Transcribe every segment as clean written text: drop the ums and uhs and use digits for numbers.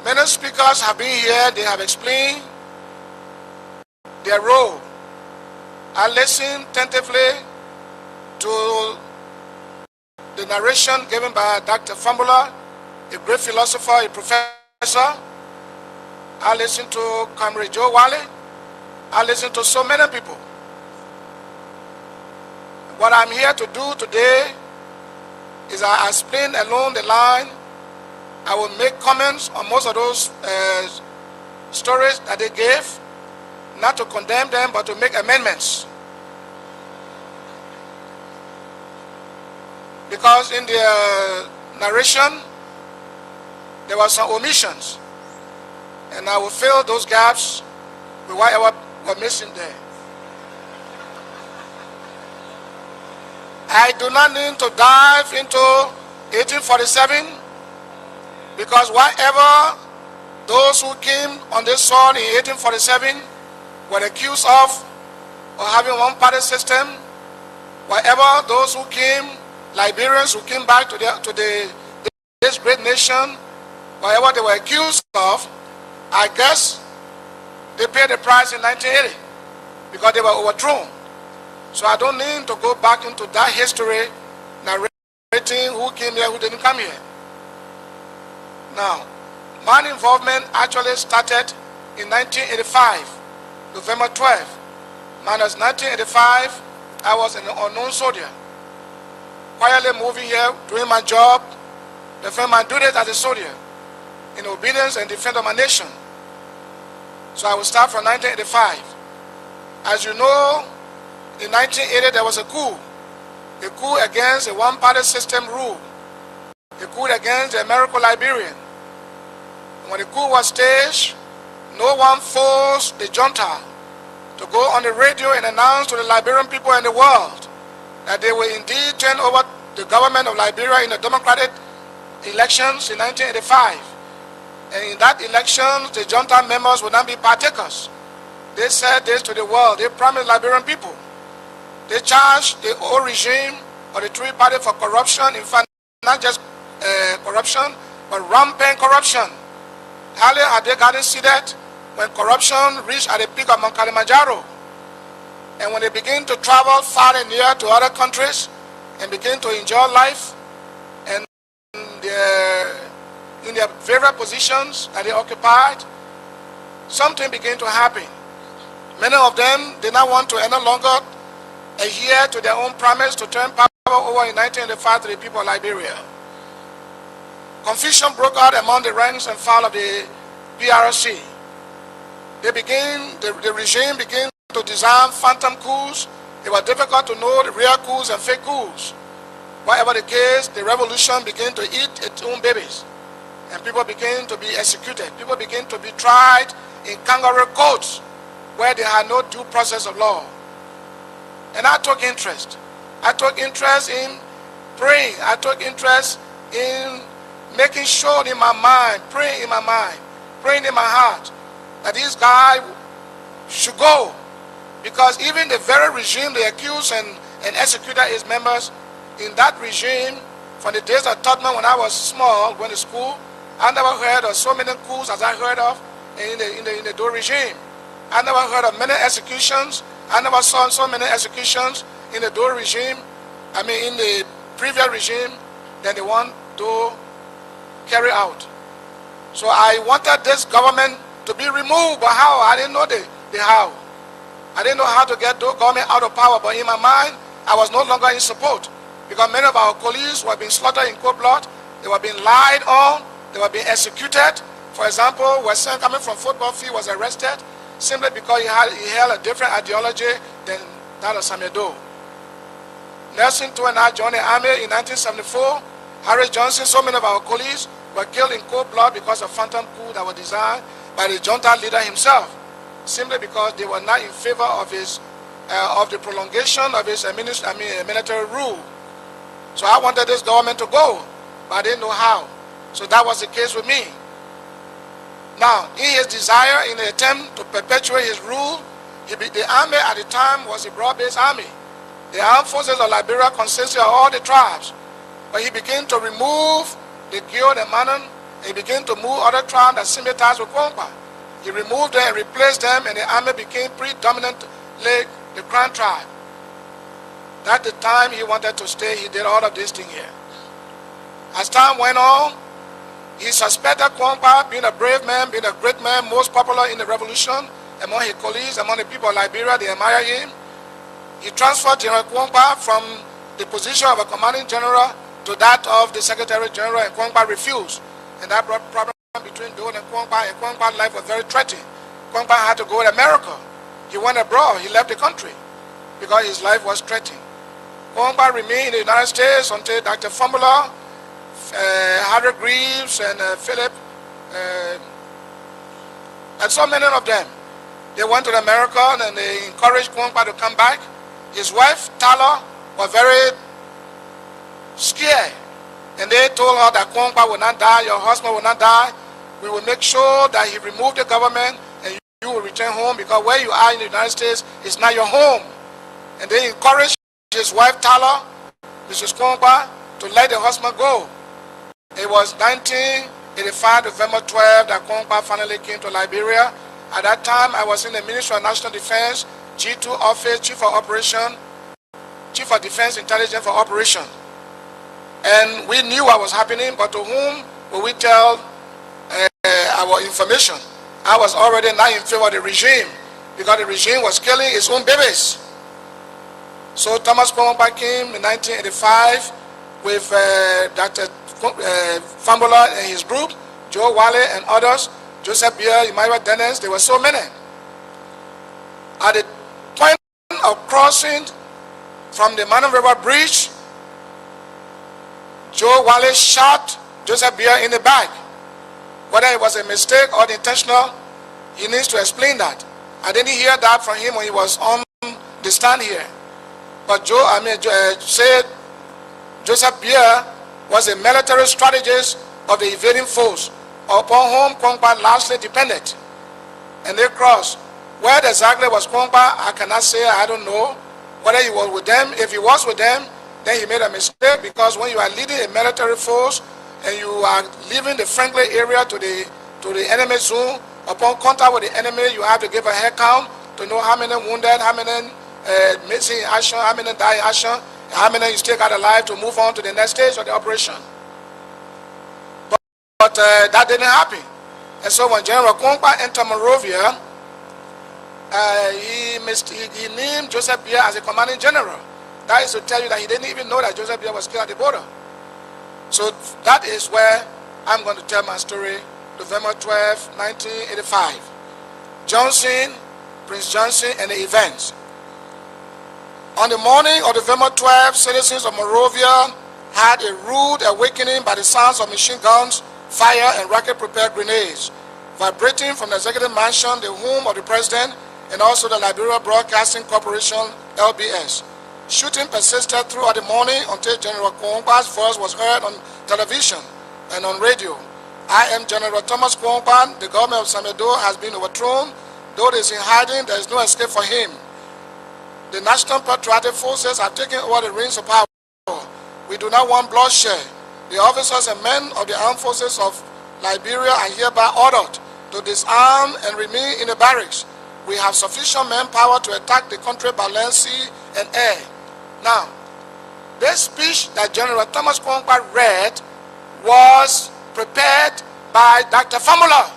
Many speakers have been here, they have explained their role. I listened attentively to the narration given by Dr. Fambula, a great philosopher, a professor. I listened to Comrade Joe Wally. I listened to so many people. What I'm here to do today is I explain along the line. I will make comments on most of those stories that they gave, not to condemn them, but to make amendments. Because in the narration, there were some omissions, and I will fill those gaps with whatever were missing there. I do not need to dive into 1847, because whatever those who came on this soil in 1847 were accused of having one-party system, whatever those who came, Liberians who came back to this great nation, whatever they were accused of, I guess they paid the price in 1980 because they were overthrown. So I don't need to go back into that history, narrating who came here, who didn't come here. Now, my involvement actually started in 1985, November 12. Minus 1985, I was an unknown soldier, quietly moving here, doing my job, performing my duties as a soldier, in obedience and defense of my nation. So I will start from 1985. As you know, in 1980 there was a coup against a one-party system rule, a coup against the American Liberian. When the coup was staged, no one forced the junta to go on the radio and announce to the Liberian people and the world that they will indeed turn over the government of Liberia in the democratic elections in 1985. And in that election, the junta members would not be partakers. They said this to the world. They promised Liberian people. They charged the old regime or the Three Party for corruption. In fact, not just corruption, but rampant corruption. Hardly had they gotten seated when corruption reached at the peak of Mount Kilimanjaro. And when they begin to travel far and near to other countries and begin to enjoy life and in their favorite positions that they occupied, something began to happen. Many of them did not want to any longer adhere to their own promise to turn power over in 1985 to the people of Liberia. Confusion broke out among the ranks and file of the PRC. The regime began to design phantom coups. It was difficult to know the real coups and fake coups. Whatever the case, the revolution began to eat its own babies. And people began to be executed. People began to be tried in kangaroo courts where they had no due process of law. And I took interest. I took interest in praying. I took interest in making sure in my mind, praying in my mind, praying in my heart, that this guy should go. Because even the very regime they accused and executed his members, in that regime, from the days of Tubman when I was small, going to school, I never heard of so many coups as I heard of in the Dole regime. I never heard of many executions. I never saw so many executions in the Dole regime, in the previous regime, than the one Dole carry out. So I wanted this government to be removed, but how? I didn't know the how. I didn't know how to get Dole government out of power, but in my mind, I was no longer in support, because many of our colleagues were being slaughtered in cold blood, they were being lied on, they were being executed. For example, Wesson coming from football field was arrested simply because he held a different ideology than that of Samuel Doe. Nelson Too and I joined the army in 1974. Harry Johnson, so many of our colleagues were killed in cold blood because of phantom coup that were designed by the junta leader himself, simply because they were not in favor of the prolongation of his military rule. So I wanted this government to go, but I didn't know how. So that was the case with me. Now, in his desire, in the attempt to perpetuate his rule, the army at the time was a broad-based army. The armed forces of Liberia consisted of all the tribes. But he began to remove the Guild and Manon He began to move other tribes that sympathized with Kongpa. He removed them and replaced them, and the army became predominantly the Crown tribe. At the time he wanted to stay, he did all of these things here. As time went on, he suspected Kongpa being a brave man, being a great man, most popular in the revolution among his colleagues, among the people of Liberia. They admired him. He transferred General Kongpa from the position of a commanding general to that of the Secretary General, and Kongpa refused. And that brought problems between Doe and Kongpa's life was very threatening. Kongpa had to go to America. He went abroad. He left the country because his life was threatened. Kongpa remained in the United States until Dr. Fambula, Harry Greaves, and Philip, and so many of them. They went to America and they encouraged Kongpa to come back. His wife, Tala, was very scared. And they told her that Kongpa will not die, your husband will not die. We will make sure that he removed the government and you will return home, because where you are in the United States is not your home. And they encouraged his wife, Tala, Mrs. Kongpa, to let the husband go. It was 1985, November 12, that Kongpa finally came to Liberia. At that time, I was in the Ministry of National Defense, G2 Office, Chief of Operation, Chief of Defense Intelligence for Operation. And we knew what was happening, but to whom would we tell our information? I was already not in favor of the regime, because the regime was killing its own babies. So Thomas Kongpa came in 1985 with Dr. Fambula and his group, Joe Wale and others, Joseph Bier, Imaiwa Dennis. There were so many. At the point of crossing from the Manu River Bridge, Joe Wale shot Joseph Bier in the back. Whether it was a mistake or intentional, he needs to explain that. I didn't hear that from him when he was on the stand here. But said Joseph Bier was a military strategist of the evading foes, upon whom Kongpa largely depended. And they crossed. Where exactly was Kongpa, I cannot say, I don't know. Whether he was with them, if he was with them, then he made a mistake, because when you are leading a military force and you are leaving the friendly area to the enemy zone, upon contact with the enemy, you have to give a head count to know how many wounded, how many missing in action, how many die in action, and how many you still got alive to move on to the next stage of the operation. But that didn't happen. And so when General Kongpa entered Monrovia, he named Joseph Bier as a commanding general. That is to tell you that he didn't even know that Joseph Bier was killed at the border. So that is where I'm going to tell my story, November 12, 1985. Johnson, Prince Johnson, and the events. On the morning of November 12, citizens of Monrovia had a rude awakening by the sounds of machine guns, fire, and rocket-propelled grenades vibrating from the Executive Mansion, the home of the President, and also the Liberia Broadcasting Corporation, LBS. Shooting persisted throughout the morning until General Kongpa's voice was heard on television and on radio. I am General Thomas Kongpa. The government of Samedo has been overthrown. Though it is in hiding, there is no escape for him. The National Patriotic Forces have taken over the reins of power. We do not want bloodshed. The officers and men of the armed forces of Liberia are hereby ordered to disarm and remain in the barracks. We have sufficient manpower to attack the country by land, sea, and air. Now, this speech that General Thomas Kongpa read was prepared by Dr. Fambula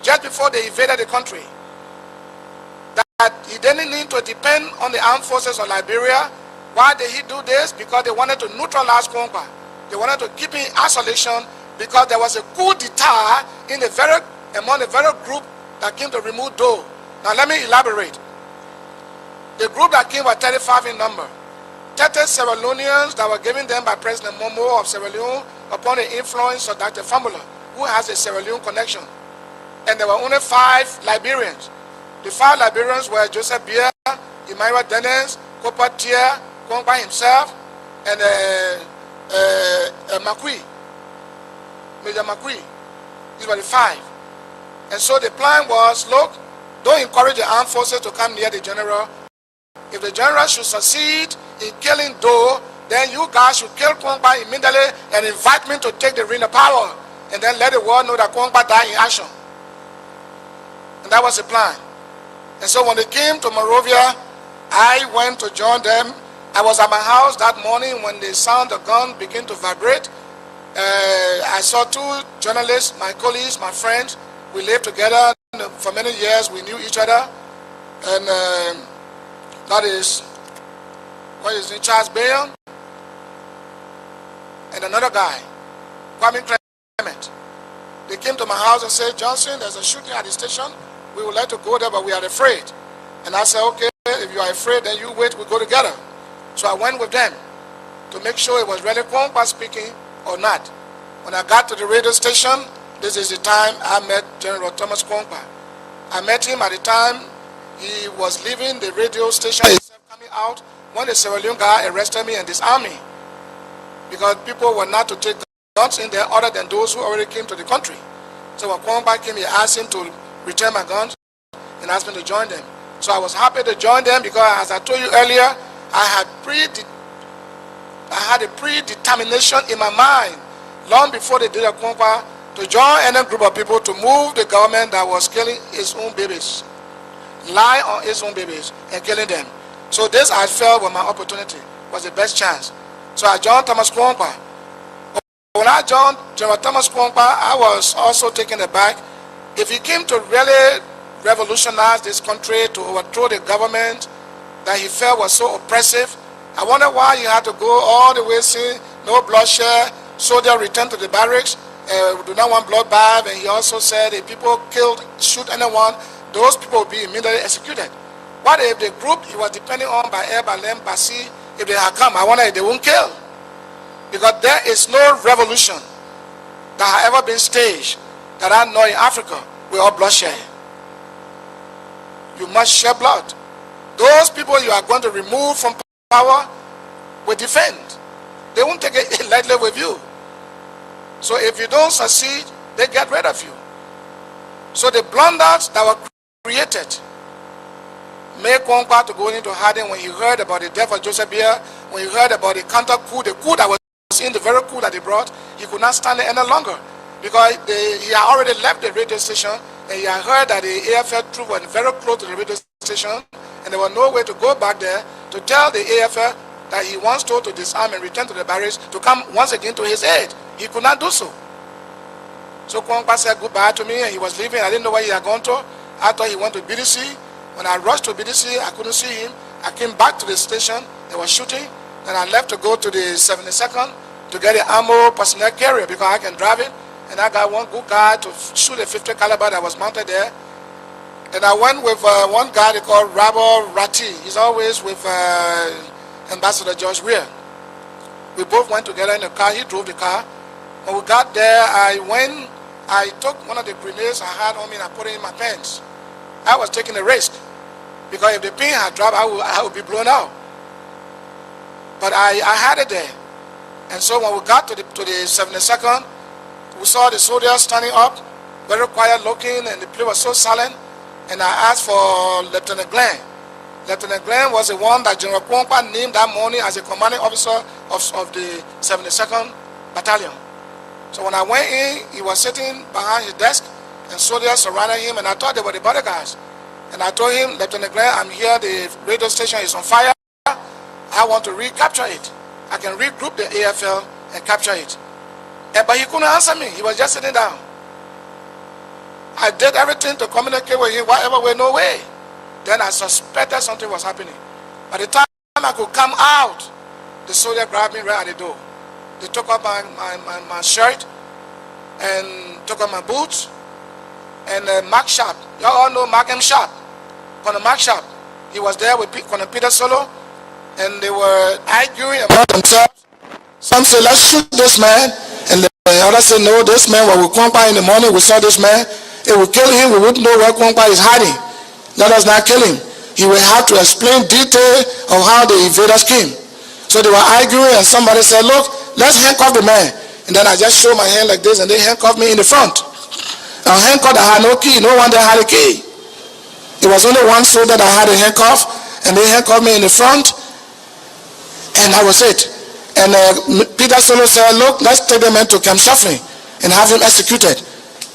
just before they invaded the country. That he didn't need to depend on the armed forces of Liberia. Why did he do this? Because they wanted to neutralize Kongpa. They wanted to keep him in isolation, because there was a coup d'etat among the very group that came to remove Doe. Now let me elaborate. The group that came was 35 in number. 30 Sierra Leoneans that were given them by President Momo of Sierra Leone upon the influence of Dr. Fambula, who has a Sierra Leone connection. And there were only 5 Liberians. The 5 Liberians were Joseph Bier, Imaiwa Dennis, Kopa Tier, Kongpa himself, and Makui, Major Makui. These were the 5. And so the plan was, look, don't encourage the armed forces to come near the general. If the general should succeed in killing Doe, then you guys should kill Kongpa immediately and invite me to take the reign of power. and then let the world know that Kwangpa died in action. And that was the plan. And so when they came to Monrovia, I went to join them. I was at my house that morning when the sound of gun began to vibrate. I saw two journalists, my colleagues, my friends. We lived together for many years. We knew each other. And that is, what is it, Charles Bayon? And another guy, Kwame Clement. They came to my house and said, Johnson, there's a shooting at the station. We would like to go there, but we are afraid. And I said, okay, if you are afraid, then you wait, we go together. So I went with them to make sure it was really Kwangpa speaking or not. When I got to the radio station, this is the time I met General Thomas Kwangpa. I met him at the time he was leaving the radio station, coming out, when the Sierra Leone guy arrested me and disarmed me. Because people were not to take guns in there other than those who already came to the country. So when Kwangpa came, he asked him to return my guns and asked me to join them. So I was happy to join them because, as I told you earlier, I had a predetermination in my mind long before they did a Kwangpa to join any group of people to move the government that was killing its own babies, lie on its own babies and killing them. So this I felt was my opportunity, was the best chance. So I joined Thomas Kwangpa. When I joined General Thomas Kwangpa, I was also taken aback. If he came to really revolutionize this country, to overthrow the government that he felt was so oppressive, I wonder why he had to go all the way, saying no bloodshed, soldiers return to the barracks, we do not want bloodbath, and he also said if people shoot anyone, those people will be immediately executed. What if the group he was depending on by air, by land, by sea, if they had come, I wonder if they won't kill. Because there is no revolution that has ever been staged that I know in Africa without bloodshed. You must shed blood. Those people you are going to remove from power will defend. They won't take it lightly with you. So if you don't succeed, they get rid of you. So the blunders that were created made Kwangpa to go into hiding when he heard about the death of Joseph Biya, when he heard about the counter coup, the coup that was in the very coup that they brought. He could not stand it any longer because he had already left the radio station, and he had heard that the AFL troops were very close to the radio station, and there was no way to go back there to tell the AFL that he wants to disarm and return to the barracks to come once again to his aid. He could not do so. So Kwangpa said goodbye to me, and he was leaving. I didn't know where he had gone to. I thought he went to BDC. When I rushed to BDC, I couldn't see him. I came back to the station. They were shooting. Then I left to go to the 72nd to get the ammo personnel carrier because I can drive it. And I got one good guy to shoot a 50 caliber that was mounted there. And I went with one guy they call Rabo Ratti. He's always with Ambassador George Weah. We both went together in the car. He drove the car. When we got there, I took one of the grenades I had on me and I put it in my pants. I was taking a risk because if the pin had dropped, I would be blown out. But I had it there. And so when we got to the 72nd, we saw the soldiers standing up, very quiet looking, and the place was so silent. And I asked for Lieutenant Glenn. Lieutenant Glenn was the one that General Kwangpa named that morning as the commanding officer of the 72nd Battalion. So when I went in, he was sitting behind his desk, and soldiers surrounded him, and I thought they were the bodyguards. And I told him, Lieutenant Glenn, I'm here, the radio station is on fire. I want to recapture it. I can regroup the AFL and capture it. But he couldn't answer me. He was just sitting down. I did everything to communicate with him, whatever way, no way. Then I suspected something was happening. By the time I could come out, the soldier grabbed me right at the door. They took off my shirt and took off my boots. And Mark Sharp, you all know Mark M. Sharp, Colonel Mark Sharp. He was there with Colonel Peter Solo, and they were arguing among themselves. Some said, let's shoot this man, and the others said, no, this man, when we Kwangpa in the morning, we saw this man, if we kill him, we wouldn't know where Kwangpa is hiding. Let us not kill him. He will have to explain detail of how the invaders came. So they were arguing, and somebody said, look, let's handcuff the man. And then I just showed my hand like this, and they handcuffed me in the front. A handcuff that had no key, no one that had a key. It was only one soldier that had a handcuff, and they handcuffed me in the front, and that was it. And Peter Solo said, look, let's take the man to Camp Suffering. and have him executed.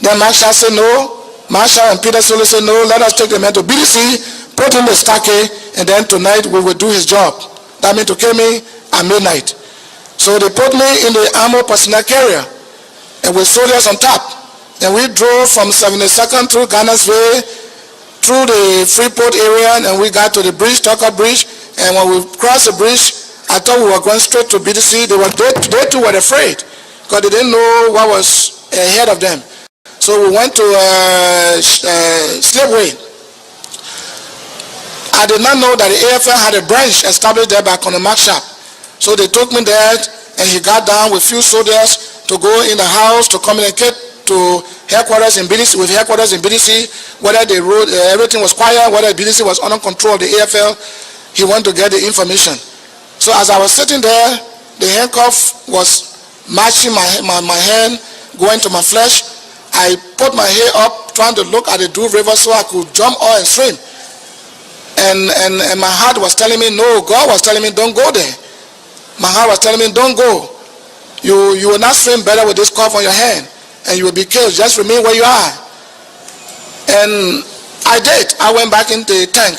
Then Marshall said no. Marshall and Peter Solo said no, let us take the man to BDC, put him in the stockade, and then tonight we will do his job. That means to kill me at midnight. So they put me in the armored personnel carrier and with soldiers on top. And we drove from 72nd through Ghana's Way, through the Freeport area, and we got to the bridge, Tucker Bridge. And when we crossed the bridge, I thought we were going straight to BDC. They too were afraid because they didn't know what was ahead of them. So we went to Slipway. I did not know that the AFL had a branch established there by Colonel Mark Sharp. So they took me there, and he got down with few soldiers to go in the house to communicate to headquarters in BDC, with headquarters in BDC, whether the road, everything was quiet, whether BDC was under control of the AFL. He wanted to get the information. So as I was sitting there, the handcuff was matching my hand, going to my flesh. I put my hair up, trying to look at the Dove River so I could jump off and swim. And my heart was telling me, no. God was telling me, don't go there. My heart was telling me, don't go. You will not swim better with this cuff on your hand, and you will be killed. Just remain where you are. And I did. I went back into the tank.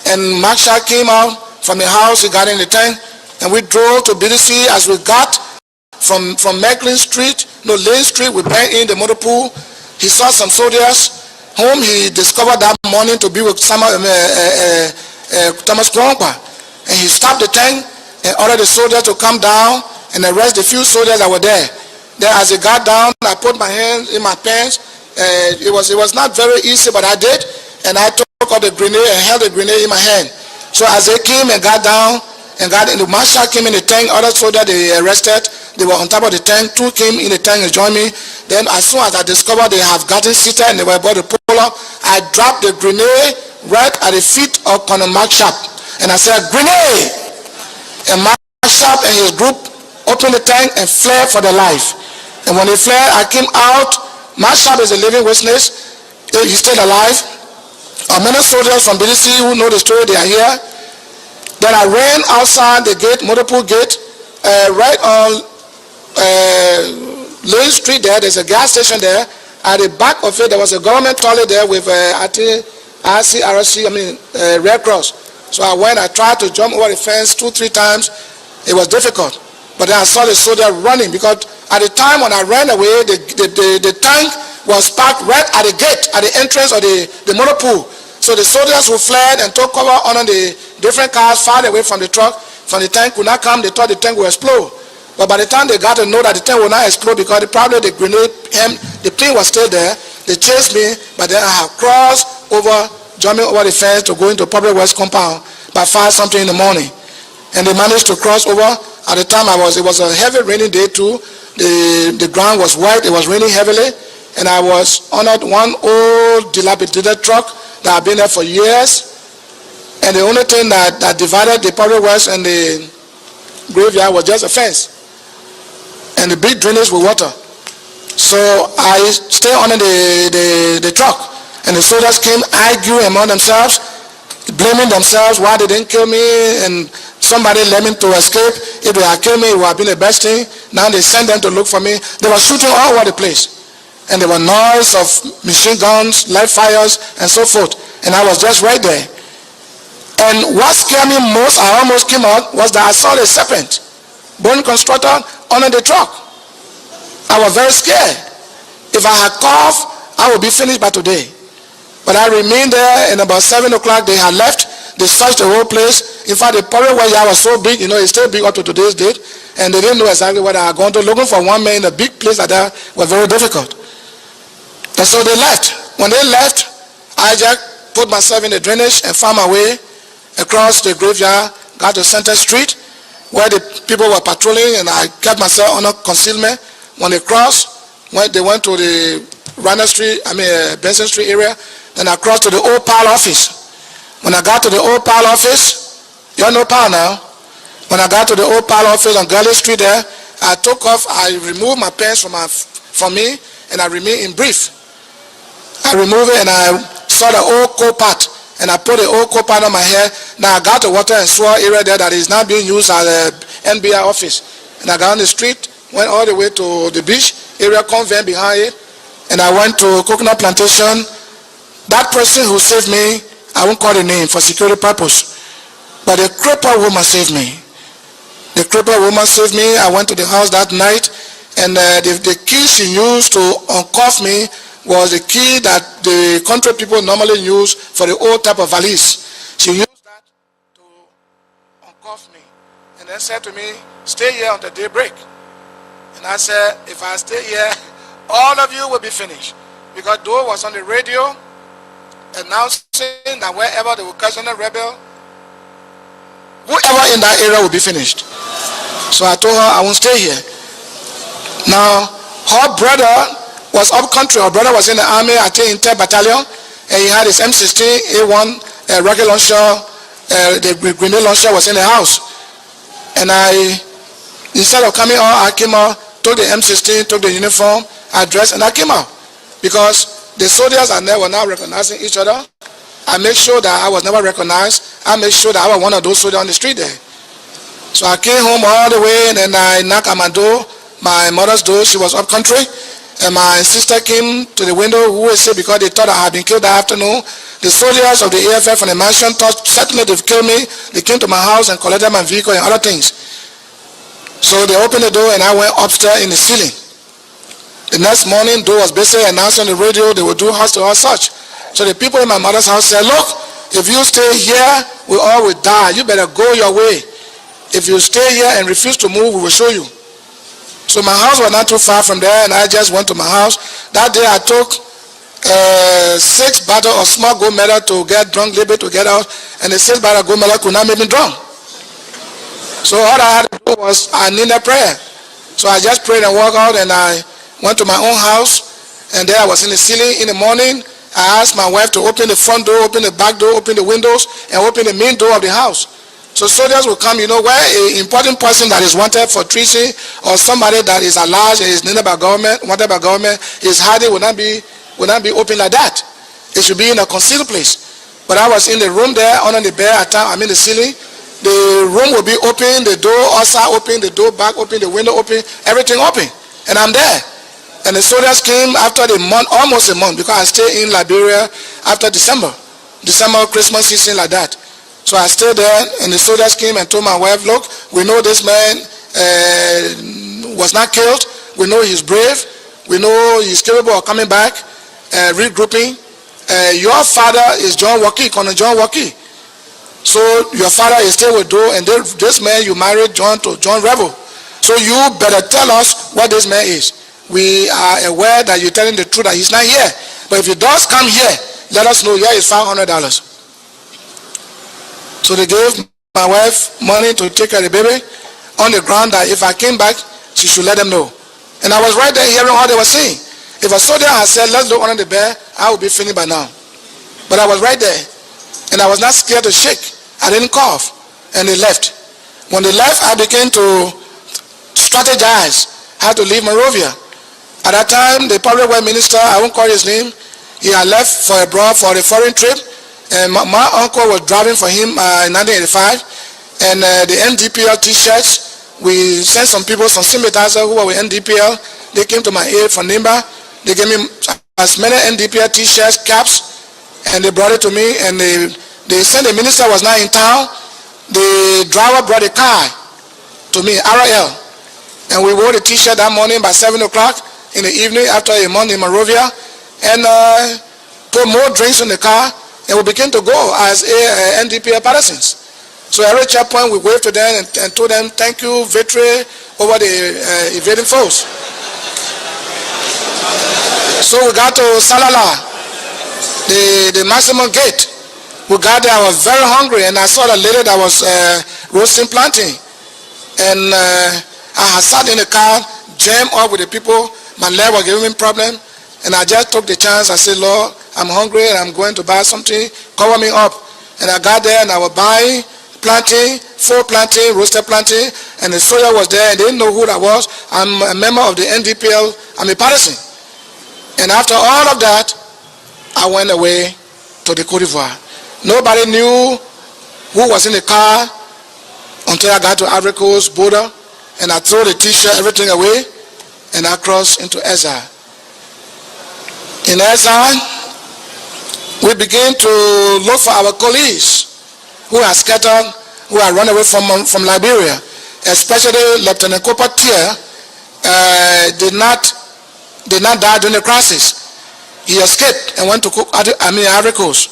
And Mark Sharp came out from the house, he got in the tank, and we drove to BDC. As we got from Lane Street, we went in the motor pool. He saw some soldiers whom he discovered that morning to be with Thomas Kwangwa. And he stopped the tank and ordered the soldiers to come down and arrest the few soldiers that were there. Then as he got down, I put my hands in my pants. It was not very easy, but I did. And I took out the grenade and held the grenade in my hand. So as they came and got down and got in, the marshal came in the tank, other soldiers they arrested, they were on top of the tank, two came in the tank and joined me. Then as soon as I discovered they have gotten seated and they were about to pull up, I dropped the grenade right at the feet of Colonel Mark Sharp. And I said, grenade! And Mark Sharp and his group opened the tank and fled for their life. And when they fled, I came out. Mark Sharp is a living witness. He's still alive. Many soldiers from BDC who know the story, they are here. Then I ran outside the gate, Motorpool gate, right on Lane Street there. There's a gas station there. At the back of it, there was a government toilet there with Red Cross. So I went, I tried to jump over the fence 2-3 times. It was difficult. But then I saw the soldier running, because at the time when I ran away, the tank was parked right at the gate, at the entrance of the motor pool. So the soldiers who fled and took cover under the different cars far away from the truck, from the tank, could not come. They thought the tank would explode. But by the time they got to know that the tank would not explode, because probably the grenade, the plane was still there, they chased me. But then I have crossed over, jumping over the fence to go into Public Works compound by 5-something in the morning. And they managed to cross over. At the time it was a heavy raining day too. The ground was wet, it was raining heavily, and I was on one old dilapidated truck that had been there for years. And the only thing that divided the Public Works and the graveyard was just a fence. And the big drainage with water. So I stayed under the truck, and the soldiers came arguing among themselves, blaming themselves why they didn't kill me, and somebody led me to escape. If they had killed me, it would have been the best thing. Now they sent them to look for me. They were shooting all over the place. And there were noise of machine guns, live fires, and so forth. And I was just right there. And what scared me most, I almost came out, was that I saw a serpent, bone constructor, under the truck. I was very scared. If I had coughed, I would be finished by today. But I remained there, and about 7 o'clock they had left. They searched the whole place. In fact, the Public Works yard was so big, it's still big up to today's date, and they didn't know exactly where they had gone to. Looking for one man in a big place like that was very difficult. And so they left. When they left, I just put myself in the drainage and found my way across the graveyard, got to Center Street, where the people were patrolling, and I kept myself under concealment. When they crossed, they went to the Benson Street area, then I crossed to the old PAL office. When I got to the old PAL office, you all know PAL now. When I got to the old PAL office on Galley Street there, I took off, I removed my pants from me, and I remained in brief. I removed it, and I saw the old coal pot, and I put the old coal pot on my head. Now I got the water and sewer area there that is now being used as a NBI office. And I got on the street, went all the way to the beach. area convent behind it, and I went to Coconut Plantation. That person who saved me, I won't call the name for security purpose, but the crippled woman saved me. The crippled woman saved me. I went to the house that night, and the key she used to uncuff me was the key that the country people normally use for the old type of valise. She used that to uncuff me, and then said to me, "Stay here until daybreak." And I said, "If I stay here, all of you will be finished." Because Doe was on the radio announcing that wherever they will catch on a rebel, whoever in that area will be finished. So I told her I won't stay here. Now, her brother was up country. Her brother was in the army, I think in 10th battalion, and he had his M16 A1 rocket launcher. The grenade launcher was in the house. And instead of coming out, I came out, took the M16, took the uniform, I dressed, and I came out. Because the soldiers and they were now recognizing each other. I made sure that I was never recognized. I made sure that I was one of those soldiers on the street there. So I came home all the way, and then I knocked at my door, my mother's door. She was up country, and my sister came to the window, who said because they thought I had been killed that afternoon. The soldiers of the AFF from the mansion thought certainly they've killed me. They came to my house and collected my vehicle and other things. So they opened the door, and I went upstairs in the ceiling. The next morning, Doe was basically announcing on the radio they would do house-to-house search. So the people in my mother's house said, "Look, if you stay here, we all will die. You better go your way. If you stay here and refuse to move, we will show you." So my house was not too far from there, and I just went to my house. That day I took 6 bottles of small gold medal to get drunk, little bit to get out, and the 6 bottles of gold medal could not make me drunk. So all I had to do was I needed prayer. So I just prayed and walked out, and I went to my own house, and there I was in the ceiling. In the morning, I asked my wife to open the front door, open the back door, open the windows, and open the main door of the house. So soldiers will come, where an important person that is wanted for treason, or somebody that is alleged and is needed by government, wanted by government, is hiding, will not be open like that. It should be in a concealed place. But I was in the room there, under the bed, I'm in the ceiling. The room will be open, the door outside open, the door back open, the window open, everything open, and I'm there. And the soldiers came after the month, almost a month, because I stayed in Liberia after December, Christmas season like that. So I stayed there, and the soldiers came and told my wife, "Look, we know this man was not killed. We know he's brave. We know he's capable of coming back, regrouping. Your father is John Waki, Colonel John Waki. So your father is still with Doe, and this man you married John to John Rebel. So you better tell us what this man is. We are aware that you're telling the truth that he's not here. But if he does come here, let us know. Here is $500. So they gave my wife money to take care of the baby on the ground that if I came back, she should let them know. And I was right there hearing all they were saying. If a soldier had said, "Let's look under the bed," I would be finished by now. But I was right there. And I was not scared to shake. I didn't cough. And they left. When they left, I began to strategize how to leave Monrovia. At that time, the public works minister, I won't call his name, he had left for abroad for a foreign trip. And my uncle was driving for him in 1985. And the NDPL t-shirts, we sent some people, some sympathizers who were with NDPL. They came to my aid from Nimba. They gave me as many NDPL t-shirts, caps, and they brought it to me. And they said the minister was not in town. The driver brought a car to me, RL. And we wore the t-shirt that morning by 7 o'clock in the evening after a month in Monrovia. And put more drinks in the car. And we began to go as NDPL partisans. So every checkpoint we waved to them and told them, "Thank you, victory over the invading foes." So we got to Salala, the maximum gate. We got there, I was very hungry, and I saw the lady that was roasting plantain. And I had sat in the car, jammed up with the people. My leg was giving me problem. And I just took the chance. I said, "Lord, I'm hungry and I'm going to buy something. Cover me up." And I got there and I was buying plantain, 4 plantain, roasted plantain. And the soldier was there and they didn't know who that was. I'm a member of the NDPL. I'm a partisan. And after all of that, I went away to the Côte d'Ivoire. Nobody knew who was in the car until I got to Ivory Coast border. And I threw the t-shirt, everything away. and across into exile. In exile, we begin to look for our colleagues who are scattered, who are run away from Liberia, especially Lieutenant Cooper Tier did not die during the crisis. He escaped and went to Ivory Coast.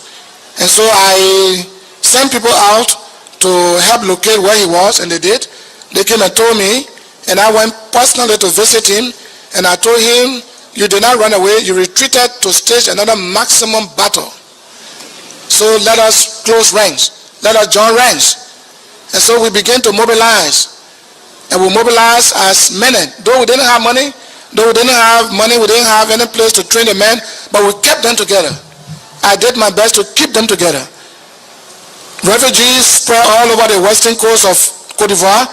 And so I sent people out to help locate where he was, and they did. They came and told me, and I went personally to visit him, and I told him, you did not run away, you retreated to stage another maximum battle. So let us close ranks, let us join ranks. And so we began to mobilize, and we mobilized as men. Though we didn't have money, we didn't have any place to train the men, but we kept them together. I did my best to keep them together. Refugees spread all over the western coast of Cote d'Ivoire.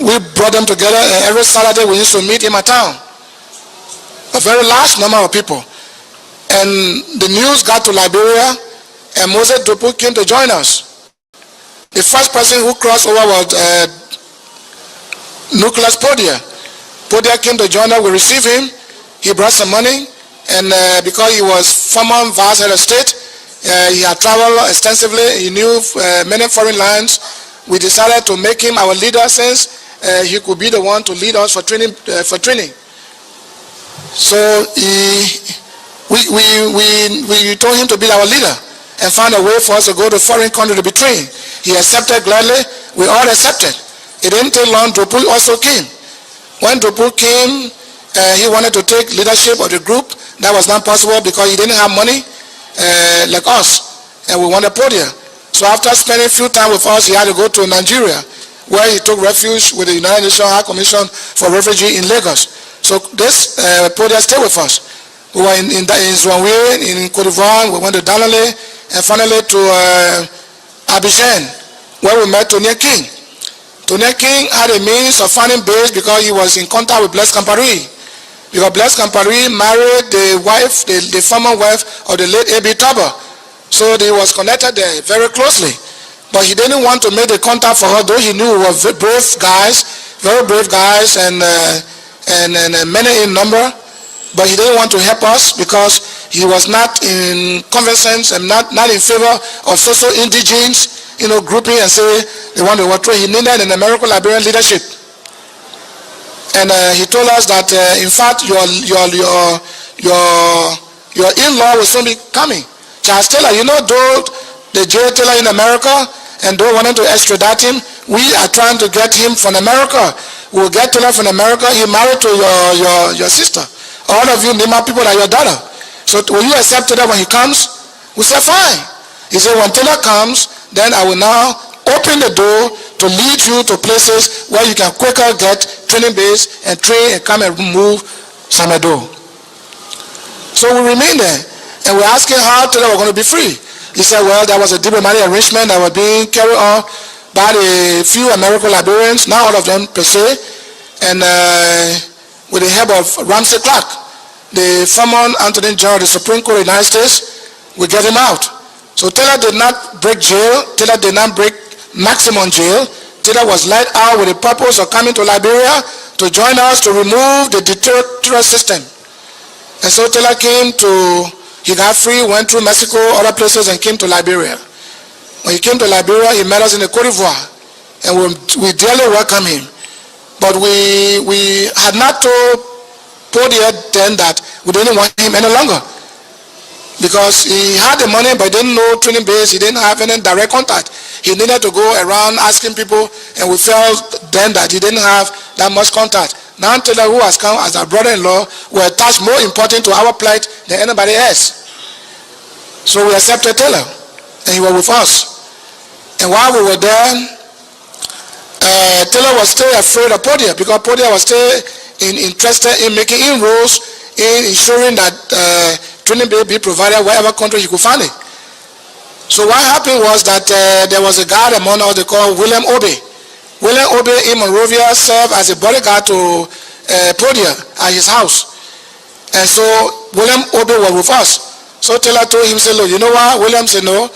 We brought them together, and every Saturday we used to meet in my town. A very large number of people. And the news got to Liberia, and Moses Dupu came to join us. The first person who crossed over was Nicholas Podia. Podia came to join us. We received him. He brought some money, and because he was former vice head of state, he had traveled extensively. He knew many foreign lands. We decided to make him our leader, since he could be the one to lead us for training. So we told him to be our leader and find a way for us to go to foreign country to be trained. He accepted gladly. We all accepted. It didn't take long. Dupu also came. When Dupu came, he wanted to take leadership of the group. That was not possible because he didn't have money like us, and we wanted Podia. So after spending a few time with us, he had to go to Nigeria, where he took refuge with the United Nations High Commission for Refugees in Lagos. So this Podia stayed with us. We were in Zouanwe, in Cote d'Ivoire. We went to Danlele, and finally to Abidjan, where we met Tony King. Tony King had a means of finding base because he was in contact with Blaise Compaoré. Because Blaise Compaoré married the wife, the former wife of the late A.B. Toba. So he was connected there very closely. But he didn't want to make the contact for her, though he knew we were very brave guys, and many in number. But he didn't want to help us because he was not in conversance and not in favor of social indigenes, grouping and say they want to overthrow. He needed an American Liberian leadership. And he told us that in fact your in-law will soon be coming. Charles Taylor, though the jail Taylor in America, and though wanting to extradite him, we are trying to get him from America. We'll get Taylor from America. He married to your sister. All of you name out people like your daughter. So will you accept Taylor when he comes? We said fine. He said when Taylor comes, then I will now open the door to lead you to places where you can quicker get training base and train and come and move Samedo. So we remained there, and we're asking how Taylor was going to be free. He said, well, there was a diplomatic arrangement that was being carried on by a few American Liberians, not all of them per se, and with the help of Ramsey Clark, the former Attorney General of the Supreme Court of the United States, we get him out. So Taylor did not break jail. Taylor did not break maximum jail. Taylor was let out with the purpose of coming to Liberia to join us to remove the dictatorial system. And so Taylor he got free, went through Mexico, other places, and came to Liberia. When he came to Liberia, he met us in the Cote d'Ivoire, and we dearly welcomed him. But we had not told Podia then that we didn't want him any longer, because he had the money but didn't know training base. He didn't have any direct contact. He needed to go around asking people, and we felt then that he didn't have that much contact. Now Taylor, who has come as our brother-in-law, were attached more important to our plight than anybody else. So we accepted Taylor, and he was with us. And while we were there, Taylor was still afraid of Podia, because Podia was still interested in making inroads in ensuring that training be provided wherever country he could find it. So what happened was that there was a guy among us they called William Obe. William Obe in Monrovia served as a bodyguard to Podia at his house. And so William Obe was with us. So Taylor told him, say, look, you know what? William said, no.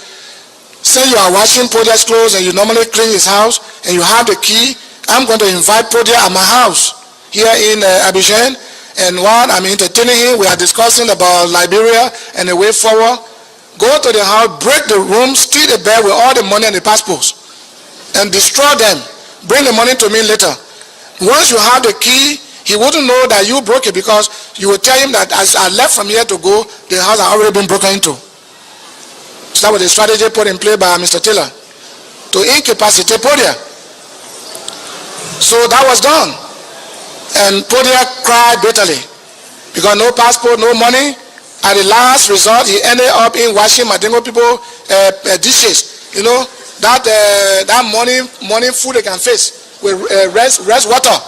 Say you are washing Podia's clothes and you normally clean his house and you have the key, I'm going to invite Podia at my house. here in Abidjan. And while I'm entertaining him, we are discussing about Liberia and the way forward. Go to the house, break the room, steal the bed with all the money and the passports, and destroy them. Bring the money to me later. Once you have the key, he wouldn't know that you broke it, because you will tell him that as I left from here to go, the house had already been broken into. So that was the strategy put in play by Mr. Taylor to incapacitate Podia. So that was done. And Podia cried bitterly because no passport, no money. At the last resort, he ended up in washing Madingo people dishes. You know, that morning food they can face with rest water.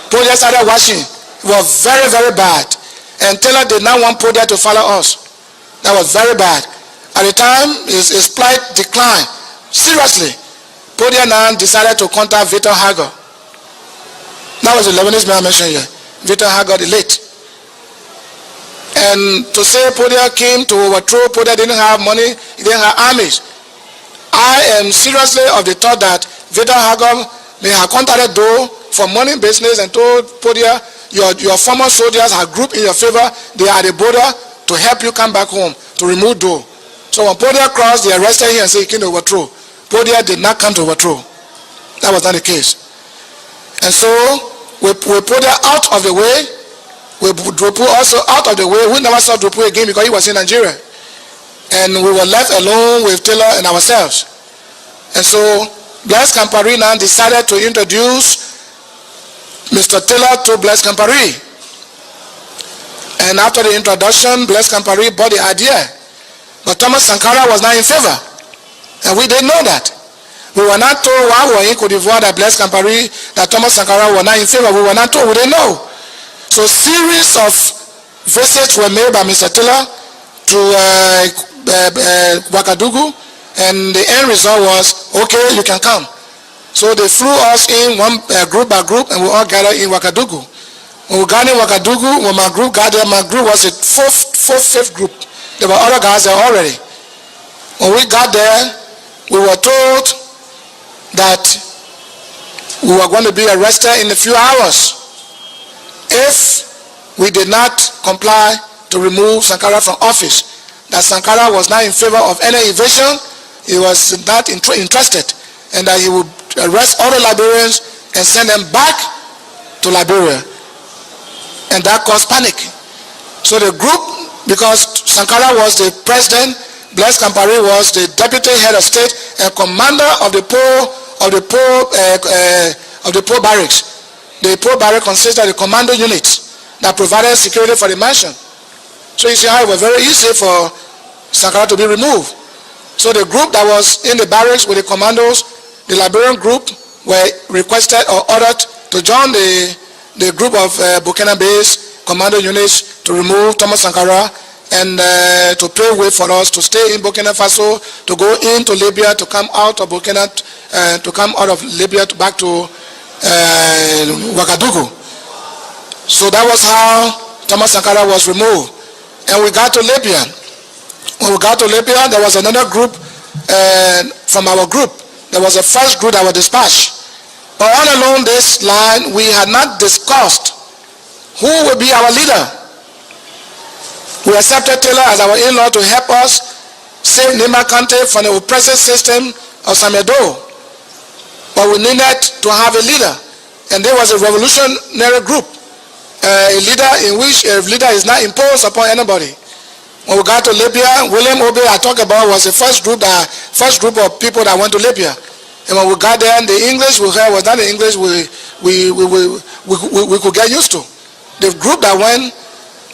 Podia started washing. It was very, very bad. And Taylor did not want Podia to follow us. That was very bad. At the time, his plight declined. Seriously. Podia now decided to contact Victor Hager. That was the Lebanese man I mentioned here. Victor Hager, the late. And to say Podia came to overthrow, Podia didn't have money, he didn't have armies. I am seriously of the thought that Victor Hager may have contacted Doe for money business and told Podia, your former soldiers have grouped in your favor, they are at the border to help you come back home, to remove Doe. So when Podia crossed, they arrested him and said he came to overthrow. Podia did not come to overthrow. That was not the case. And so we put Podia out of the way. We put Drupu also out of the way. We never saw Drupu again because he was in Nigeria. And we were left alone with Taylor and ourselves. And so Blaise Compaoré now decided to introduce Mr. Taylor to Blaise Compaoré. And after the introduction, Blaise Compaoré bought the idea. But Thomas Sankara was not in favor. And we didn't know that. We were not told while we were in Cote d'Ivoire that Blaise Compaoré, that Thomas Sankara was not in favor. We were not told. We didn't know. So series of visits were made by Mr. Taylor to Ouagadougou, and the end result was, okay, you can come. So they flew us in one group by group, and we all gathered in Ouagadougou. When we got in Ouagadougou, when my group got there, my group was a fifth group. There were other guys there already. When we got there, we were told that we were going to be arrested in a few hours if we did not comply to remove Sankara from office. That Sankara was not in favor of any evasion, he was not interested, and that he would arrest all the Liberians and send them back to Liberia. And that caused panic. So the group, because Sankara was the president, Blaise Compaoré was the deputy head of state and commander of the poor barracks. The poor barrack consisted of the commando units that provided security for the mansion. So you see how it was very easy for Sankara to be removed. So the group that was in the barracks with the commandos, the Liberian group, were requested or ordered to join the group of Burkina-based commando units to remove Thomas Sankara and to pave way for us to stay in Burkina Faso, to go into Libya, to come out of Burkina, to come out of Libya back to Ouagadougou. So that was how Thomas Sankara was removed. And we got to Libya. When we got to Libya, there was another group from our group. There was a first group that was dispatched. But all along this line, we had not discussed who will be our leader. We accepted Taylor as our in-law to help us save Nimba Kante from the oppressive system of Samedo. But we needed to have a leader. And there was a revolutionary group. A leader in which a leader is not imposed upon anybody. When we got to Libya, William Obe I talked about was the first group of people that went to Libya. And when we got there, the English we heard was not the English we could get used to. The group that went,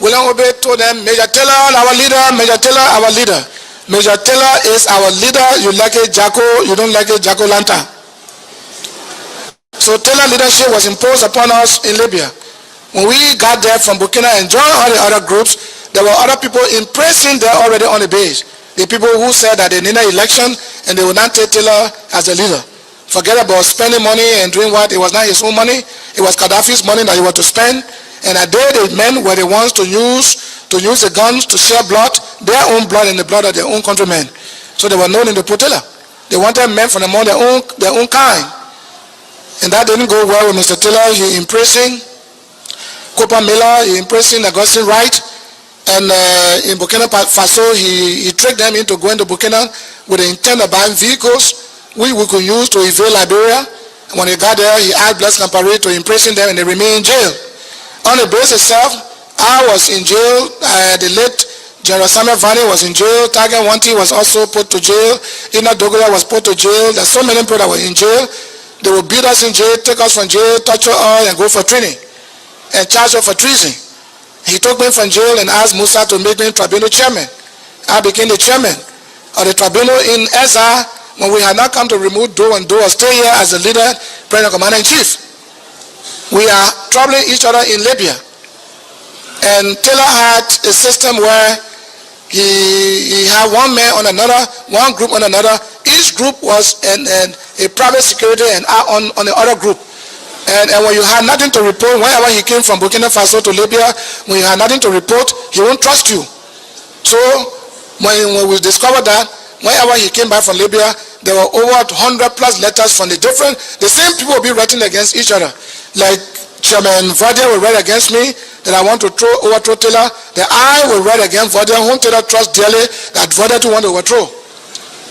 William Obe told them, Major Taylor, our leader, Major Taylor, our leader. Major Taylor is our leader. You like it, Jacko, you don't like it, Jacko Lanta. So Taylor leadership was imposed upon us in Libya. When we got there from Burkina and joined all the other groups, there were other people in prison there already on the base. The people who said that they needed election and they would not take Taylor as the leader. Forget about spending money and doing what? It was not his own money. It was Gaddafi's money that he was to spend. And at day the men were the ones to use the guns to shed blood, their own blood and the blood of their own countrymen. So they were known in the Potela. They wanted men from among their own kind. And that didn't go well with Mr. Taylor. He imprisoned Cooper Miller, he imprisoned Augustine Wright, and in Burkina Faso, he tricked them into going to Burkina with the intent of buying vehicles we could use to invade Liberia. And when he got there, he asked Blaise Compaoré to imprison them, and they remained in jail. On the base itself, I was in jail. The late General Samuel Vani was in jail. Tiger Wanti was also put to jail. Ina Dogola was put to jail. There's so many people that were in jail. They would beat us in jail, take us from jail, torture us, and go for training, and charge us for treason. He took me from jail and asked Musa to make me tribunal chairman. I became the chairman of the tribunal in Ezza when we had not come to remove Doe, and Doe was still here as the leader, president, commander-in-chief. We are troubling each other in Libya. And Taylor had a system where he had one man on another, one group on another. Each group was a private security and on the other group. And when you had nothing to report, whenever he came from Burkina Faso to Libya, when you had nothing to report, he won't trust you. So when we discovered that, whenever he came back from Libya, there were over 100 plus letters from the same people will be writing against each other. Like Chairman Vadia will write against me that I want to overthrow Taylor. That I will write against Vadia, whom Taylor trusts dearly, that Vadia too want to overthrow.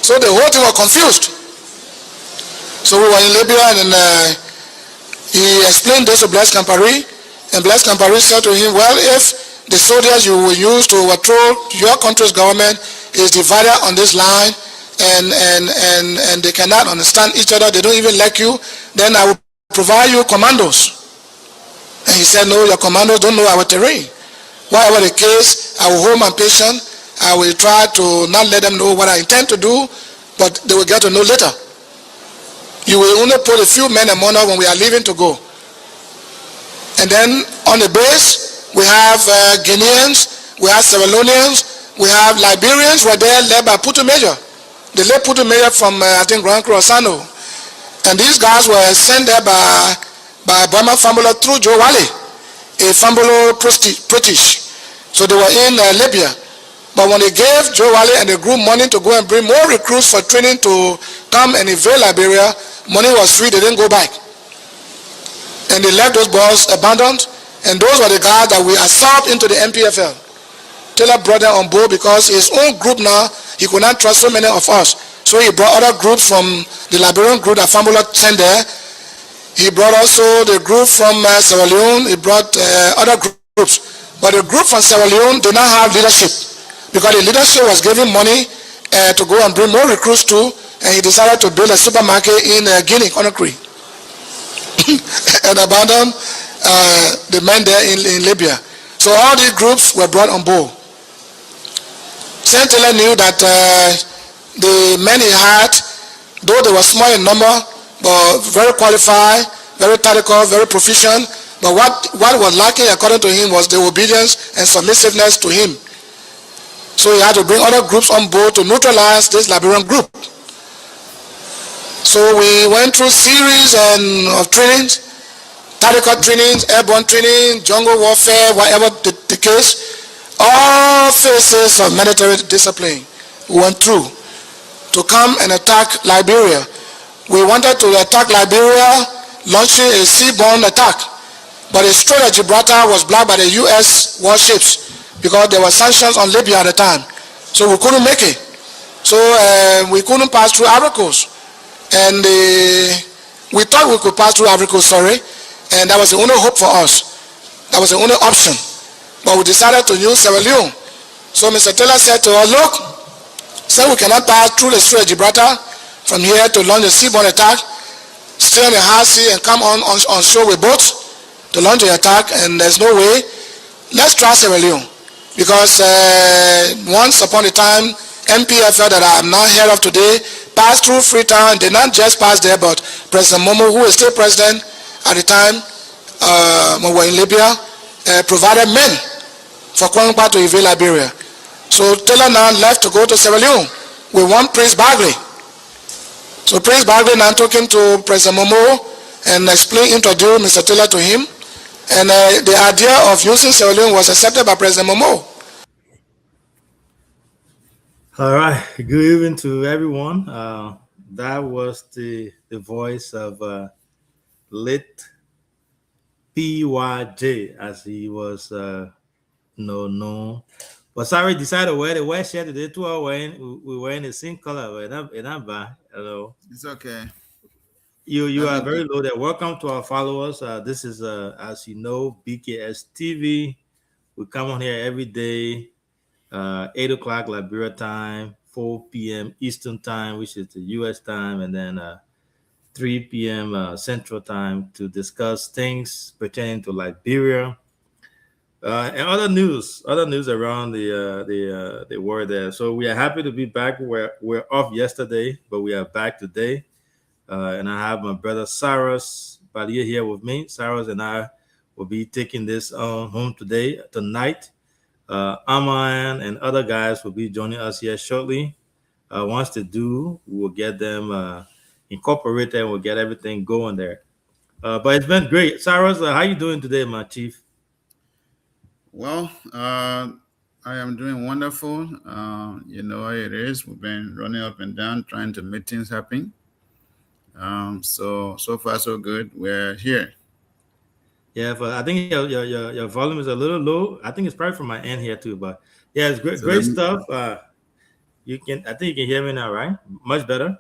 So the whole thing was confused. So we were in Libya, and he explained this to Blaise Compaoré, and Blaise Compaoré said to him, well, if the soldiers you will use to overthrow your country's government is divided on this line, and they cannot understand each other, they don't even like you, then I will provide you commandos. And he said, no, your commandos don't know our terrain. Whatever the case, I will hold my patient. I will try to not let them know what I intend to do, but they will get to know later. You will only put a few men among us when we are leaving to go. And then on the base, we have Guineans, we have Sierra Leoneans, we have Liberians were there led by Putu Major. The late Putu Major from, I think, Grand Crossano. And these guys were sent there by Burma Fambulo through Joe Wally, a Fambulo British. So they were in Libya. But when they gave Joe Wally and the group money to go and bring more recruits for training to come and invade Liberia, money was free, they didn't go back. And they left those boys abandoned, and those were the guys that we absorbed into the MPFL. Taylor brought them on board because his own group now, he could not trust so many of us. So he brought other groups from the Liberian group that Fambulo sent there. He brought also the group from Sierra Leone, he brought other groups. But the group from Sierra Leone did not have leadership, because the leadership was giving money to go and bring more recruits too, and he decided to build a supermarket in Guinea, Conakry, and abandon the men there in Libya. So all these groups were brought on board. Saint Taylor knew that the men he had, though they were small in number, but very qualified, very tactical, very proficient, but what was lacking according to him was the obedience and submissiveness to him. So he had to bring other groups on board to neutralize this Liberian group. So we went through series of trainings, tactical trainings, airborne training, jungle warfare, whatever the case, all phases of military discipline we went through to come and attack Liberia. We wanted to attack Liberia, launching a seaborne attack, but the Strait of Gibraltar was blocked by the U.S. warships because there were sanctions on Libya at the time. So we couldn't make it. So we couldn't pass through Ivory Coast. And we thought we could pass through Ivory Coast, and that was the only hope for us. That was the only option. But we decided to use Sierra Leone. So Mr. Taylor said to us, look, so we cannot pass through the Strait of Gibraltar from here to launch a seaborne attack, stay on the high sea and come on shore with boats to launch the attack, and there's no way. Let's try Sierra Leone. Because once upon a time, MPFL that I am now head of today passed through Freetown, did not just pass there, but President Momo, who is still president at the time when we were in Libya, provided men for Kwangba to invade Liberia. So Taylor now left to go to Sierra Leone with one Prince Bagley. So Prince Bagley now took him to President Momo and introduced Mr. Taylor to him. And the idea of using Sierra Leone was accepted by President Momo. All right. Good evening to everyone. That was the voice of late PYJ, as he was known. But sorry, decided to wear the white shirt today. Two are wearing we wearing the same color. But not bad. Hello. It's okay. You Let are me very low there. Welcome to our followers. This is as you know, BKS TV. We come on here every day, 8 o'clock Liberia time, 4 p.m. Eastern time, which is the US time, and then 3 p.m. Central time to discuss things pertaining to Liberia and other news around the world there. So we are happy to be back. We're off yesterday, but we are back today. And I have my brother Cyrus Badia here with me. Cyrus and I will be taking this home tonight. Aman and other guys will be joining us here shortly. Once they do, we will get them incorporated and we'll get everything going there. But it's been great. Cyrus, how you doing today, my chief? Well, I am doing wonderful. You know how it is. We've been running up and down trying to make things happen. So far so good. We're here. Yeah, but I think your volume is a little low. I think it's probably from my end here too. But yeah, it's great So great stuff. I think you can hear me now, right? Much better.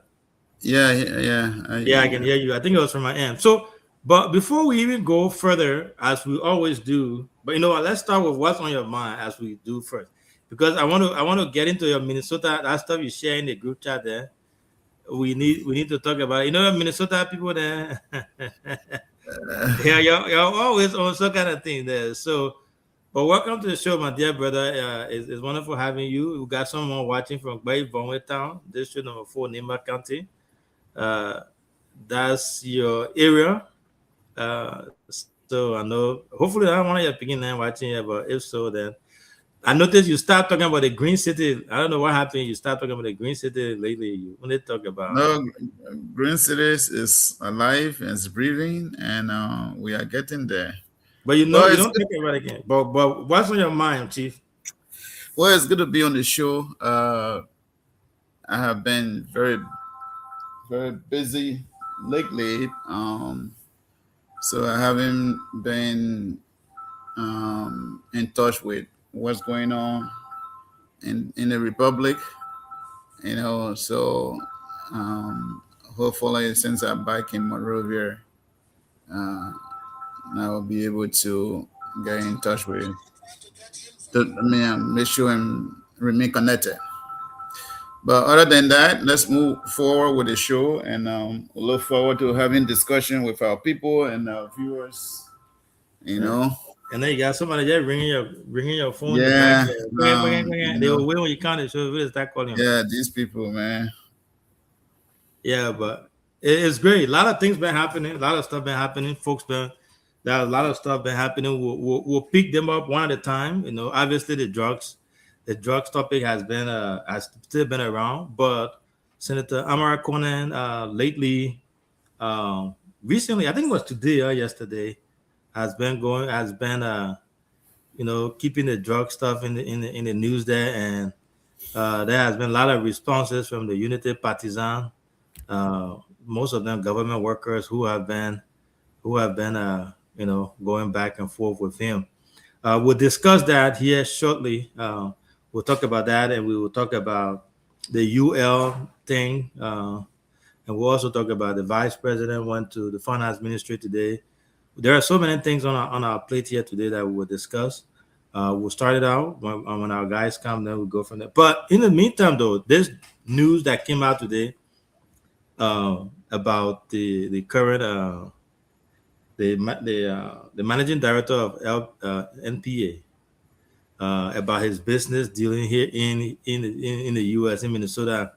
yeah. Yeah, I can hear you. I think it was from my end. So, but before we even go further, as we always do, but you know what? Let's start with what's on your mind as we do first, because I want to get into your Minnesota, that stuff you share in the group chat there. We need to talk about it. You know, Minnesota people there. Yeah, you're always on some kind of thing there. So, but welcome to the show, my dear brother. It's wonderful having you. We got someone watching from Bay Bonway Town, District Number 4, Nimba County. Uh, that's your area. So I know. Hopefully, I don't want you picking them watching here, but if so, then I noticed you start talking about the Green City. I don't know what happened. You start talking about the Green City lately. You when they talk about No, Green Cities is alive and it's breathing, and we are getting there. but you know Well, you it's don't good. talk about it again. But what's on your mind, Chief? Well, it's good to be on the show. I have been very busy lately. So I haven't been in touch with what's going on in the Republic. You know, so um, hopefully since I'm back in Monrovia, uh, I will be able to get in touch with. Make sure and remain connected. But other than that, let's move forward with the show, and we'll look forward to having discussion with our people and our viewers. You know, And then you got somebody just ringing your phone in the back yeah, there. Bang, bang, bang. you They know, will wait when you count it, so we'll start calling them. yeah, these people, man. Yeah, but it's great. A lot of things been happening. A lot of stuff been happening. There's a lot of stuff been happening. We'll pick them up one at a time. You know, obviously the drugs topic has still been around, but Senator Amara Conan recently, I think it was today or yesterday, has been keeping the drug stuff in the news there, and there has been a lot of responses from the Unity Partisan, most of them government workers who have been going back and forth with him. We'll discuss that here shortly. We'll talk about that, and we will talk about the UL thing, and we'll also talk about the vice president went to the finance ministry today. There are so many things on our plate here today that we will discuss. We'll start it out when our guys come, then we'll go from there. But in the meantime, though, there's news that came out today about the current the managing director of NPA, about his business dealing here in the U.S. in Minnesota,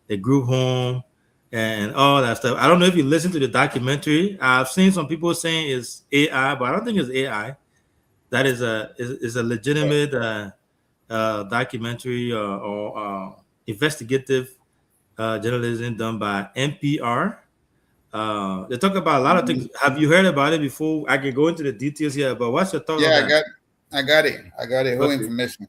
the group home and all that stuff. I don't know if you listen to the documentary. I've seen some people saying it's AI, but I don't think it's AI. That is a legitimate documentary or investigative journalism done by NPR. They talk about a lot of things. Have you heard about it before? I can go into the details here, but what's your thought on Yeah, that? I got it. I got it. Whole Okay. information.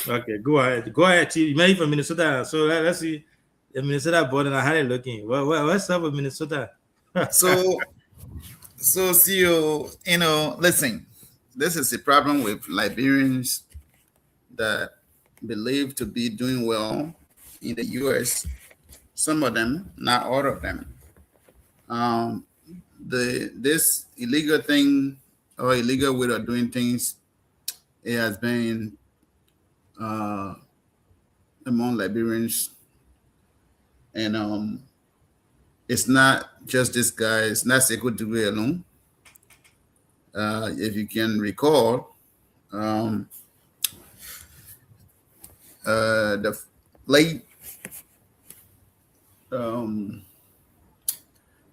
Okay, go ahead, Chief. You made from Minnesota, so let's see the Minnesota board and how they looking. What's up with Minnesota? So So, CEO, listen, this is the problem with Liberians that believe to be doing well in the U.S. Some of them, not all of them. Um, this illegal thing or illegal way of doing things, it has been uh, among Liberians, and it's not just this guy. It's not Sekou Touré alone. If you can recall, um, the late um,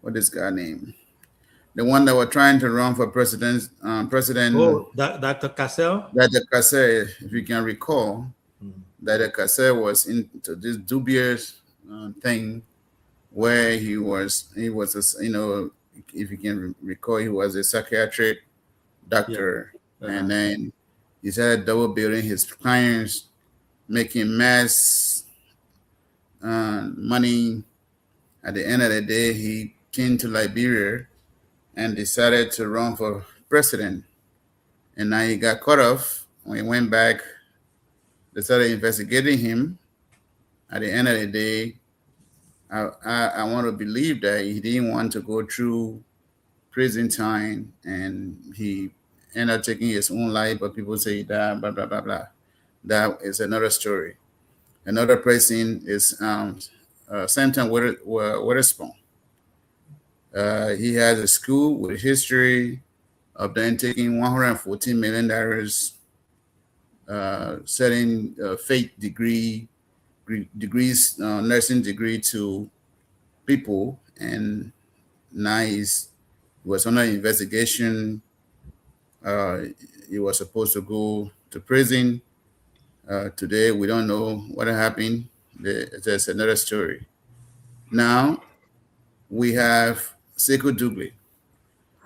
what is guy name? The one that were trying to run for president, President Oh, Dr. Cassell? Dada Kase, if you can recall, Mm. Dada Kase was into this dubious thing where he was if you can recall, he was a psychiatric Yeah. doctor, Uh-huh. and then he started double billing his clients, making mass money. At the end of the day, he came to Liberia and decided to run for president. And now he got cut off. When he went back, they started investigating him. At the end of the day, I want to believe that he didn't want to go through prison time, and he ended up taking his own life. But people say that blah blah blah blah. That is another story. Another person is Samson Witherspoon. He has a school with a history of then taking $114 million, selling fake degrees, nursing degree to people, and now he was under investigation. He was supposed to go to prison. Today, we don't know what happened. There's another story. Now, we have Sekou Douglé.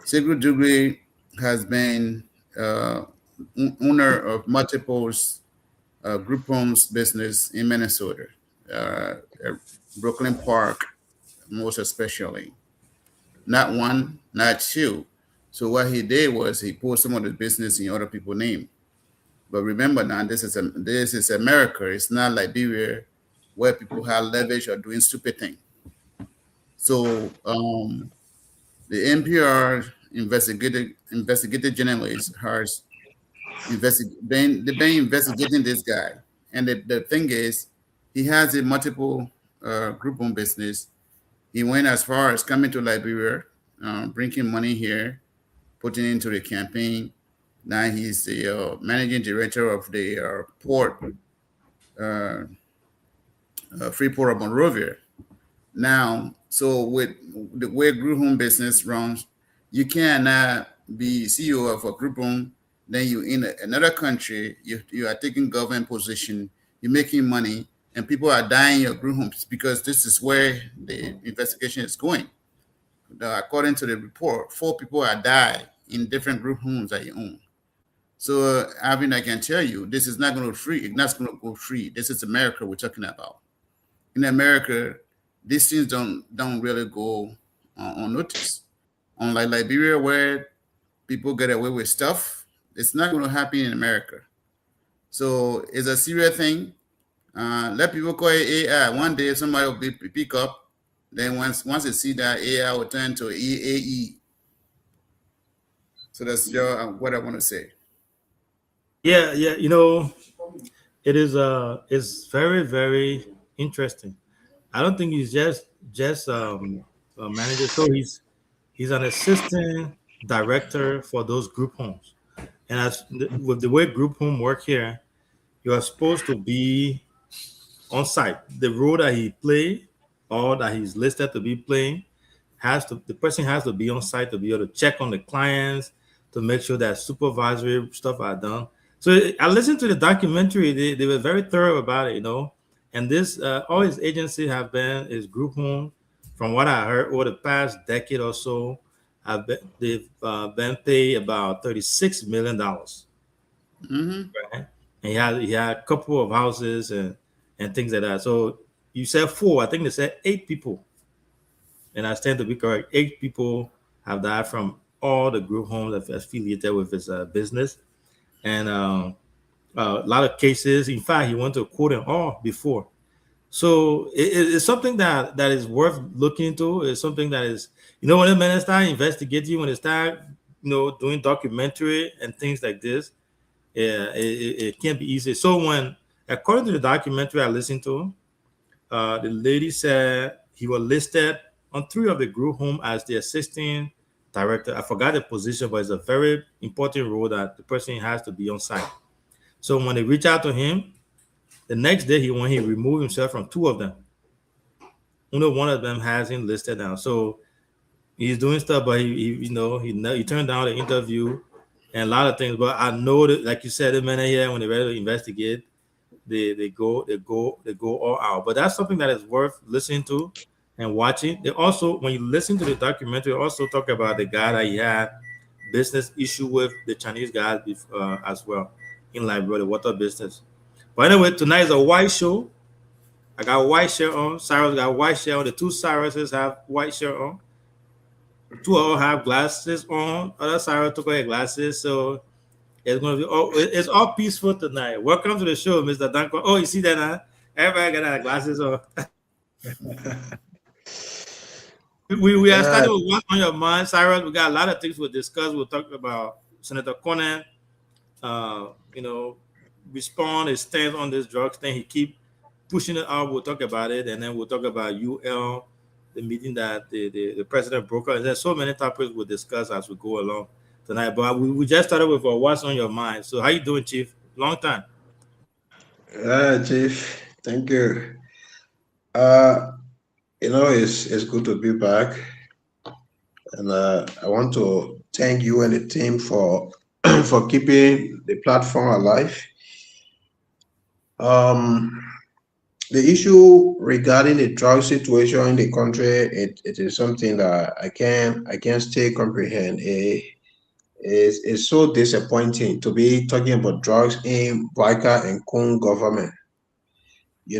Sekou Douglé has been owner of multiple group homes business in Minnesota, Brooklyn Park, most especially. Not one, not two. So what he did was he put some of the business in other people's name. But remember now, this is America. It's not Liberia, where people have leverage or doing stupid things. So the NPR investigative journalist has they've been investigating this guy, and the thing is, he has a multiple group owned business. He went as far as coming to Liberia, bringing money here, putting into the campaign. Now he's the managing director of the port, Freeport of Monrovia. Now, so with the way group home business runs, you cannot be CEO of a group home, then you in another country, you are taking government position, you're making money, and people are dying in your group homes because this is where the investigation is going. According to the report, 4 people are died in different group homes that you own. So, Alvin, I can tell you, this is not going to free. It's not going to go free. This is America we're talking about. In America, these things don't really go unnoticed. Unlike Liberia, where people get away with stuff, it's not going to happen in America. So it's a serious thing. Let people call it AI. One day somebody will pick up. Then once they see that, AI will turn to EAE. So that's what I want to say. Yeah, yeah. It is it's very, very interesting. I don't think he's just a manager. So he's an assistant director for those group homes. And with the way group home work here, you are supposed to be on site. The role that he play or that he's listed to be playing the person has to be on site to be able to check on the clients, to make sure that supervisory stuff are done. So I listened to the documentary. They were very thorough about it, And this all his agency have been his group home. From what I heard over the past decade or so, they've been paid about $36 million. Mm-hmm. Right? And he had a couple of houses and things like that. So you said 4. I think they said 8 people, and I stand to be correct. 8 people have died from all the group homes affiliated with his business, and a lot of cases. In fact, he went to court and all before. So it's something that is worth looking into. It's something that is, when they start investigating, when they start, doing documentary and things like this, yeah, it can't be easy. So according to the documentary I listened to, the lady said he was listed on 3 of the group home as the assistant director. I forgot the position, but it's a very important role that the person has to be on site. So when they reach out to him, the next day he removed himself from 2 of them. Only one of them has him listed down. So he's doing stuff, but he turned down the interview and a lot of things. But I know that, like you said, the men here, when they're ready to investigate, they go all out. But that's something that is worth listening to and watching. They also, when you listen to the documentary, also talk about the guy that he had business issue with, the Chinese guy as well in Liberia, the water business. But anyway, tonight is a white show. I got a white shirt on. Cyrus got a white shirt on. The 2 Cyruses have white shirt on. 2 of them have glasses on. Other Cyrus took away glasses. So it's going to be it's all peaceful tonight. Welcome to the show, Mr. Danko. Oh, you see that now? Everybody got their glasses on. we are starting with what's on your mind, Cyrus. We got a lot of things we'll discuss. We'll talk about Senator Conan. Respond his stance on this drugs thing. He keep pushing it out. We'll talk about it, and then we'll talk about UL, the meeting that the president broke up. There's so many topics we'll discuss as we go along tonight. But we just started with what's on your mind. So how you doing, Chief? Long time. Chief, thank you. It's good to be back, and I want to thank you and the team for for keeping the platform alive. The issue regarding the drug situation in the country, it is something that I can't still comprehend. It's so disappointing to be talking about drugs in Baika and Kung government.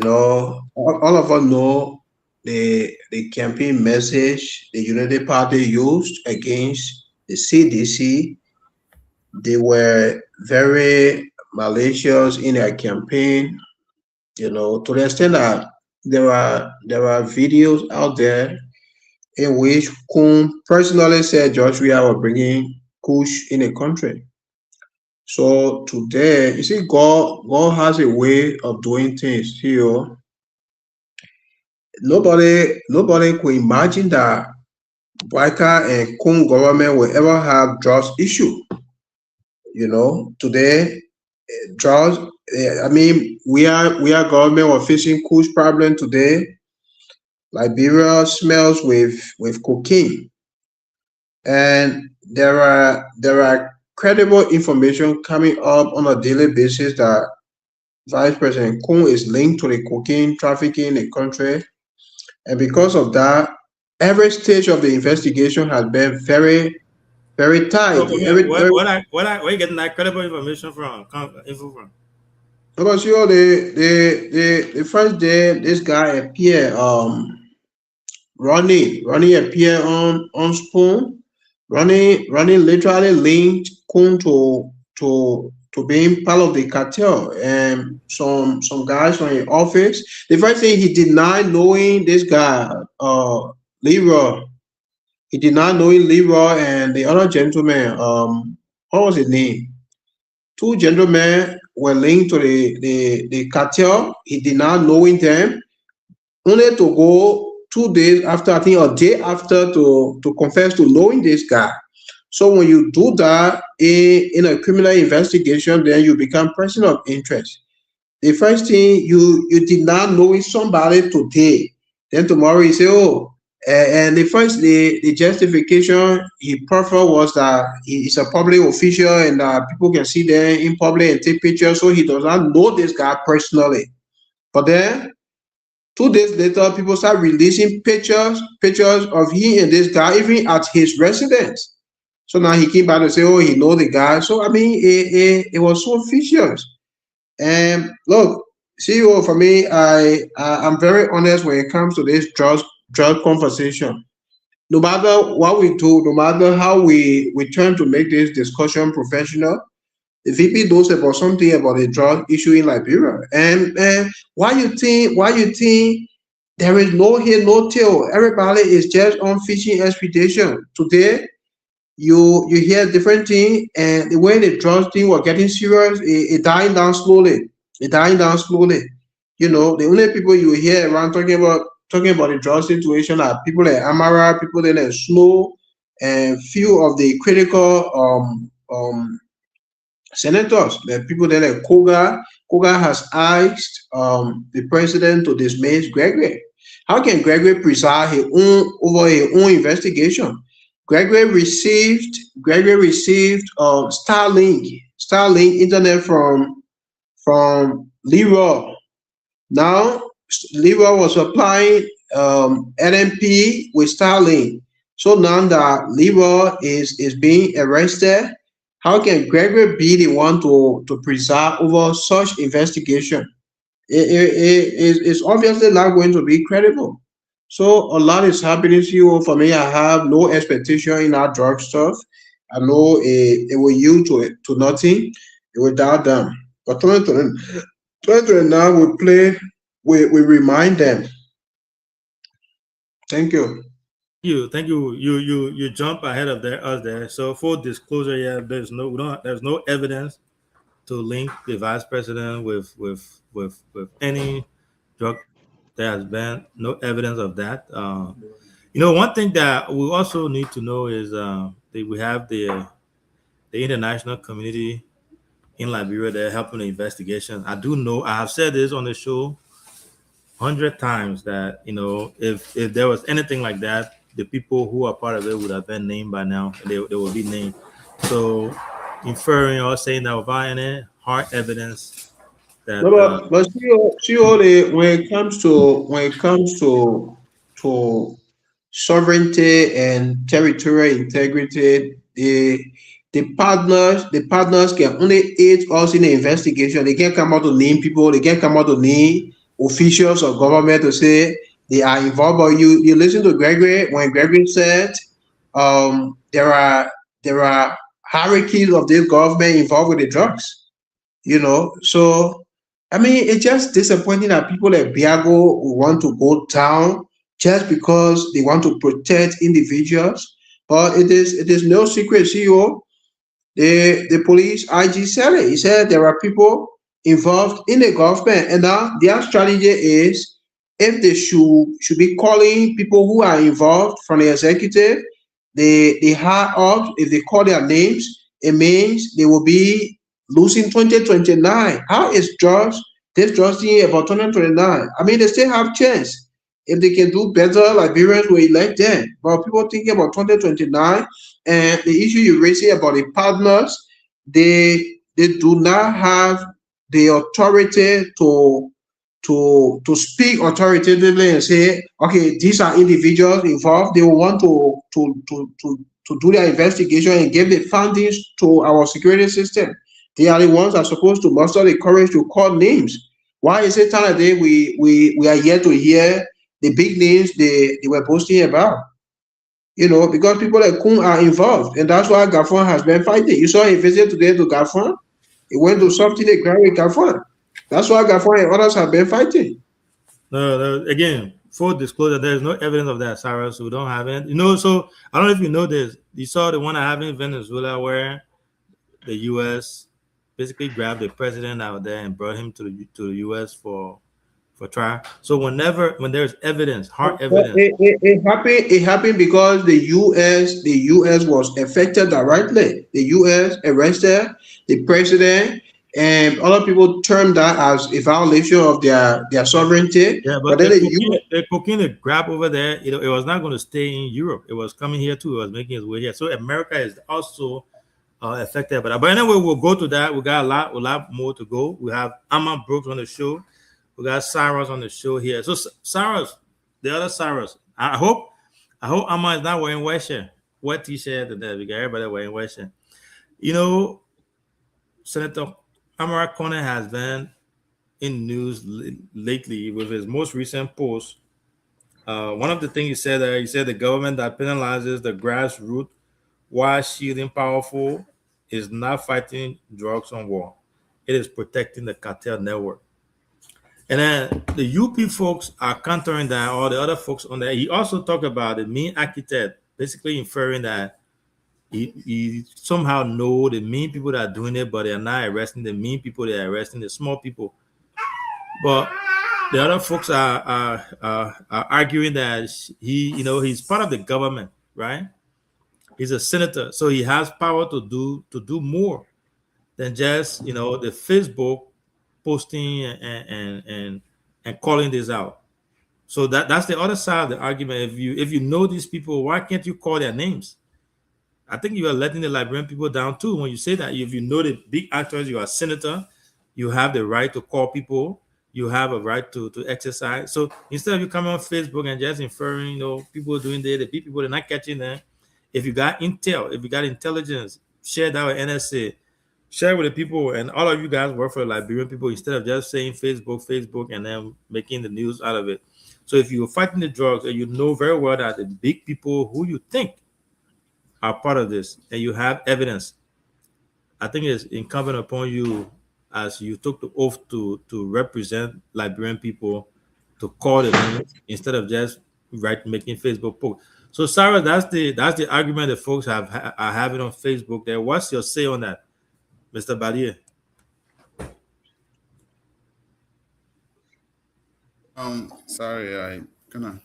All of us know the campaign message the Unity Party used against the CDC. They were very malicious in their campaign, to the extent that there are videos out there in which Kun personally said George we are bringing Kush in the country. So today, you see, God has a way of doing things here. Nobody could imagine that Baika and Kun government will ever have drugs issue. Today, drugs. We are government are facing Kush problem today. Liberia smells with cocaine, and there are credible information coming up on a daily basis that Vice President Kun is linked to the cocaine trafficking in the country, and because of that, every stage of the investigation has been very, very tight. Where are you getting that credible information from? Because the first day this guy appeared, Ronnie appeared on Spoon. Ronnie literally linked Kun to being part of the cartel, and some guys from the office. The first thing he denied knowing this guy, Leroy. He did not know Leroy and the other gentleman. What was his name? 2 gentlemen were linked to the cartel. He did not knowing them. Only to go 2 days after, I think a day after, to confess to knowing this guy. So when you do that in a criminal investigation, then you become person of interest. The first thing you did not know somebody today, then tomorrow you say, oh. And the justification he preferred was that he's a public official and people can see them in public and take pictures, so he does not know this guy personally. But then 2 days later, people start releasing pictures of he and this guy, even at his residence. So now he came back and say, oh, he know the guy. So it was so vicious. And look, CEO, for me, I'm very honest when it comes to this drug conversation. no matter what we do, no matter how we try to make this discussion professional, the VP knows about something about the drug issue in Liberia. And why you think there is no head, no tail? Everybody is just on fishing expedition. Today, you hear different thing, and the way the drug thing was getting serious, it dying down slowly. It dying down slowly. The only people you hear around talking about the drug situation are people like Amara, people like Snow, and few of the critical senators, the people there like Koga. Koga has asked the president to dismiss Gregory. How can Gregory preside over his own investigation? Gregory received Starlink internet from Leroy. Now Leroy was applying LMP with Starlink. So now that Leroy is being arrested, how can Gregory be the one to preside over such investigation? It's obviously not going to be credible. So a lot is happening to you. For me, I have no expectation in that drug stuff. I know it will yield to nothing. It will die down. But 2029 we play, we remind them. Thank you. Thank you. You jump ahead of us there. So full disclosure, yeah, there's no evidence to link the vice president with any drug. There has been no evidence of that. One thing that we also need to know is that we have the international community in Liberia that are helping the investigation. I do know. I have said this on the show 100 times that if there was anything like that, the people who are part of it would have been named by now. They will be named. So inferring or saying that without any hard evidence that No, but see, when it comes to sovereignty and territorial integrity, the partners can only aid us in the investigation. They can't come out to name people. They can't come out to name officials of government to say they are involved. But you listen to Gregory when Gregory said there are hierarchies of this government involved with the drugs. So I mean, it's just disappointing that people like Biago want to go down just because they want to protect individuals. But it is no secret, CEO. The police IG said it. He said there are people involved in the government, and now their strategy is if they should be calling people who are involved from the executive, they hire up. If they call their names, it means they will be losing 2029. How is this George thinking about 2029? I mean, they still have chance. If they can do better, Liberians will elect them. But people thinking about 2029, and the issue you raising about the partners, they do not have the authority to speak authoritatively and say, okay, these are individuals involved. They will want to do their investigation and give the findings to our security system. They are the ones that are supposed to muster the courage to call names. Why is it today we are yet to hear the big names they were posting about? Because people like Kun are involved, and that's why Gafon has been fighting. You saw a visit today to Gafon. He went to something the ground with Gafon. That's why Gafon and others have been fighting. No, again, full disclosure, there's no evidence of that, Cyrus. We don't have it. So I don't know if you know this. You saw the one I have in Venezuela where the U.S. basically grabbed the president out there and brought him to the U.S. for trial. So when there's evidence, hard evidence, it happened because the U.S. was affected directly. The U.S. arrested the president, and other people termed that as a violation of their sovereignty. Yeah, but the cocaine they grabbed over there, it was not going to stay in Europe. It was coming here too. It was making its way here. So America is also affected. But anyway, we'll go to that. We got a lot more to go. We have Amma Brooks on the show. We got Cyrus on the show here. So Cyrus, the other Cyrus, I hope Amma is not wearing white t-shirt today. We got everybody wearing white shirt. Senator Amara Conner has been in news lately with his most recent post One of the things you said there, you said the government that penalizes the grassroots while shielding powerful is not fighting drugs on war. It is protecting the cartel network. And then the UP folks are countering that, all the other folks on there. He also talked about the main architect, basically inferring that he somehow know the mean people that are doing it, but they're not arresting the mean people, they're arresting the small people. But the other folks are arguing that he's part of the government, right? He's a senator, so he has power to do more than just the Facebook posting and calling this out. So that's the other side of the argument. If you know these people, why can't you call their names? I think you are letting the Liberian people down too when you say that. If you know the big actors, you are a senator, you have the right to call people, you have a right to exercise. So instead of you coming on Facebook and just inferring, people doing the big people, they're not catching them. If you got intel, if you got intelligence, share that with NSA, share with the people, and all of you guys work for the Liberian people instead of just saying Facebook, and then making the news out of it. So if you're fighting the drugs and you know very well that the big people who you think are part of this and you have evidence, I think it's incumbent upon you, as you took the oath to represent Liberian people, to call the names instead of just making Facebook posts. So Sarah, that's the argument that folks are having on Facebook there. What's your say on that, Mr. Badier? Sorry, I kind of.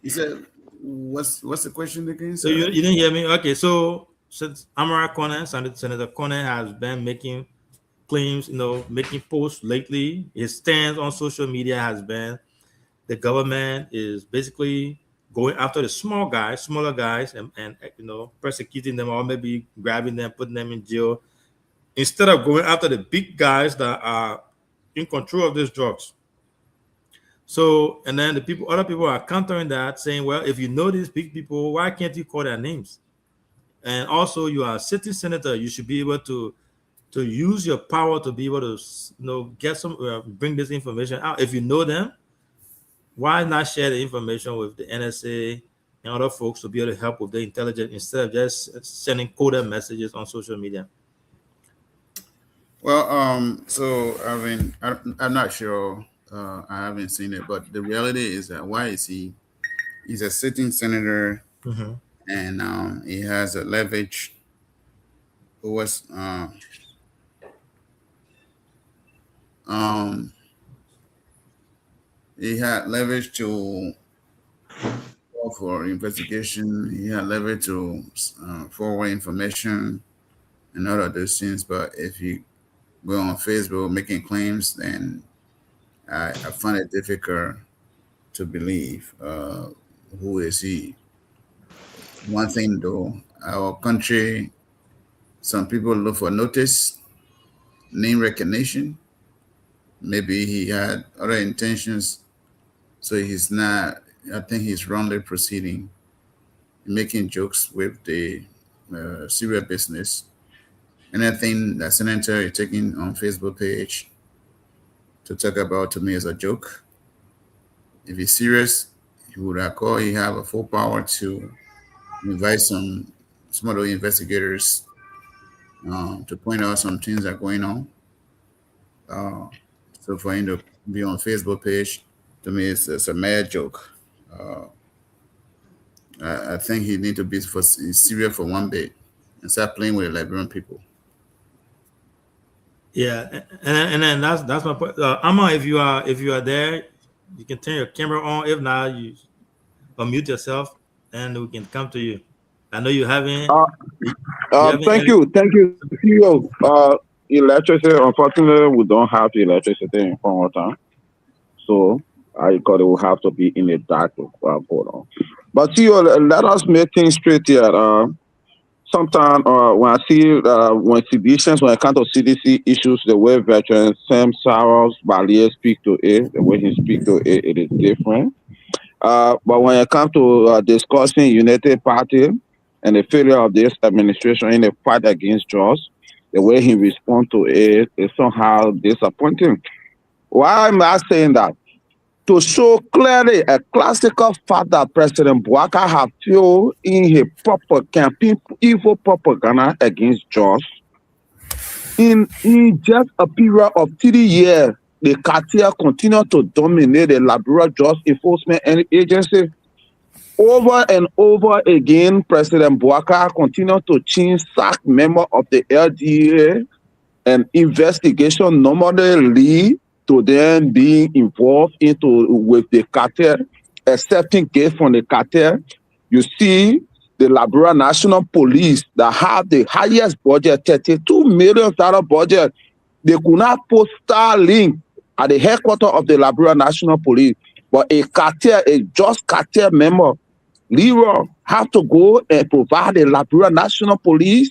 You said what's the question again? So you didn't hear me? Okay, so since Amara Conan, Senator Conan has been making claims, making posts lately. His stance on social media has been the government is basically going after the smaller guys, and persecuting them, or maybe grabbing them, putting them in jail, instead of going after the big guys that are in control of these drugs. So, and then other people are countering that, saying, well, if you know these big people, why can't you call their names? And also, you are a city senator, you should be able to use your power to be able to get bring this information out. If you know them, why not share the information with the NSA and other folks to be able to help with the intelligence instead of just sending coded messages on social media? Well, so I'm not sure. I haven't seen it, but the reality is that why is he's a sitting senator, and he has a leverage who was he had leverage to call for investigation. He had leverage to forward information and all of those things. But if you go on Facebook making claims, then I find it difficult to believe who is he. One thing though, our country, some people look for notice, name recognition. Maybe he had other intentions, so he's not. I think he's wrongly proceeding, making jokes with the serious business. Anything that senator is taking on Facebook page to talk about, to me, is a joke. If he's serious, he would have called. He have a full power to invite some other investigators to point out some things that are going on. So for him to be on Facebook page, to me, it's a mad joke. I think he need to be serious for one bit and start playing with the Liberian people. Yeah, and then that's my point. Amma, if you are there, you can turn your camera on. If not, you unmute yourself, and we can come to you. I know you haven't. Thank you, CEO. Electricity. Unfortunately, we don't have electricity in Congo, so I thought it would have to be in the dark to go on. But CEO, let us make things straight here. Sometimes when I see when it comes to CDC issues, the way veteran Sam Saros Balier speak to it, the way he speak to it, it is different. But when it comes to discussing United Party and the failure of this administration in the fight against drugs, the way he responds to it is somehow disappointing. Why am I saying that? to show clearly a classical fact that President Bouaka have failed in his proper campaign, evil propaganda against George. In just a period of 3 years, the cartel continued to dominate the Liberia Justice Enforcement Agency. Over and over again, President Bouaka continued to change sack member of the LDA, and investigation normally lead to them being involved with the cartel, accepting gifts from the cartel. You see, the Liberia National Police that have the highest budget, $32 million budget, they could not put Starlink at the headquarters of the Liberia National Police, but a just cartel member, Leroy, have to go and provide the Liberia National Police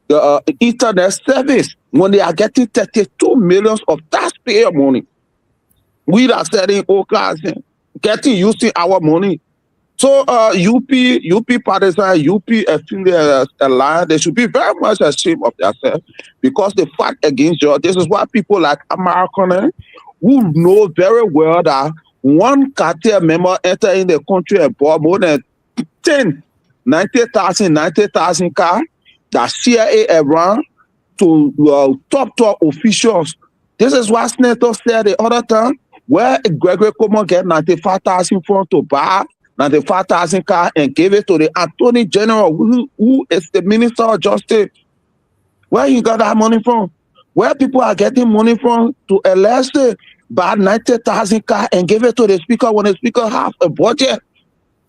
the internet service when they are getting 32 million of taxpayer money. We are selling all cars, using our money. So UP partisan, UP affiliate alliance, they should be very much ashamed of themselves because they fight against you. This is why people like American who know very well that one cartel member enter in the country and bought more than 90,000 cars that CIA around to top officials. This is what Senator said the other time, where Gregory Coleman get 95,000 from to buy 95,000 cars and gave it to the Attorney General, who is the Minister of Justice. Where he got that money from? Where people are getting money from to elect buy 90,000 cars and give it to the Speaker when the Speaker have a budget?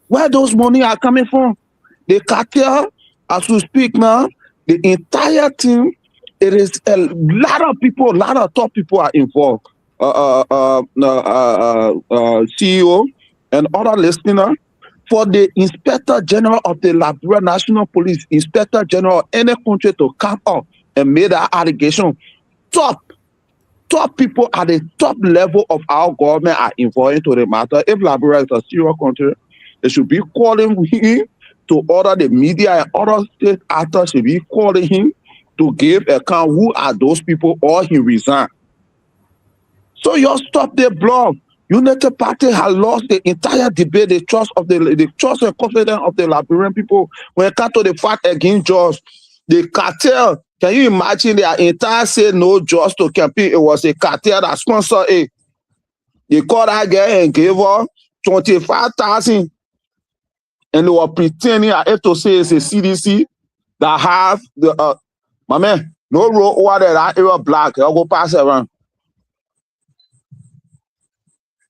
Where those money are coming from? The cartel, as we speak now, the entire team, it is a lot of people, a lot of top people are involved. CEO and other listeners, for the Inspector General of the Liberia National Police, Inspector General of any country to come up and make that allegation, top people at the top level of our government are involved into the matter. If Liberia is a serious country, they should be calling him to order the media and other state actors should be calling him to give account who are those people or he resign. So you stop the blog. United Party has lost the entire debate, the trust and confidence of the Liberian people when it comes to the fight against George. The cartel, can you imagine their entire say no George to campaign? It was a cartel that sponsored it. They called that girl and gave her 25,000. And they were pretending I have to say it's a CDC that have the my man, no road over there, that area black. I'll go pass around.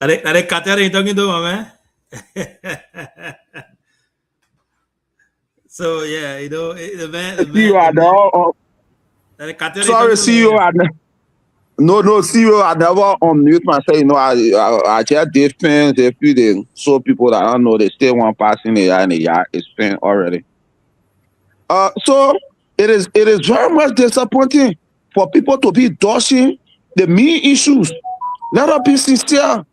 Are they cartel you talking to, my man? So yeah, you know, the man. Sorry, CEO. No, CEO. I never unmute myself. You know, I just defend a few days. So people that I don't know, they still want passing the yard and the yard is spent already. So it is very much disappointing for people to be dodging the main issues. Let us be sincere.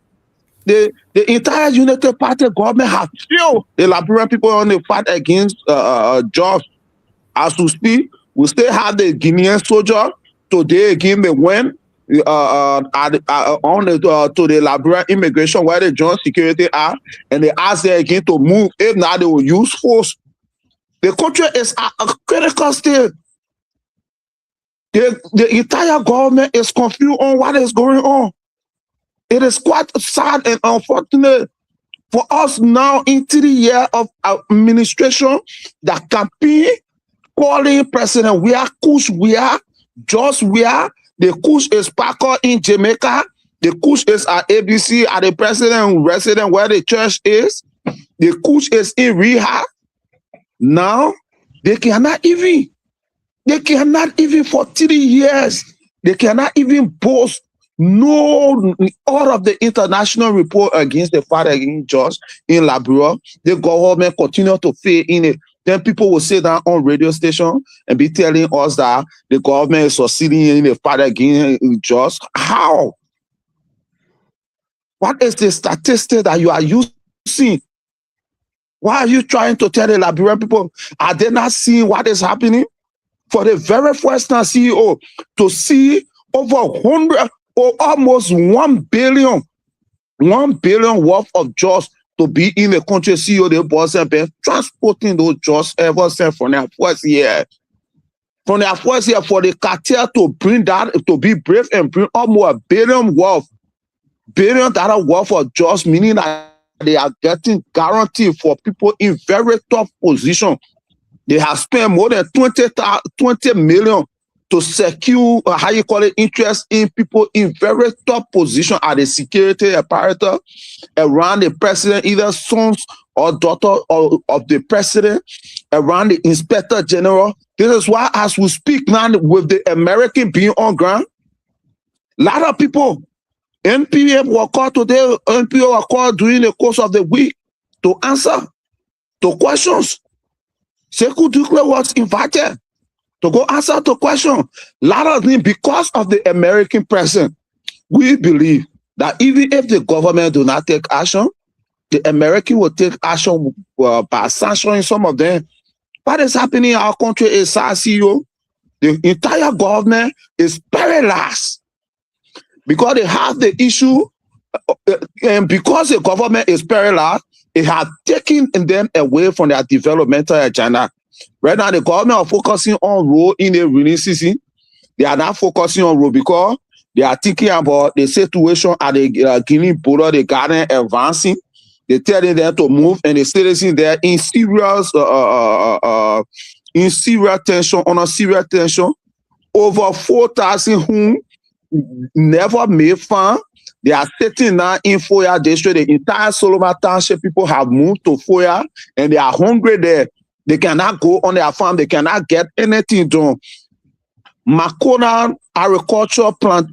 The entire United Party government has failed the Liberian people on the fight against George. As we speak, we still have the Guinean soldier. Today again they went to the Liberian immigration where the joint security are, and they asked them again to move. If not, they will use force. The country is at a critical state. The entire government is confused on what is going on. It is quite sad and unfortunate for us now in 3 years of administration that campaign calling President we are Kush, we are just we are. The Kush is Paco in Jamaica. The Kush is at ABC at the president resident where the church is. The Kush is in rehab. Now they cannot even for 3 years. They cannot even boast. No, all of the international report against the fight against George in Liberia, the government continue to fail in it. Then people will sit down on radio station and be telling us that the government is succeeding in the fight against George. How? What is the statistic that you are using? Why are you trying to tell the Liberian people? Are they not seeing what is happening? For the very first time, CEO, to see over 100 or almost 1 billion $1 billion worth of jobs to be in the country. CEO, the boss, and been transporting those jobs ever since from their first year. From their first year, for the cartel to bring that, to be brave and bring almost $1 billion worth of jobs, meaning that they are getting guaranteed for people in very tough position. They have spent more than 20 million to secure, interest in people in very tough position at the security apparatus around the president, either sons or daughter of the president, around the inspector general. This is why, as we speak now, with the American being on ground, a lot of people, NPA were called today, NPA were called during the course of the week to answer to questions. Sekou Dukle was invited to go answer to questions. A lot of things, because of the American president, we believe that even if the government do not take action, the American will take action by sanctioning some of them. What is happening in our country is, CEO, the entire government is paralyzed because they have the issue, and because the government is paralyzed, it has taken them away from their developmental agenda. Right now, the government are focusing on road in the rainy season. They are not focusing on road because they are thinking about the situation at the Guinea border, the Ghana advancing. They're telling them to move, and the citizens there in serious tension, on a serious tension. Over 4,000 whom never made farm. They are sitting now in Foya district. The entire Solomon Township people have moved to Foya, and they are hungry there. They cannot go on their farm. They cannot get anything done. Makona Agriculture Plant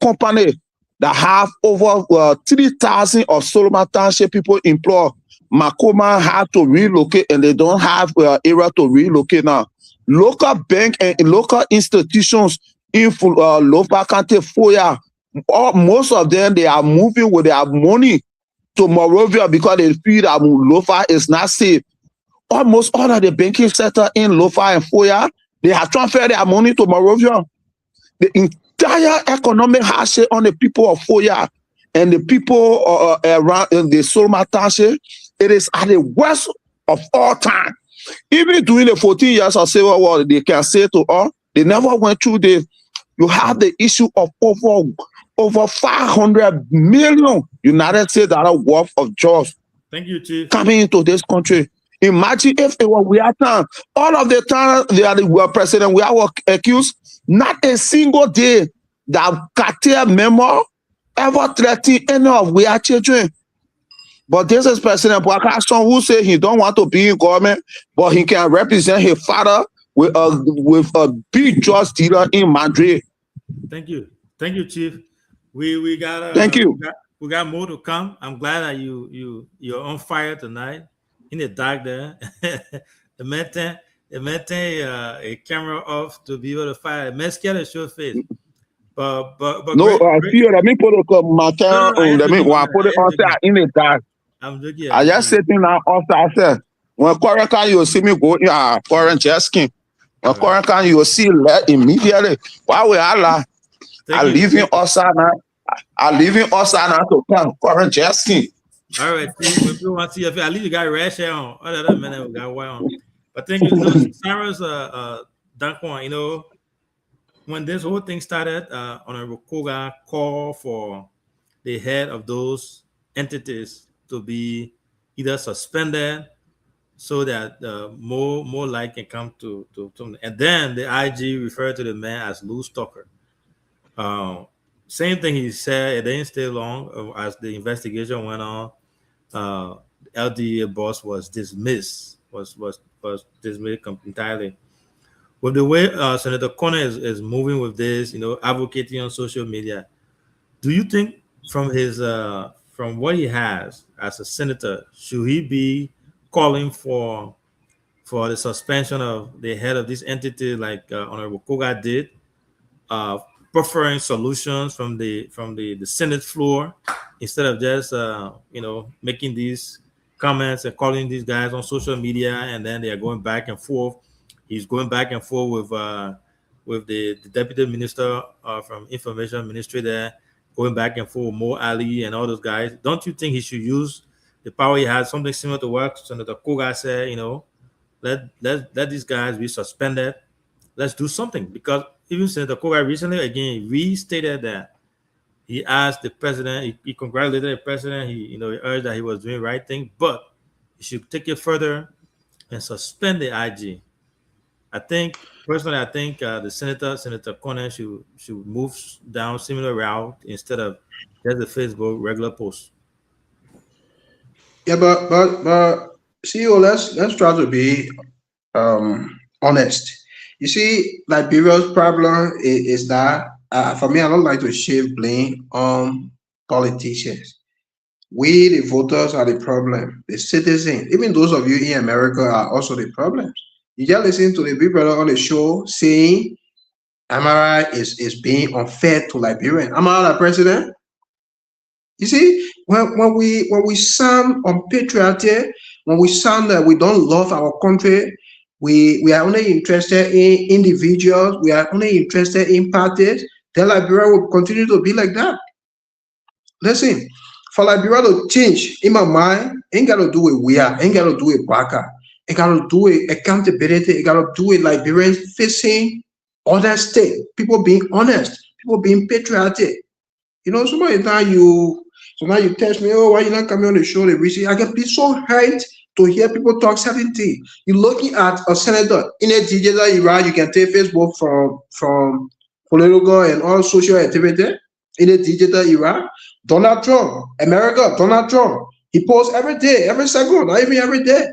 Company that have over 3,000 of Solomon Township people employed. Makoma had to relocate, and they don't have area to relocate now. Local bank and local institutions in Lofa County, Foya, most of them, they are moving with their money to Monrovia because they feel that Lofa is not safe. Almost all of the banking sector in Lofa and Foya, they have transferred their money to Monrovia. The entire economic hardship on the people of Foya and the people around in the Solomon Township, it is at the worst of all time. Even during the 14 years of Civil War, they can say to us, they never went through this. You have the issue of over 500 million United States dollar worth of jobs. Thank you, Chief. Coming into this country. Imagine if it was we are time. All of the time they were president, we are accused. Not a single day that cartel member ever threatened any of we are children. But this is President Bwakason who said he don't want to be in government, but he can represent his father with a big drug dealer in Madrid. Thank you, Chief. We got. Thank you. We got more to come. I'm glad that you're on fire tonight. In the dark there, the maintain a camera off to be able to fire. The man scared to show face. But no, I feel let me put my camera on. Let me put it outside in the dark. I'm looking. I just sitting now outside. I said, when Korean you see me go, Korean jet skin. When Korean you see let immediately. Why we are I live in outside now. I live in outside now to come Korean jet skin. All right, when people want to see if at least you got red hair on. Other than that, we got white on. But thank you, Sarah's Dankwan. You know, when this whole thing started, Honorable Koga called for the head of those entities to be either suspended so that more light can come to them. And then the IG referred to the man as Lou Stalker. Same thing he said. It didn't stay long as the investigation went on. LDA boss was dismissed. Was dismissed entirely. With the way Senator Corner is moving with this, you know, advocating on social media, do you think from his from what he has as a senator, should he be calling for the suspension of the head of this entity like Honorable Koga did, preferring solutions from the Senate floor instead of just making these comments and calling these guys on social media, and then they are going back and forth. He's going back and forth with the deputy minister from Information Ministry there, going back and forth, Mo Ali and all those guys. Don't you think he should use the power he has, something similar to what Senator Koga said, let these guys be suspended. Let's do something. Because even Senator Koga recently, again, restated that he asked the president, he congratulated the president, he urged that he was doing the right thing, but he should take it further and suspend the IG. Personally, I think the Senator Cornyn should move down similar route instead of just the Facebook regular post. Yeah, but CEO, let's try to be honest. You see, Liberia's problem is that for me, I don't like to shift blame on politicians. We, the voters, are the problem. The citizens, even those of you in America, are also the problems. You just listen to the big brother on the show saying Amara is being unfair to Liberian. Amara, the president. You see, when we sound unpatriotic, when we sound that we don't love our country, we are only interested in individuals, we are only interested in parties, then Liberia will continue to be like that. Listen, for Liberia to change, in my mind, ain't got to do it ain't got to do it Baka, ain't got to do it accountability, ain't got to do it Liberians facing other state, people being honest, people being patriotic. So many times so now you text me, oh, why you not coming on the show? I can be so hurt to hear people talk 70. You're looking at a senator in a digital era. You can take Facebook from political and all social activity in a digital era. Donald Trump, America, Donald Trump. He posts every day, every second, not even every day.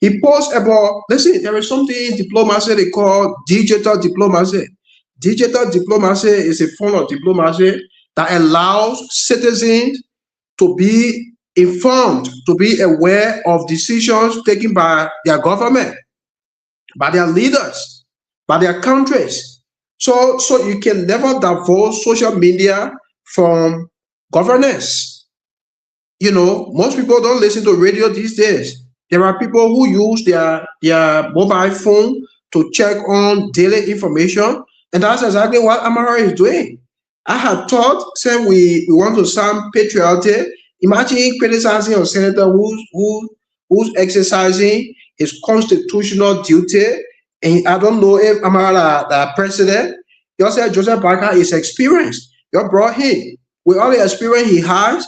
He posts about, listen, there is something in diplomacy they call digital diplomacy. Digital diplomacy is a form of diplomacy that allows citizens to be informed, to be aware of decisions taken by their government, by their leaders, by their countries. So you can never divorce social media from governance. Most people don't listen to radio these days. There are people who use their mobile phone to check on daily information, and that's exactly what Amara is doing. I had thought, saying we want to sound patriotic. Imagine criticizing a senator who's exercising his constitutional duty. And I don't know if Amara, the president, you said Joseph Barker is experienced. You brought him with all the experience he has.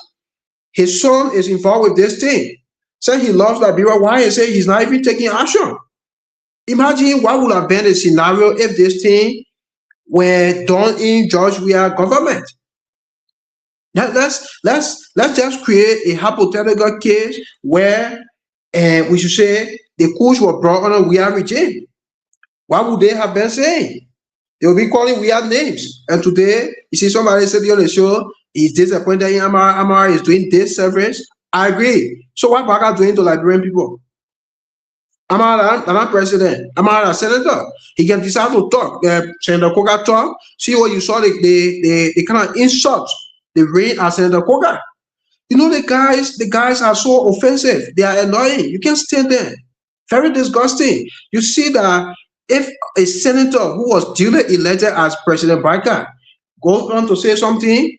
His son is involved with this thing. Saying he loves Liberia, why he say he's not even taking action? Imagine what would have been the scenario if this thing were done in George Weah government. Now let's just create a hypothetical case where we should say the coups were brought on a Weah regime. What would they have been saying? They will be calling Weah names. And today, you see somebody said on the show, he's disappointed in Amara is doing this service. I agree. So what Baka doing to Liberian people? Amara, not president. Amara, senator. He can decide to talk. Senator Koga talk. See what you saw, the kind of insults they rain at Senator Koga. The guys are so offensive. They are annoying. You can't stand there. Very disgusting. You see that if a senator who was duly elected as President Baka goes on to say something,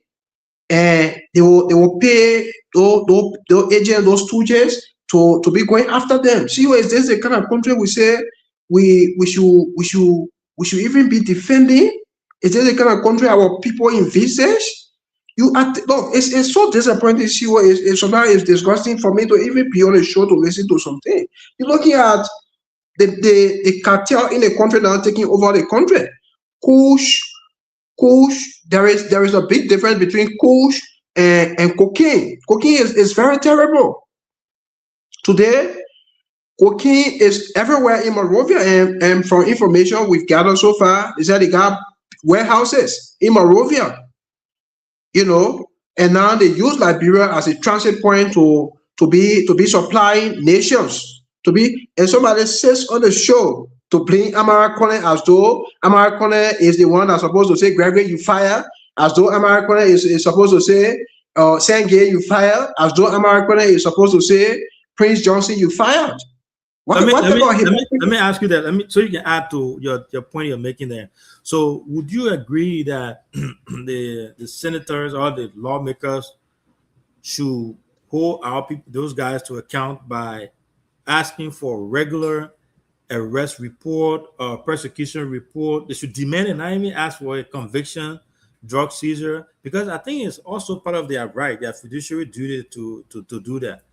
and they will pay those agents, those stooges to be going after them. See, is this the kind of country we say we should even be defending? Is this the kind of country our people envisage? Look, it's so disappointing. See, sometimes it's disgusting for me to even be on a show to listen to something. You're looking at the cartel in the country now taking over the country. Kush, there is a big difference between Kush and cocaine. Cocaine is very terrible. Today, cocaine is everywhere in Monrovia, and from information we've gathered so far, is that they got warehouses in Monrovia, and now they use Liberia as a transit point to be supplying nations, and somebody says on the show to blame Amara Cornyn as though Amara Cornyn is the one that's supposed to say, Gregory, you fire, as though Amara Cornyn is supposed to say, Sengay, you fire, as though Amara Cornyn is supposed to say, Prince Johnson, you fired. Let me ask you that. So you can add to your point you're making there. So would you agree that the senators or the lawmakers should hold our people, those guys, to account by asking for regular arrest report or persecution report? They should demand and not even ask for a conviction, drug seizure, because I think it's also part of their right, their fiduciary duty to do that.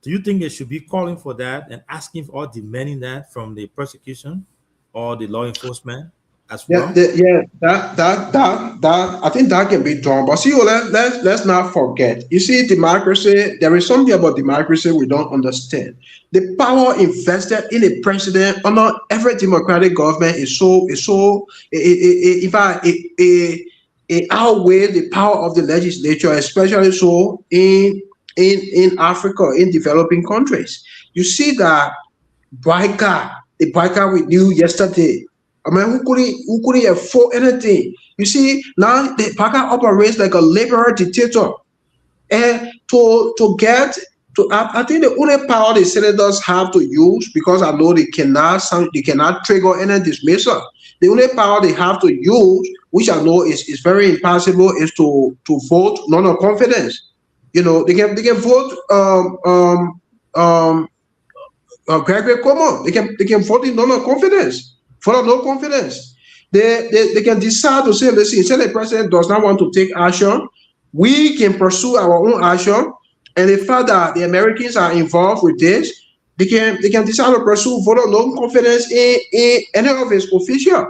Do you think they should be calling for that and asking for or demanding that from the prosecution or the law enforcement as well? That I think that can be done. But see, let's not forget. You see, democracy. There is something about democracy we don't understand. The power invested in a president under every democratic government is so. In fact, it outweighs the power of the legislature, especially so in Africa, in developing countries. You see that the biker we knew yesterday. I mean, who couldn't afford anything? You see, now the biker operates like a liberal dictator. And I think the only power the senators have to use, because I know they cannot trigger any dismissal. The only power they have to use, which I know is very impossible, is to vote non-confidence. You know, they can vote Gregory Cuomo. They can vote in non-confidence. For no confidence. They can decide to say, listen, say the president does not want to take action, we can pursue our own action. And the fact that the Americans are involved with this, they can decide to pursue vote of no confidence in any of his officials.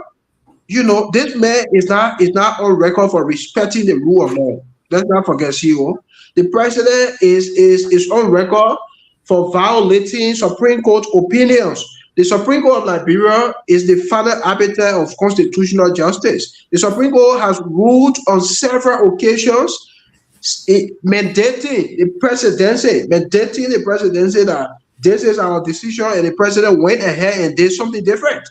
You know, this man is not on record for respecting the rule of law. Let's not forget, CEO. The president is on record for violating Supreme Court opinions. The Supreme Court of Liberia is the final arbiter of constitutional justice. The Supreme Court has ruled on several occasions mandating the presidency that this is our decision, and the president went ahead and did something different.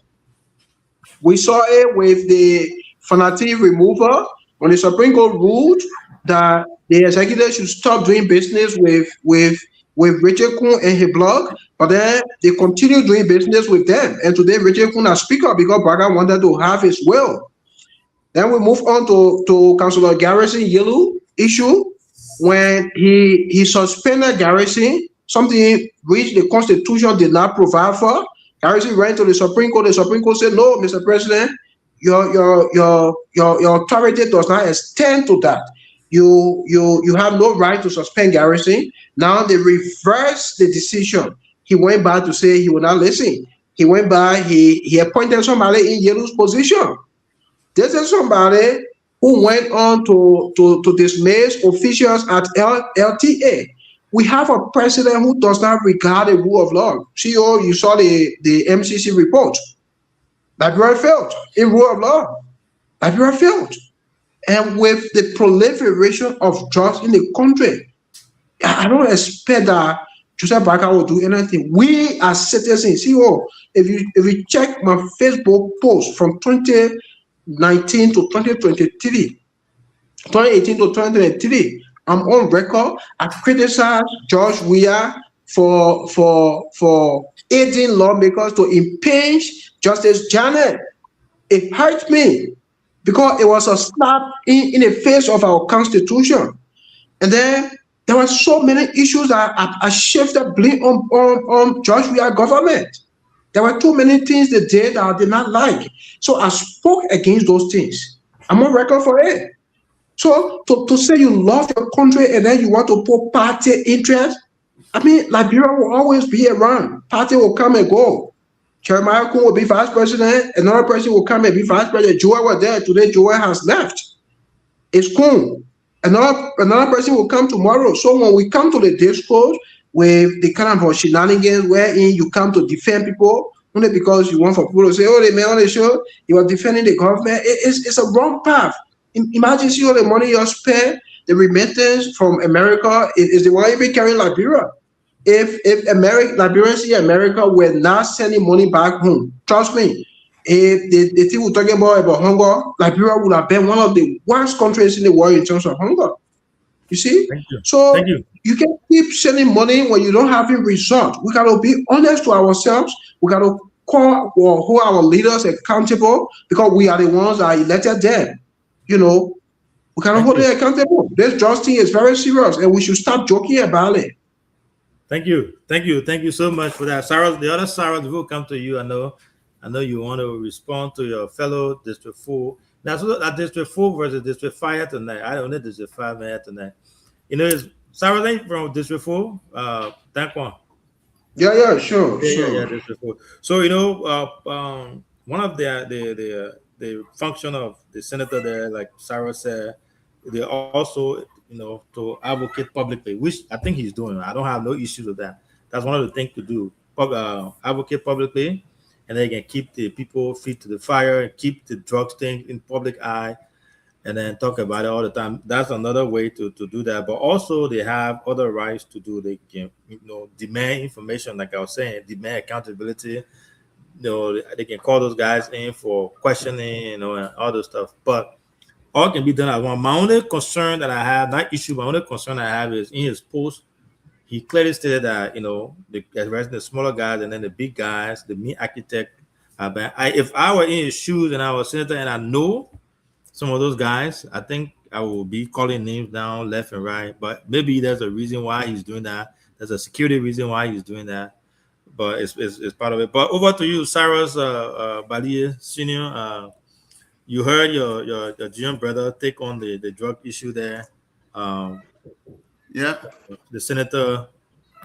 We saw it with the fanatic removal when the Supreme Court ruled that the executive should stop doing business with Richard Kun and his blog, but then they continue doing business with them. And today, Richard Kun is speaker because Braga wanted to have his will. Then we move on to Councillor Garrison Yellow issue when he suspended Garrison, something which the Constitution did not provide for. Garrison went to the Supreme Court. The Supreme Court said, "No, Mr. President, your authority does not extend to that. You have no right to suspend Garrison." Now they reversed the decision. He went back to say he would not listen. He went back, he appointed somebody in Yellow's position. This is somebody who went on to dismiss officials at LTA. We have a president who does not regard the rule of law. CEO, you saw the MCC report. Liberia failed in rule of law. Liberia failed. And with the proliferation of drugs in the country, I don't expect that Joseph Barker will do anything. We as citizens, CEO, if you check my Facebook post from 2019 to 2023, 2018 to 2023, I'm on record. I criticized George Weah for aiding lawmakers to impeach Justice Janet. It hurt me because it was a slap in the face of our Constitution. And then there were so many issues that I shifted blame on George Weah government. There were too many things they did that I did not like. So I spoke against those things. I'm on record for it. So to say you love your country and then you want to put party interest, I mean, Liberia will always be around. Party will come and go. Jeremiah Kun will be vice president. Another person will come and be vice president. Joel was there. Today, Joel has left. It's Kun. Another person will come tomorrow. So when we come to the discourse with the kind of shenanigans wherein you come to defend people only because you want for people to say, oh, they may on the show, you are defending the government. It's a wrong path. Imagine see all the money you spend, the remittance from America is the one you be carrying Liberia. If Liberians see America were not sending money back home, trust me, if the thing we're talking about hunger, Liberia would have been one of the worst countries in the world in terms of hunger. You see? Thank you. So Thank you. you can keep sending money when you don't have a result. We gotta be honest to ourselves. We gotta call or hold our leaders accountable because we are the ones that elected them. You know, we gotta Thank hold you. them accountable. This drug thing is very serious, and we should stop joking about it. Thank you. Thank you. Thank you so much for that. Sarah, the other Sarah will come to you. I know you want to respond to your fellow District 4. Now, so that District 4 versus District 5 tonight. I don't know District 5 man tonight. You know, it's Sarah Lane from District 4. Thank one. Yeah, sure, Yeah, sure. District 4. So, you know, one of the function of the senator there, like Sarah said, they also, you know, to advocate publicly, which I think he's doing. I don't have no issues with that. That's one of the things to do. Advocate publicly, and they can keep the people feet to the fire and keep the drugs thing in public eye, and then talk about it all the time. That's another way to do that. But also they have other rights to do. They can, you know, demand information, like I was saying, demand accountability. You know, they can call those guys in for questioning, you know, and all this stuff. But all can be done at one. My only concern that I have, not issue, my only concern I have is in his post, he clearly stated that, you know, the smaller guys and then the big guys, the meat architect. If I were in his shoes and I was senator and I know some of those guys, I think I will be calling names down left and right. But maybe there's a reason why he's doing that. There's a security reason why he's doing that. But it's part of it. But over to you, Cyrus Balie Senior. You heard your GM brother take on the drug issue there. Um, Yeah. the senator,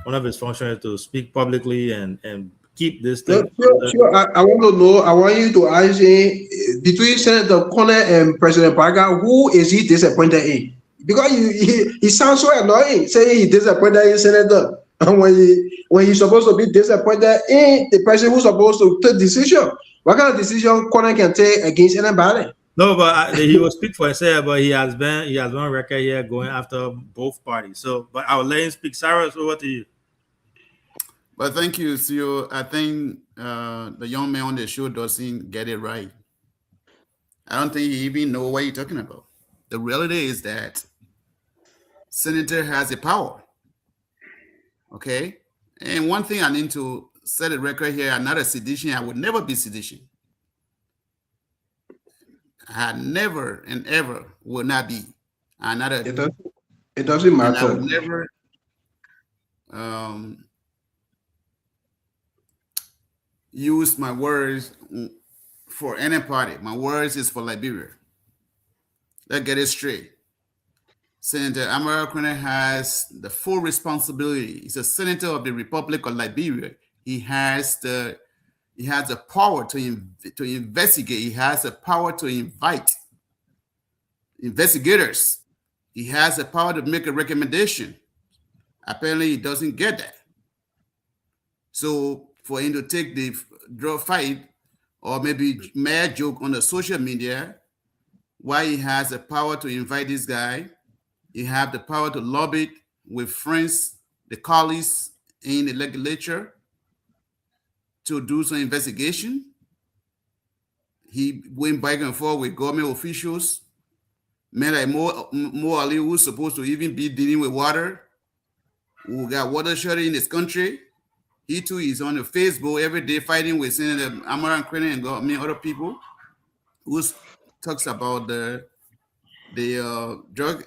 one of his functions is to speak publicly and keep this No, thing sure, under. sure. I want to know. I want you to ask me between Senator Connor and President Parker, who is he disappointed in? Because he sounds so annoying saying he disappointed in Senator, and when he's supposed to be disappointed in the person who's supposed to take decision. What kind of decision Connor can take against anybody? No, but he will speak for himself. But he has one record here going after both parties. So, but I'll let him speak. Cyrus, over to you. But thank you, CEO. I think the young man on the show doesn't get it right. I don't think he even know what you're talking about. The reality is that senator has the power. Okay? And one thing I need to set a record here, I'm not a sedition. I would never be sedition. I never and ever will not be. I'm not a, It doesn't and I matter. would never use my words for any party. My words is for Liberia. Let's get it straight. Senator Amara Kwene has the full responsibility. He's a senator of the Republic of Liberia. He has the power to investigate. He has the power to invite investigators. He has the power to make a recommendation. Apparently, he doesn't get that. So for him to take the drug fight or maybe mad joke on the social media, why he has the power to invite this guy, he have the power to lobby with friends, the colleagues in the legislature to do some investigation. He went back and forth with government officials. Men like Mo Ali, who's supposed to even be dealing with water, who got water shortage in this country. He too is on the Facebook every day fighting with Senator Amara Kwene and many other people who talks about the drug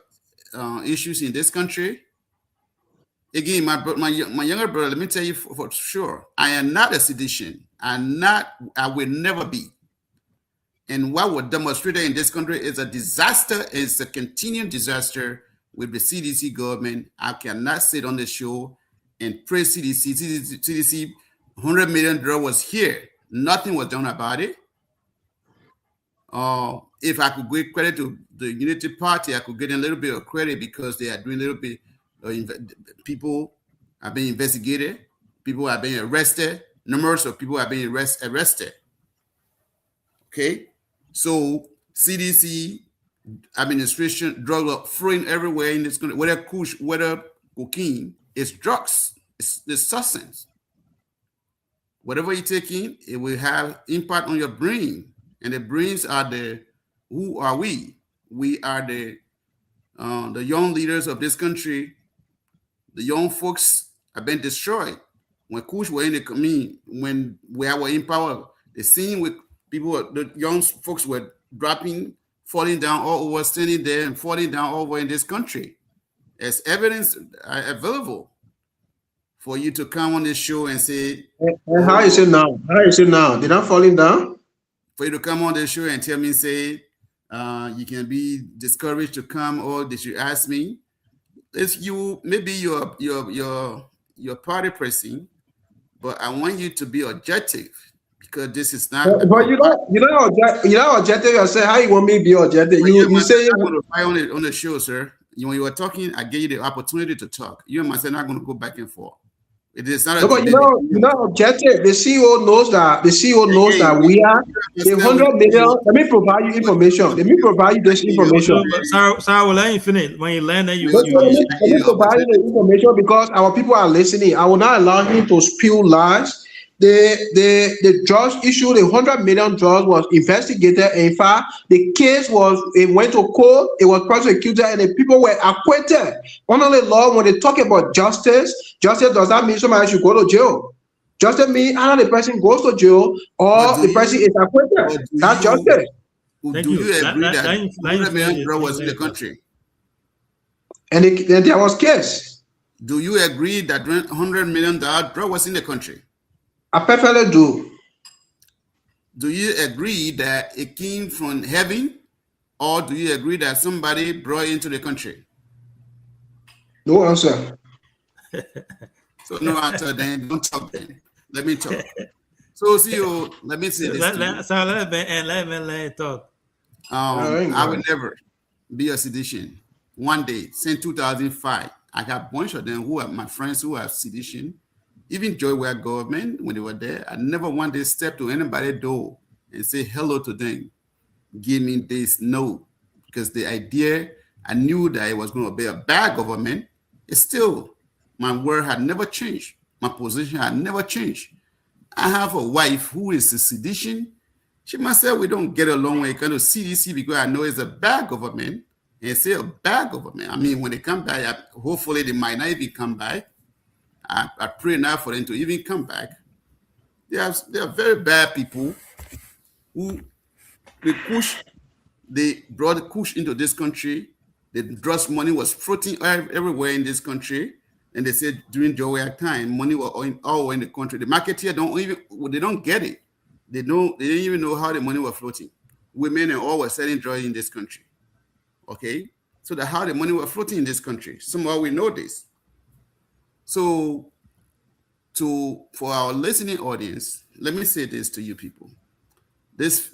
issues in this country. Again, my younger brother, let me tell you for sure, I am not a sedition. I will never be. And what was demonstrated in this country is a disaster, is a continuing disaster with the CDC government. I cannot sit on the show and praise CDC. CDC, $100 million was here. Nothing was done about it. If I could give credit to the Unity Party, I could get a little bit of credit because they are doing a little bit. People are being investigated. People are being arrested. Numbers of people are being arrested. Okay, so CDC administration, drug law, flowing everywhere in this country. Whether kush, whether cocaine, it's drugs. It's the substance. Whatever you take in, it will have impact on your brain. And the brains are who are we? We are the The young leaders of this country, the young folks have been destroyed. When Kush were in the when we were in power, the scene with people, the young folks were dropping, falling down all over, standing there and falling down all over in this country. As evidence available for you to come on this show and say, and how is it now? How is it now? They're not falling down? For you to come on the show and tell me, say, you can be discouraged to come, or did you ask me? It's you, maybe you're party person, but I want you to be objective, because this is not. But you know objective yourself. How you want me to be objective? You say I'm going to fight on the show, sir. When you were talking, I gave you the opportunity to talk. You and myself are not going to go back and forth. It is not. No, but you know, objective. The CEO knows that. The CEO knows that we are the 100 million. Let me provide you information. Let me provide you this information. Sorry, we'll let you finish. When you land, then let me provide you the information, because our people are listening. I will not allow him to spew lies. The judge issued a 100 million judge was investigated. In fact, the case went to court. It was prosecuted, and the people were acquitted. Under the law, when they talk about justice does not mean somebody should go to jail. Justice means either the person goes to jail or the person is acquitted. That's justice. Do you agree that 100 million drug was in the country? And there was case. Do you agree that 100 million drug was in the country? I perfectly do. Do you agree that it came from heaven, or do you agree that somebody brought it into the country? No answer. So no answer, then don't talk then. Let me talk. So CEO, let me say this. Let me talk. I will never be a sedition. One day, since 2005, I got a bunch of them who are my friends who are sedition. Even Joy Ware government, when they were there, I never one day step to anybody's door and say hello to them. Give me this. No, because the idea, I knew that it was going to be a bad government. It's still, my word had never changed. My position had never changed. I have a wife who is a sedition. She must say we don't get along when it comes to CDC, because I know it's a bad government. And it's still a bad government. I mean, when they come back, hopefully they might not even come back. I pray now for them to even come back. They are very bad people who they brought Kush into this country. The drugs money was floating everywhere in this country. And they said during Joe Ware time, money was all in the country. The marketeer they don't get it. They didn't even know how the money was floating. Women and all were selling drugs in this country. Okay? So how the money was floating in this country. Somehow we know this. So, for our listening audience, let me say this to you people. This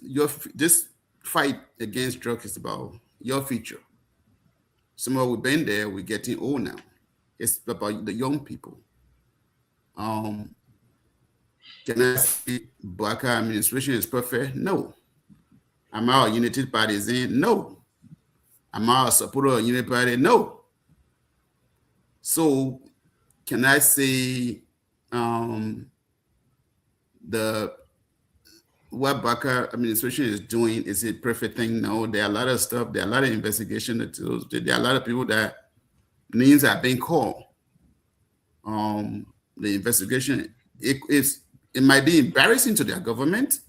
fight against drugs is about your future. Somehow we've been there, we're getting old now. It's about the young people. Can I say Black administration is perfect? No. Am I a United Partisan? No. Am I a supporter of United Party? No. So, can I say what Barker administration is doing is a perfect thing? No, there are a lot of stuff. There are a lot of investigation. There are a lot of people that names are being called. The investigation, it might be embarrassing to their government.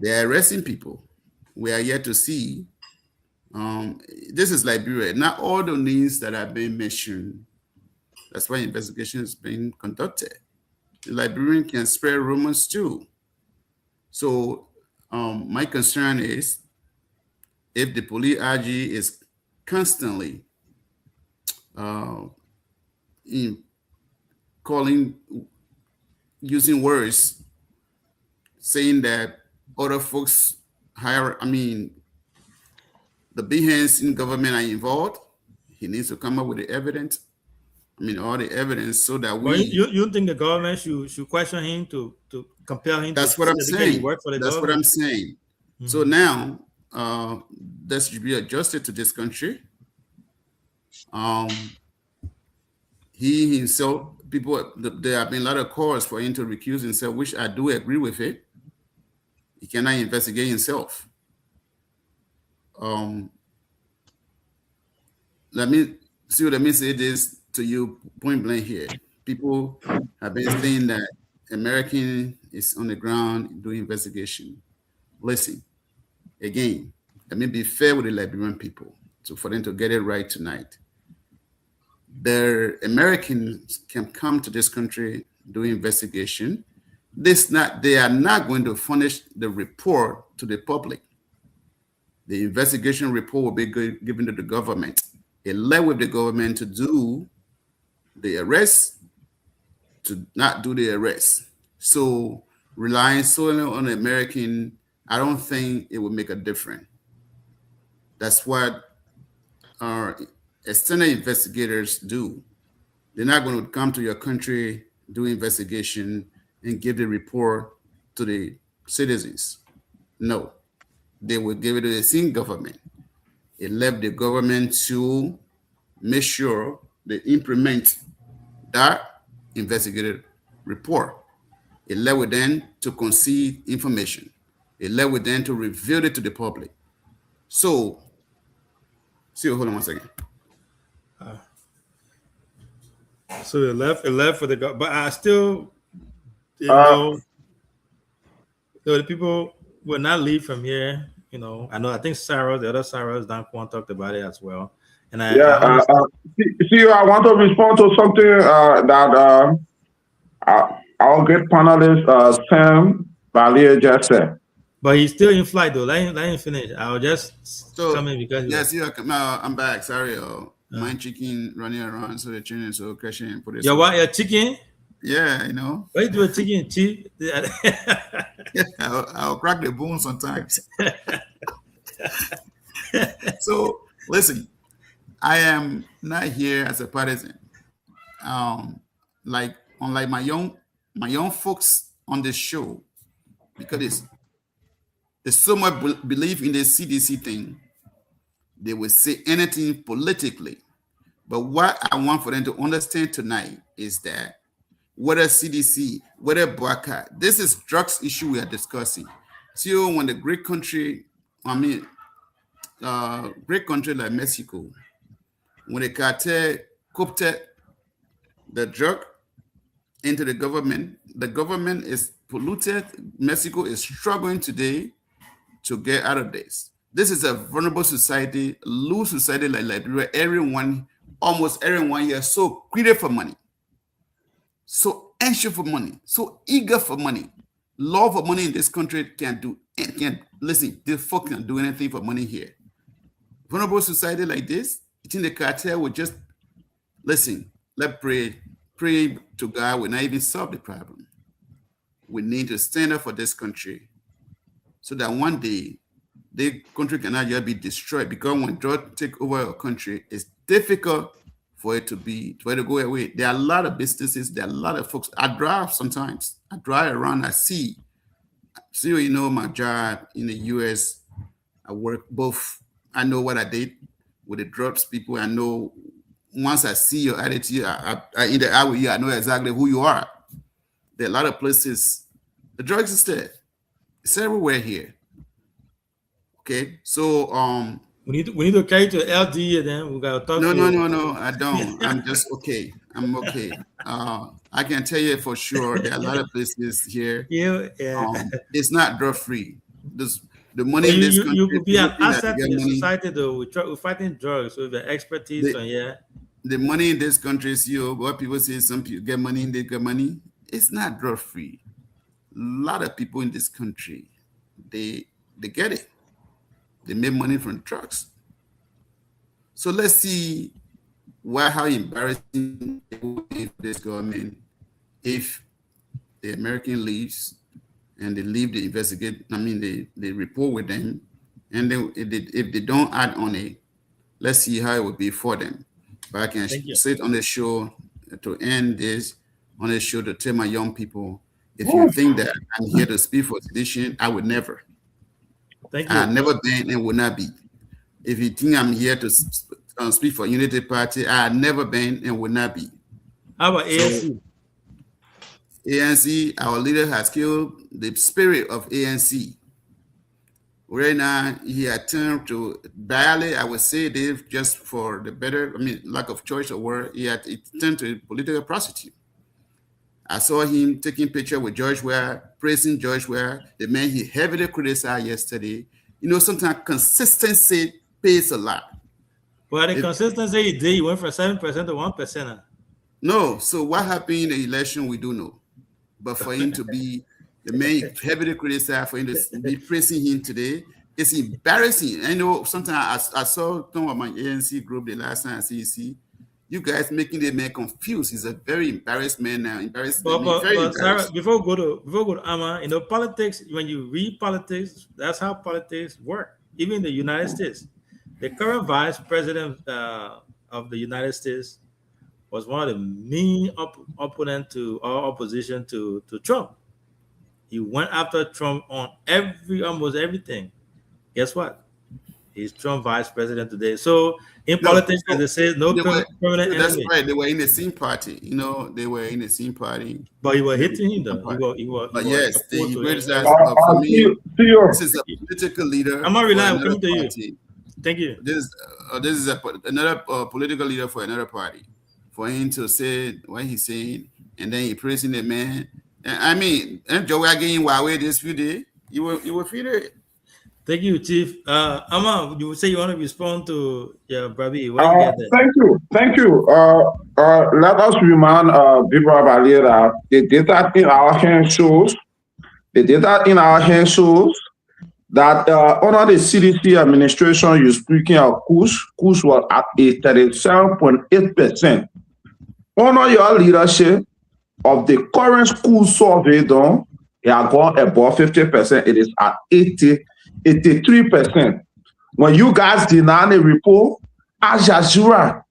They're arresting people. We are yet to see. This is Liberia. Not all the names that have been mentioned. That's why investigation is being conducted. The Liberian can spread rumors too. So my concern is if the police RG is constantly using words, saying that other folks the big hands in government are involved, he needs to come up with the evidence. All the evidence so that we. Well, you think the government should question him to compel him? That's what I'm saying. That's what I'm saying. Mm-hmm. So now, that should be adjusted to this country. He himself, there have been a lot of calls for him to recuse himself, which I do agree with it. He cannot investigate himself. let me say this to you point blank here. People have been saying that American is on the ground doing investigation. Listen, again, let me be fair with the Liberian people for them to get it right tonight. The Americans can come to this country, do investigation. They are not going to furnish the report to the public. The investigation report will be given to the government. It led with the government to do the arrest, to not do the arrest. So relying solely on the American, I don't think it will make a difference. That's what our external investigators do. They're not going to come to your country, do investigation, and give the report to the citizens. No, they will give it to the same government. It left the government to make sure they implement that investigative report. It left with them to concede information. It left with them to reveal it to the public. So, hold on one second. So it left for the government, but I still, the people will not leave from here. I think Sarah, the other Sarah, Dan Kwan talked about it as well. And I want to respond to something that our great panelist Sam Valier just said. But he's still in flight though. Let him finish. I'll just come in because I'm back. Sorry, my chicken running around, so the chicken so crashing and put it. Your chicken? Yeah, Why you do a chicken cheap? Yeah, I'll crack the bone sometimes. So listen, I am not here as a partisan. Unlike my young folks on this show, because they so much believe in the CDC thing, they will say anything politically. But what I want for them to understand tonight is that whether CDC, whether BRCA, this is drugs issue we are discussing. So when the great country like Mexico, when the cartel coopted the drug into the government is polluted. Mexico is struggling today to get out of this. This is a vulnerable society, loose society like Liberia. Almost everyone here is so greedy for money, so anxious for money, so eager for money. Love for money in this country listen, this folk can't do anything for money here. Vulnerable society like this, I think the cartel would just listen, let's pray to God will not even solve the problem. We need to stand up for this country so that one day the country cannot just be destroyed, because when drugs take over a country, it's difficult for it to go away. There are a lot of businesses, there are a lot of folks. I drive around, I see, my job in the US, I work both. I know what I did with the drugs people. I know once I see your attitude, I in the eye with you, I know exactly who you are. There are a lot of places, the drugs is there. It's everywhere here. Okay, so we need to carry to LD, and then we gotta talk. No, I don't. I'm just okay. I'm okay. I can tell you for sure there are a lot of places here. Yeah. It's not drug free. The money in this country. You could be an asset to the society, though. We're fighting drugs, so the expertise. The money in this country is what people say. Some people get money, they get money. It's not drug free. A lot of people in this country, they get it. They make money from drugs. So let's see how embarrassing it will be for this government if the American leaves and they leave the they report with them, and then if they don't add on it, let's see how it will be for them. But I can sit on the show to end this, on the show to tell my young people, if you think that I'm here to speak for sedition, I would never. Thank you. I've never been and will not be. If you think I'm here to speak for Unity Party, I've never been and will not be. How about ANC? ANC, our leader has killed the spirit of ANC. Right now, he had turned to barely, I would say, Dave, just for the better, lack of choice of word, it turned to a political prostitute. I saw him taking picture with George Ware, praising George Ware, the man he heavily criticized yesterday. Sometimes consistency pays a lot. Well, the consistency he did, he went from 7% to 1%. No, so what happened in the election, we do know. But for him to be the man heavily criticized, for him to be praising him today, it's embarrassing. I know sometimes I saw some of my ANC group the last time I see you guys making the man confused. He's a very embarrassed man now. But Sarah, before we go to Amma, politics, when you read politics, that's how politics work. Even in the United States. The current vice president of the United States was one of the main opponent to our opposition to Trump. He went after Trump on almost everything. Guess what? He's Trump vice president today. So in politics, as they say, permanent that's enemy. Right. They were in the same party. They were in the same party. But he was hitting him though. But yes, for me, this is a political leader. I'm not relying on to you. Thank you. This is another political leader for another party. For him to say what he's saying, and then he praising the man. And Joe again Huawei this few days, you will feel it. Thank you, Chief. Amma, you say you want to respond to Brabi. Thank you. Let us remind people about that the data in our hand shows that under the CDC administration, you're speaking of Kush was at a 37.8%. Under your leadership of the current school survey done, it has gone above 50%. It is at 83%. When you guys deny the report, Al Jazeera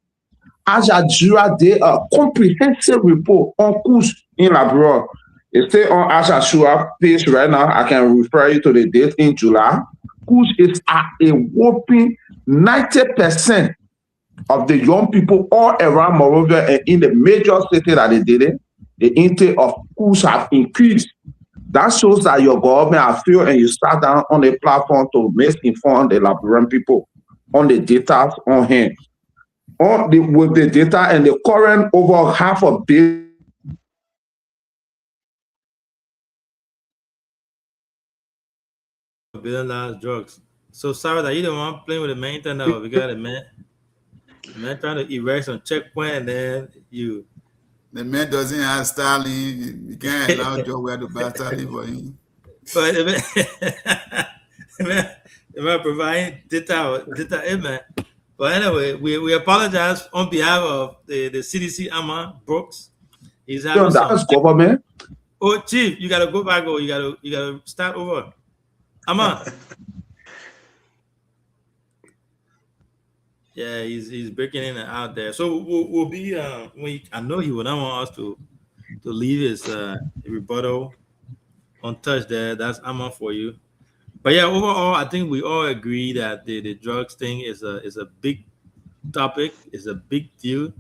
did a comprehensive report on Kush in Liberia. It's still on Al Jazeera page right now. I can refer you to the date in July. Kush is at a whopping 90% of the young people all around Monrovia and in the major city that they did it. The intake of Kush have increased. That shows that your government has failed and you start down on a platform to misinform the Liberian people on the data on hand. With the data and the current over $500 billion drugs. So Sarah, you don't want playing with the main thing now. We got a man trying to erase some checkpoint, and then the man doesn't have Starlink. You can't allow Joe Ware to buy Starlink for him. But the man providing data, man. But anyway, we apologize on behalf of the CDC Amma Brooks. He's having government. Oh, Chief, you gotta go back. You gotta start over. Amma. Yeah, he's breaking in and out there. So we'll be I know he would not want us to leave his rebuttal untouched there. That's Amma for you. But yeah, overall, I think we all agree that the drugs thing is a big topic, is a big deal.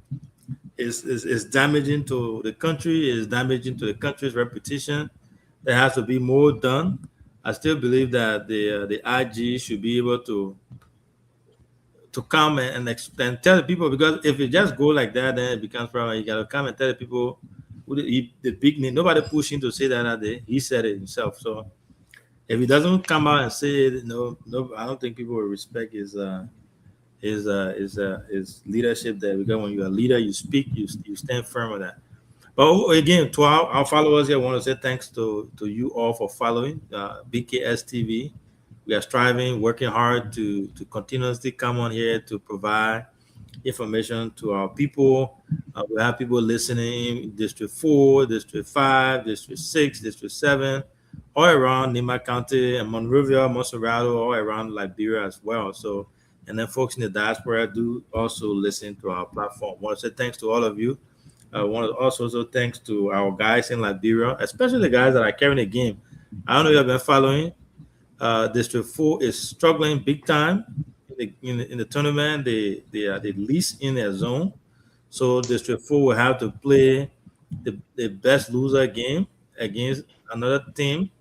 It's damaging to the country, is damaging to the country's reputation. There has to be more done. I still believe that the IG should be able to come and tell the people, because if it just go like that, then it becomes problem. You gotta come and tell the people the big name. Nobody pushed him to say that day. He said it himself. So if he doesn't come out and say it, no, I don't think people will respect his leadership there. Because when you're a leader, you speak, you stand firm with that. But again, to our followers here, I want to say thanks to you all for following BKS TV. We are striving, working hard to continuously come on here to provide information to our people. We have people listening, District 4, District 5, District 6, District 7, all around Nima County and Monrovia, Monserrato, all around Liberia as well. So, and then folks in the diaspora do also listen to our platform. I want to say thanks to all of you. I want to also say thanks to our guys in Liberia, especially the guys that are carrying the game. I don't know if you have been following. District 4 is struggling big time in the tournament. They are the least in their zone, so District 4 will have to play the best loser game against another team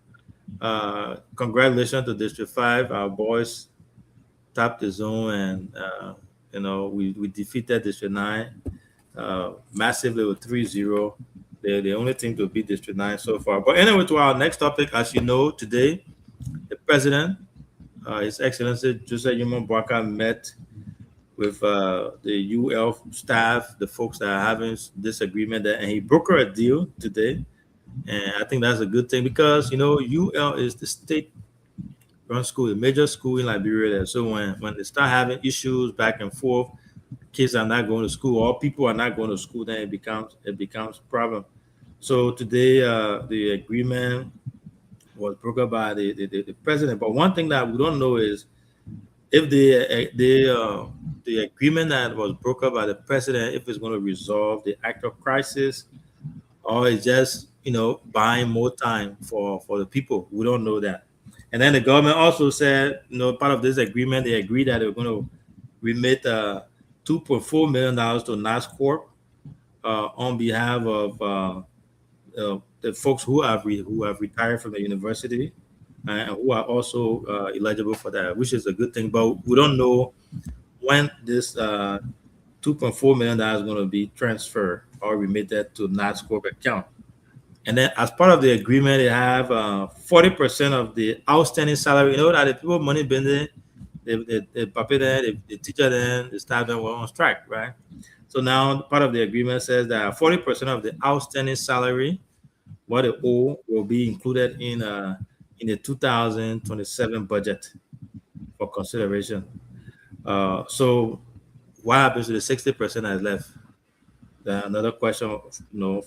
Congratulations to District 5. Our boys tapped the zone, and we defeated District 9 massively with 3-0. They're the only team to beat District 9 so far. But anyway, to our next topic, as you know, today the president, His Excellency Joseph Yuma Boakai, met with the UL staff, the folks that are having disagreement there, and he brokered a deal today. And I think that's a good thing because UL is the state-run school, a major school in Liberia. There. So when they start having issues back and forth, kids are not going to school, or people are not going to school, then it becomes a problem. So today, the agreement was brokered by the president. But one thing that we don't know is if the agreement that was brokered by the president, if it's going to resolve the actual crisis, or it's just buying more time for the people. We don't know that. And then the government also said, part of this agreement, they agreed that they were going to remit $2.4 million to NASCORP on behalf of the folks who have retired from the university and who are also eligible for that, which is a good thing. But we don't know when this $2.4 million is going to be transferred or remitted to NASCORP account. And then as part of the agreement, they have 40% of the outstanding salary. You know that the people money been there, the puppet there, the teacher then, the staff then were on strike, right? So now part of the agreement says that 40% of the outstanding salary, what they owe, will be included in the 2027 budget for consideration. So what happens to the 60% that's left? Another question,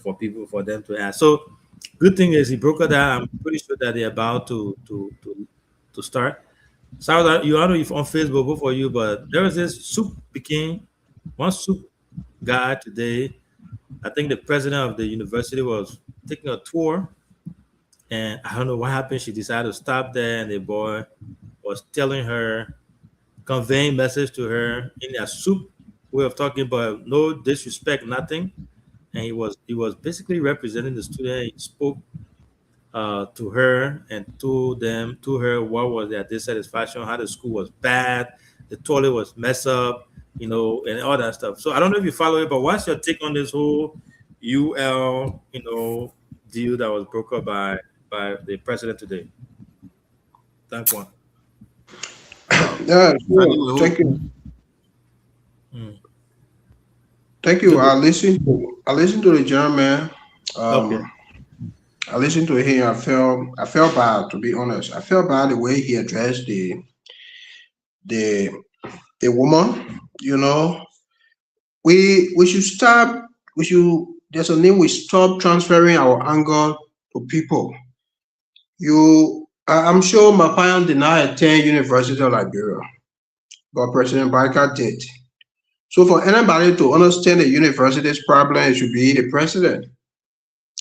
for them to ask. So, good thing is he brokered that. I'm pretty sure that they're about to start. Sarah, you know if on Facebook, both for you, but there was this soup guy today. I think the president of the university was taking a tour, and I don't know what happened. She decided to stop there, and the boy was telling her, conveying message to her in a soup way of talking, but no disrespect, nothing. And he was basically representing the student. He spoke to her and told her what was their dissatisfaction, how the school was bad, the toilet was messed up, and all that stuff. So I don't know if you follow it, but what's your take on this whole UL, deal that was brokered by the president today? Thank you. Yeah, sure. Thank you. Thank you. I listened to the gentleman. Okay. I listened to him. I felt bad, to be honest. I felt bad the way he addressed the woman. We should stop. There's a name. We stop transferring our anger to people. I'm sure Mapayan did not attend University of Liberia, but President Barker did. So for anybody to understand the university's problem, it should be the president.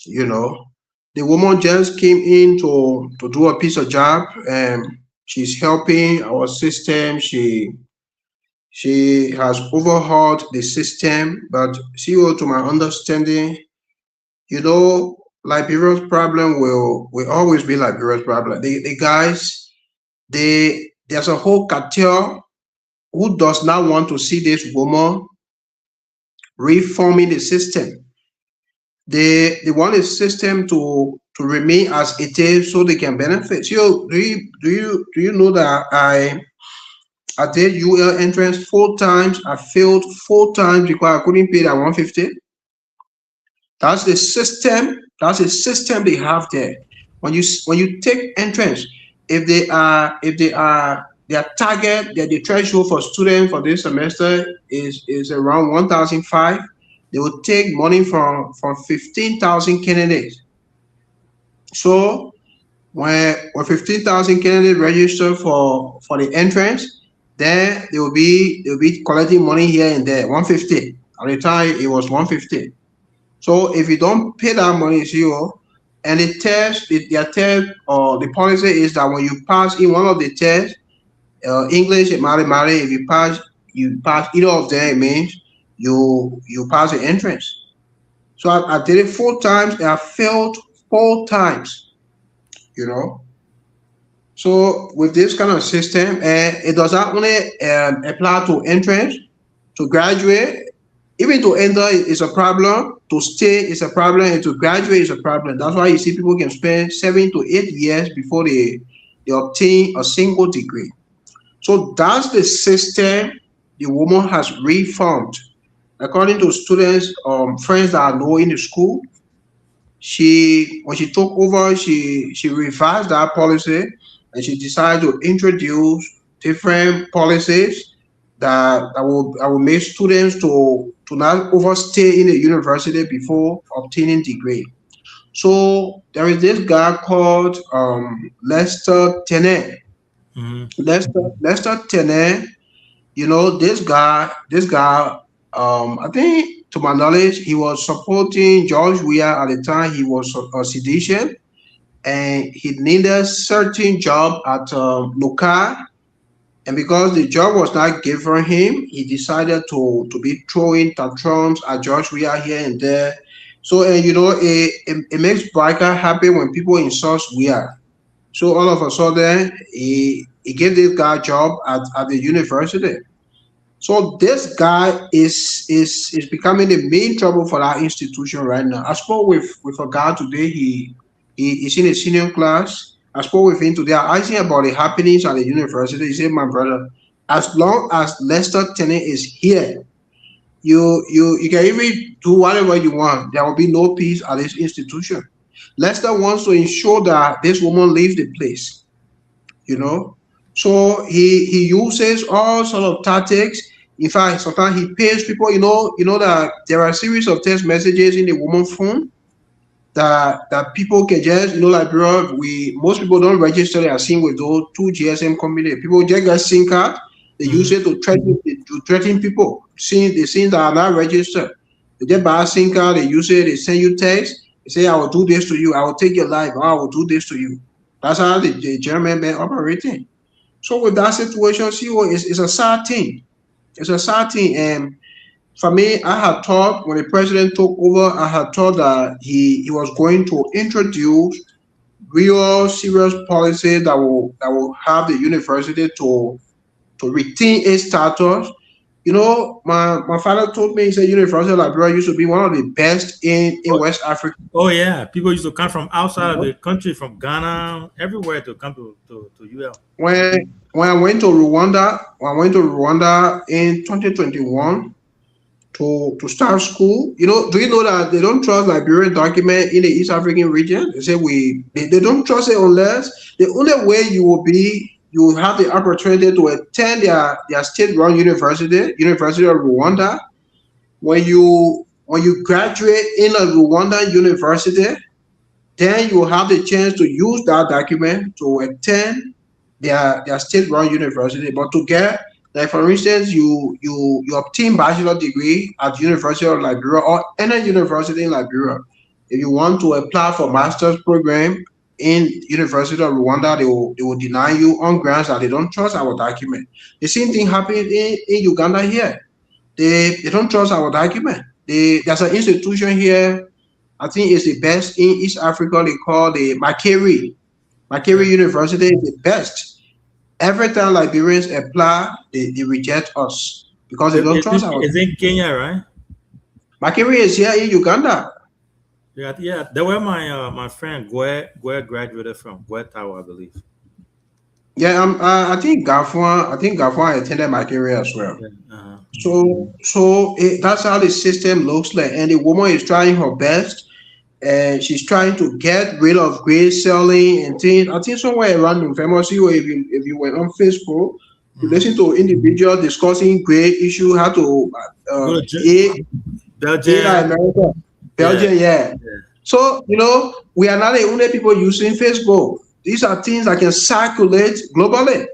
The woman just came in to do a piece of job, and she's helping our system. She has overhauled the system, but to my understanding, Liberia's problem will always be Liberia's problem. The guys, there's a whole cartel who does not want to see this woman reforming the system. They want the system to remain as it is so they can benefit. So do you know that I did UL entrance 4 times. I failed 4 times because I couldn't pay that 150. That's the system. That's the system they have there. When you take entrance, if they are their target, the threshold for students for this semester is around 1,005. They will take money from 15,000 candidates. So when 15,000 candidates register for the entrance, then they will be collecting money here and there, 150. At the time it was 150. So if you don't pay that money, it's zero. And the test, their test or the policy is that when you pass in one of the tests, English and mathematics, if you pass either of them, it means you pass the entrance. So I did it 4 times and I failed 4 times. So with this kind of system, it does not only apply to entrance, to graduate. Even to enter is a problem, to stay is a problem, and to graduate is a problem. That's why you see people can spend 7 to 8 years before they obtain a single degree. So that's the system the woman has reformed. According to students, friends that I know in the school, when she took over, she revised that policy and she decided to introduce different policies that will make students to not overstay in the university before obtaining degree. So there is this guy called Lester Tenet. Mm-hmm. Lester Tenet, this guy, I think to my knowledge, he was supporting George Weah at the time. He was a seditious, and he needed certain job at local. And because the job was not given him, he decided to be throwing tantrums at George Weah here and there. So, it makes Biker happy when people insult Weah. So all of a sudden, he gave this guy a job at the university. So this guy is becoming the main trouble for our institution right now. I spoke with a guy today. He is in a senior class. I spoke with him today. I asked him about the happenings at the university. He said, "My brother, as long as Lester Tenet is here, you can even do whatever you want. There will be no peace at this institution." Lester wants to ensure that this woman leaves the place. So he uses all sort of tactics. In fact, sometimes he pays people. You know that there are a series of text messages in the woman's phone that people can just, like, bro, most people don't register their SIM with those 2 GSM companies. People just get SIM card, they use it to threaten people. The SIM that are not registered, they just buy a SIM card, they use it, they send you text, they say, "I will do this to you, I will take your life, or I will do this to you." That's how the German been operating. So with that situation, it's a sad thing. It's a sad thing. And for me, I had thought when the president took over, I had thought that he was going to introduce real serious policy that will have the university to retain its status. My father told me, he said University of Liberia used to be one of the best in West Africa. Oh yeah, people used to come from outside of the country, from Ghana, everywhere to come to UL. When I went to Rwanda in 2021 to start school, do you know that they don't trust Liberian document in the East African region? They say they don't trust it unless the only way you will have the opportunity to attend their state-run University of Rwanda. When you graduate in a Rwanda university, then you will have the chance to use that document to attend their state-run university. But to get, like, for instance, you obtain bachelor degree at University of Liberia or any university in Liberia. If you want to apply for master's program in University of Rwanda, they will deny you on grounds that they don't trust our document. The same thing happened in Uganda here. They don't trust our document. There's an institution here, I think it's the best in East Africa. They call the Makerere University is the best. Every time Liberians apply, they reject us because they don't trust our. It's in Kenya, right? Makerere is here in Uganda. Yeah. They were my friend Gwe graduated from Gwe Tower, I believe. Yeah, I think Gafwa attended Makerere as well. Yeah, So that's how the system looks like, and the woman is trying her best. And she's trying to get rid of grade selling and things. I think somewhere around November, if you went on Facebook, you listen to individuals discussing grade issue, how to Belgium, yeah. So we are not the only people using Facebook. These are things that can circulate globally.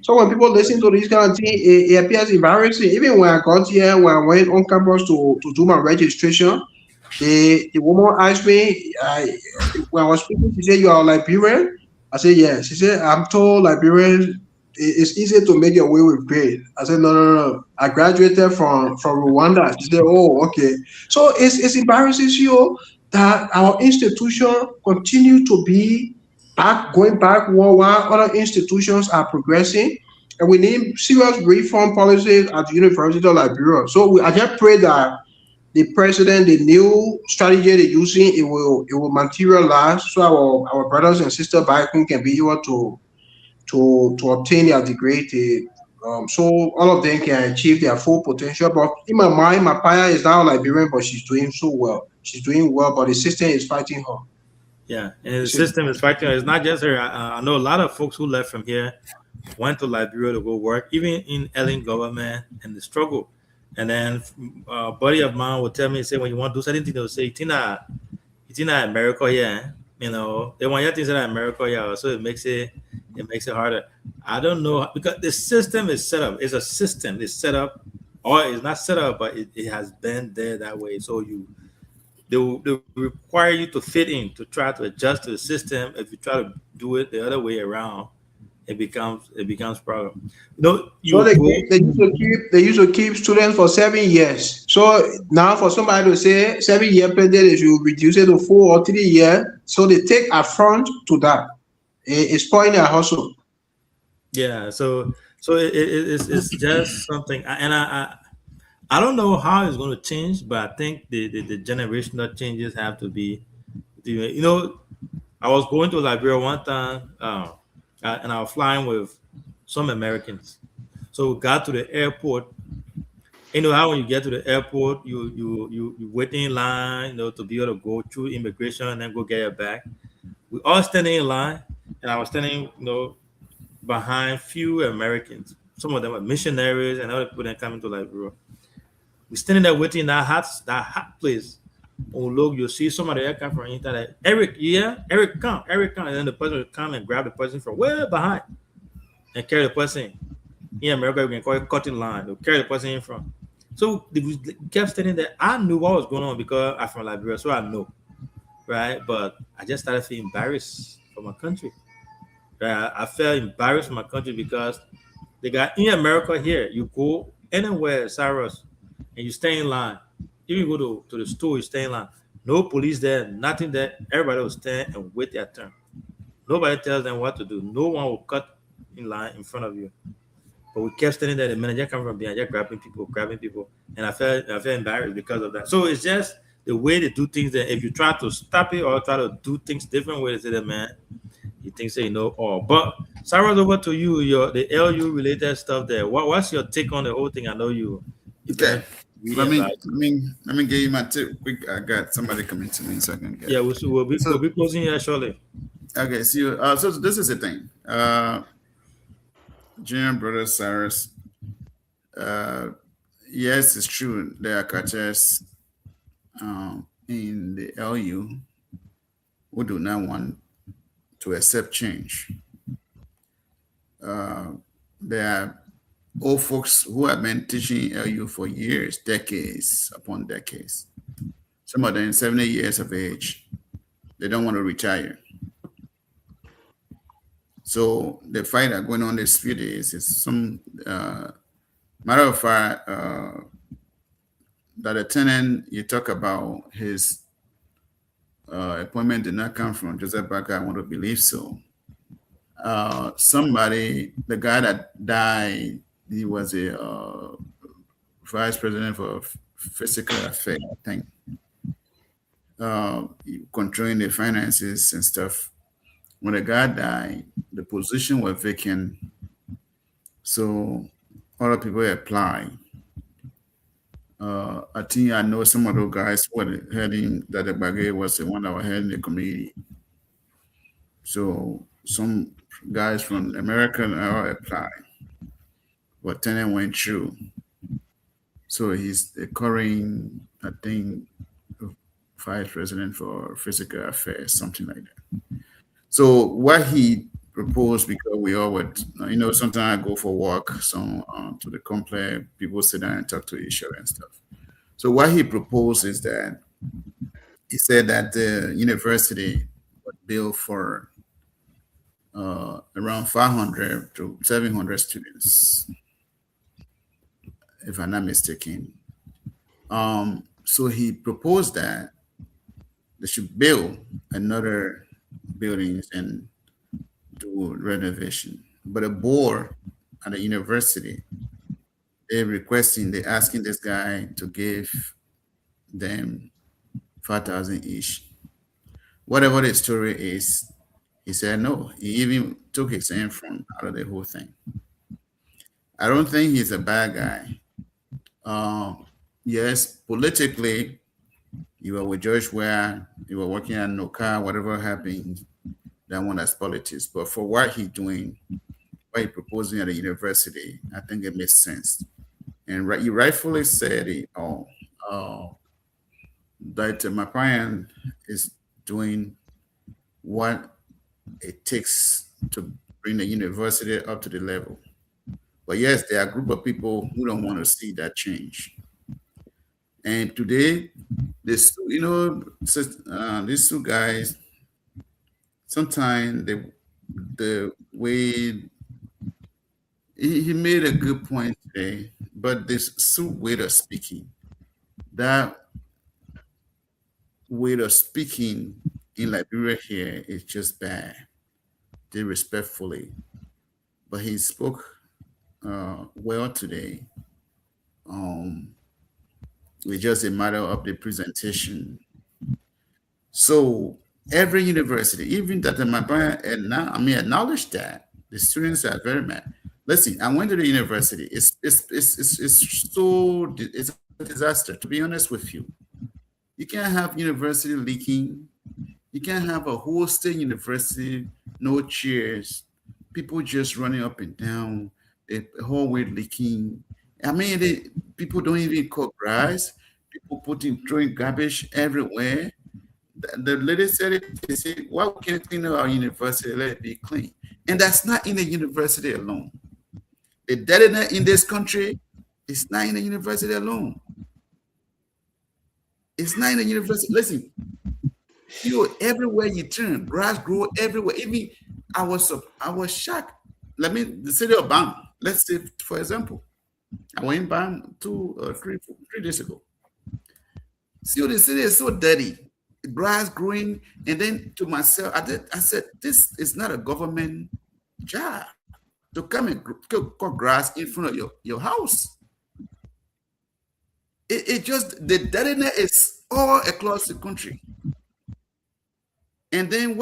So when people listen to this kind of thing, it appears embarrassing. Even when I got here, when I went on campus to do my registration, the woman asked me, when I was speaking, she said, "You are Liberian?" I said, "Yes." She said, "I'm told Liberian, it's easy to make your way with grade." I said, No. I graduated from Rwanda. She said, "Oh, okay." So it's embarrassing that our institution continue to be going backward while other institutions are progressing. And we need serious reform policies at the University of Liberia. So I just pray that the president, the new strategy they're using, it will materialize so our brothers and sisters back home can be able to obtain their degree. So all of them can achieve their full potential. But in my mind, my partner is now Liberian, but she's doing so well. She's doing well, but the system is fighting her. Yeah, and the system is fighting. It's not just her. I know a lot of folks who left from here went to Liberia to go work, even in Ellen government, and the struggle. And then a buddy of mine would tell me, say, when you want to do something, they'll say, it's in America here. You know, they want you things in America here, so it makes it harder. I don't know because the system is set up. It's a system. It's set up, or it's not set up, but it has been there that way. So they require you to fit in to try to adjust to the system. If you try to do it the other way around, it becomes problem. No, so they used to keep students for 7 years. So now for somebody to say 7 year pendant, they should reduce it to 4 or 3 years. So they take affront to that. It's spoiling their hustle. Yeah, so it's just something, and I don't know how it's going to change, but I think the generational changes have to be. You know, I was going to Liberia one time, and I was flying with some Americans. So we got to the airport. You know how when you get to the airport, you wait in line, you know, to be able to go through immigration and then go get your bag. We all standing in line, and I was standing, you know, behind few Americans. Some of them were missionaries, and other people that coming to Liberia. We standing there waiting in that hot place. Oh look, you see somebody that come from internet. Eric, yeah, Eric come, and then the person will come and grab the person from way behind and carry the person. In America, we can call it cutting line. They'll carry the person in front. So we kept standing there. I knew what was going on because I'm from Liberia, so I know, right? But I just started feeling embarrassed for my country. Right? I felt embarrassed for my country because they got in America here. You go anywhere, Cyrus, and you stay in line. Even you go to the store, you stay in line. No police there, nothing there. Everybody will stand and wait their turn. Nobody tells them what to do. No one will cut in line in front of you. But we kept standing there. The manager come from behind, just grabbing people, and I felt embarrassed because of that. So it's just the way they do things. That if you try to stop it or try to do things different way, they say that man, you think say no all. But Cyrus, over to you. The LU related stuff there. What's your take on the whole thing? I know you. Okay. Let me give you my tip. Quick, I got somebody coming to me, so I can get. Yeah, we'll be closing here shortly. Okay, so this is the thing. Junior brother Cyrus. Yes, it's true. There are cartels in the LU who do not want to accept change. There are old folks who have been teaching LU for years, decades upon decades. Some of them 70 years of age. They don't want to retire. So the fight that going on this few days is some matter of fact, that lieutenant you talk about his appointment did not come from Joseph Barker. I want to believe so. Somebody, the guy that died, he was a vice president for physical affairs, I think, controlling the finances and stuff. When the guy died, the position was vacant, so other people applied. I think I know some of those guys who were heading that the Bagay was the one that was heading the committee. So some guys from America now applied, but Tenant went through. So he's the current, I think, vice president for physical affairs, something like that. So what he proposed, because we all would, sometimes I go for walk, to the complex, people sit down and talk to each other and stuff. So what he proposed is that he said that the university would build for around 500 to 700 students, if I'm not mistaken. So he proposed that they should build another buildings and do renovation. But the board at the university, they're asking this guy to give them 5,000 each. Whatever the story is, he said no. He even took his hand from out of the whole thing. I don't think he's a bad guy. Yes, politically, you were with George Ware, you were working at NOCA, whatever happened, that one that's politics. But for what he's doing, what he's proposing at the university, I think it makes sense. And you rightfully said it that my client is doing what it takes to bring the university up to the level. But yes, there are a group of people who don't want to see that change. And today, these two guys, sometimes the way he made a good point today, but this Sue way of speaking, that way of speaking in Liberia here is just bad, disrespectfully. But he spoke well today. It's just a matter of the presentation. So every university, even that and now acknowledge that the students are very mad. Listen, I went to the university. It's a disaster, to be honest with you. You can't have university leaking. You can't have a whole state university, no chairs, people just running up and down, the hallway leaking. I mean, people don't even cut grass. People throwing garbage everywhere. The lady said it. They said, "Why we can't clean up our university? Let it be clean." And that's not in the university alone. The dirtiness in this country is not in the university alone. It's not in the university. Listen, everywhere you turn, grass grow everywhere. Even I was shocked. The city of Bam. Let's say, for example, I went in Bam 2 or 3 days ago. See, the city is so dirty, grass growing, and then to myself, I said, this is not a government job to come and cut grass in front of your house. It just, the dirtiness is all across the country. And then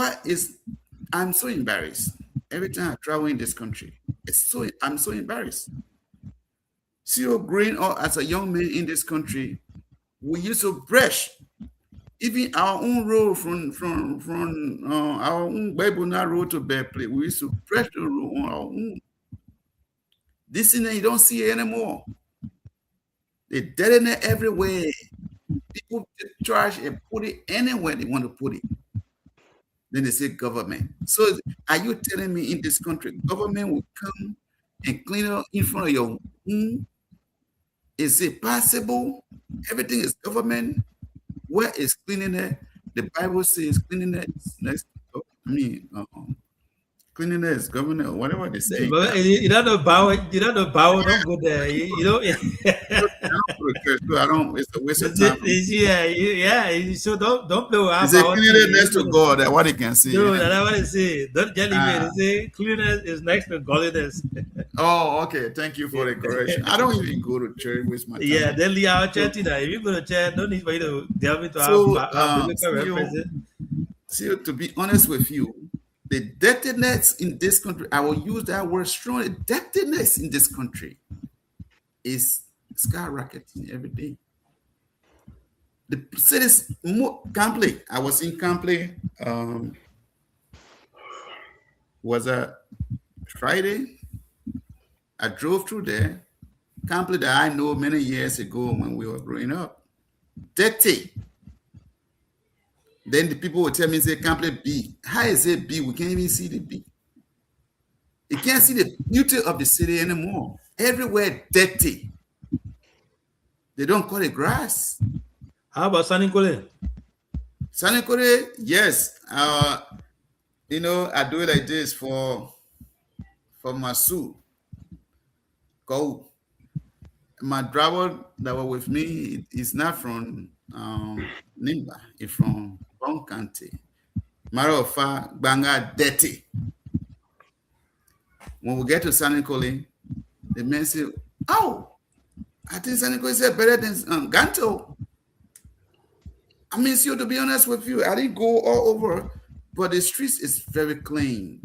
I'm so embarrassed every time I travel in this country. I'm so embarrassed. See, growing up as a young man in this country, we used to brush even our own road from our own Bible road to Berkeley. We used to brush the road on our own. This thing you don't see it anymore. The dirtiness everywhere. People trash and put it anywhere they want to put it. Then they say government. So are you telling me in this country, government will come and clean up in front of your home? Is it possible? Everything is government. Where is cleanliness? The Bible says cleanliness next. Cleanliness, government, or whatever they say. But you don't know power. Don't go there. You know. I don't. It's a waste of time. Yeah. So don't play with our Is it cleanliness next to God? That what he can see. No, that's what I say. Don't tell me. They say cleanliness is next to godliness. Oh, okay. Thank you for the correction. I don't even go to church with my time. Yeah, then leave our church. If you go to church, no need for you to delve into our biblical references. See, to be honest with you, the dirtiness in this country, I will use that word strongly. Dirtiness in this country is skyrocketing every day. The cities, Campley. I was in Campley. Was a Friday. I drove through there. Campley that I know many years ago when we were growing up. Dirty. Then the people will tell me, say, Campley B. How is it B? We can't even see the B. You can't see the beauty of the city anymore. Everywhere dirty. They don't cut the grass. How about Sanikole? Sanikole, yes. I do it like this for Masu. Go. My driver that was with me is not from Nimba. It's from Bon County. Matter of fact, Banga dirty. When we get to Sannicolin, the men say, "Oh, I think Sannicolin is better than Ganto." I mean, so to be honest with you, I didn't go all over, but the streets is very clean,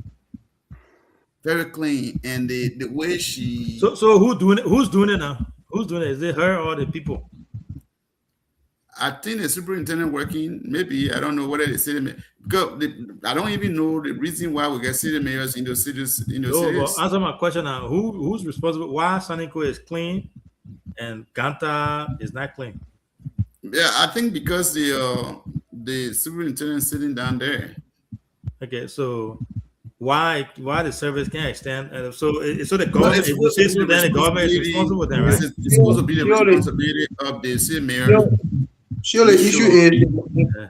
and the way she. So who's doing it? Who's doing it now? Who's doing it? Is it her or the people? I think the superintendent working. Maybe I don't know whether the city mayor. Because I don't even know the reason why we get city mayors in those cities. But answer my question now. Who's responsible? Why Sanico is clean and Ganta is not clean? Yeah, I think because the superintendent sitting down there. Okay, so why the service can't extend? So the government is responsible. Then the government is responsible. Then, right? It's supposed to be the responsibility of the city mayor. Sure, the issue is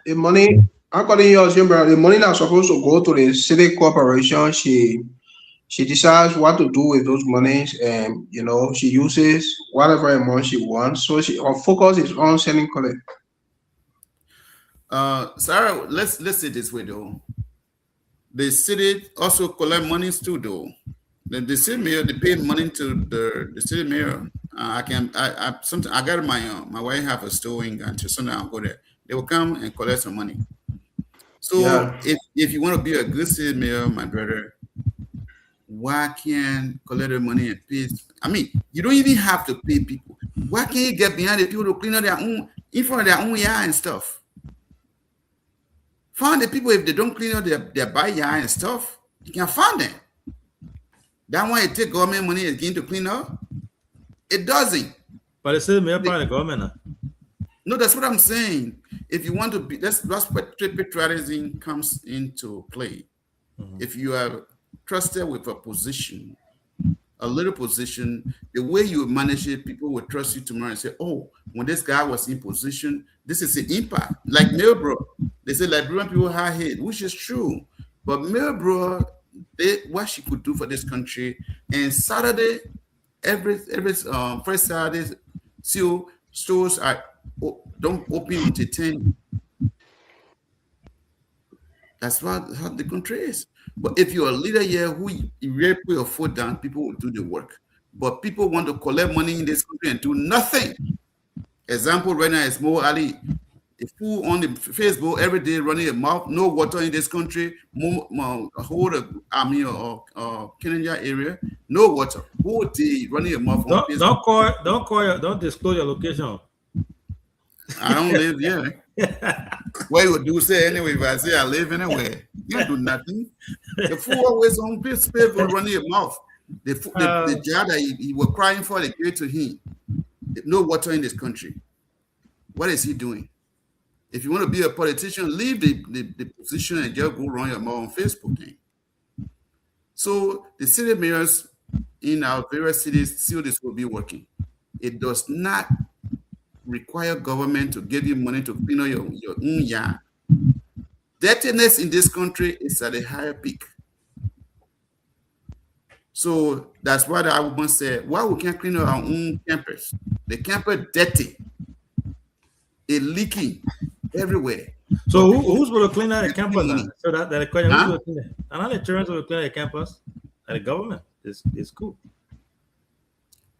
the money. According to your the money that's supposed to go to the city corporation, she decides what to do with those monies, and she uses whatever amount she wants. So her focus is on selling collect. Sarah, let's say this way though. The city also collect monies too though. The city mayor, they pay money to the city mayor. I got my wife have a store in Gancho, so now I'll go there. They will come and collect some money. So if you want to be a good city mayor, my brother, why can't collect the money and pay? I mean, you don't even have to pay people. Why can't you get behind the people to clean up their own in front of their own yard and stuff? Find the people if they don't clean up their backyard and stuff. You can find them. That one it take government money again to clean up. It doesn't. But it's still mayor part of the government now. No, that's what I'm saying. If you want to be, that's where patriotism comes into play. Mm-hmm. If you are trusted with a position, a little position, the way you manage it, people will trust you tomorrow and say, "Oh, when this guy was in position, this is an impact." Like Millbrook, they say Liberian people hard hit, which is true. But Millbrook, what she could do for this country, and Saturday, every first Saturday, still stores don't open until 10. That's how the country is. But if you're a leader here who you really put your foot down, people will do the work. But people want to collect money in this country and do nothing. Example right now is Mo Ali. The fool on the Facebook every day running a mouth, no water in this country, whole army or Kenya area, no water. Whole day running a mouth on Facebook. Don't disclose your location. I don't live here. What you do say anyway, if I say I live anywhere, you don't do nothing. The fool always on Facebook running a mouth. The job that he was crying for, they gave to him. No water in this country. What is he doing? If you want to be a politician, leave the position and just go run your mouth on Facebook thing. So the city mayors in our various cities, still this will be working. It does not require government to give you money to clean up your own yard. Dirtiness in this country is at a higher peak. So that's why the woman said, why we can't clean up our own campus? The campus dirty. It's leaking everywhere. So who's going to clean out the campus now? So that the question, who's going to clean it? And the children will clean the campus. And the government is cool.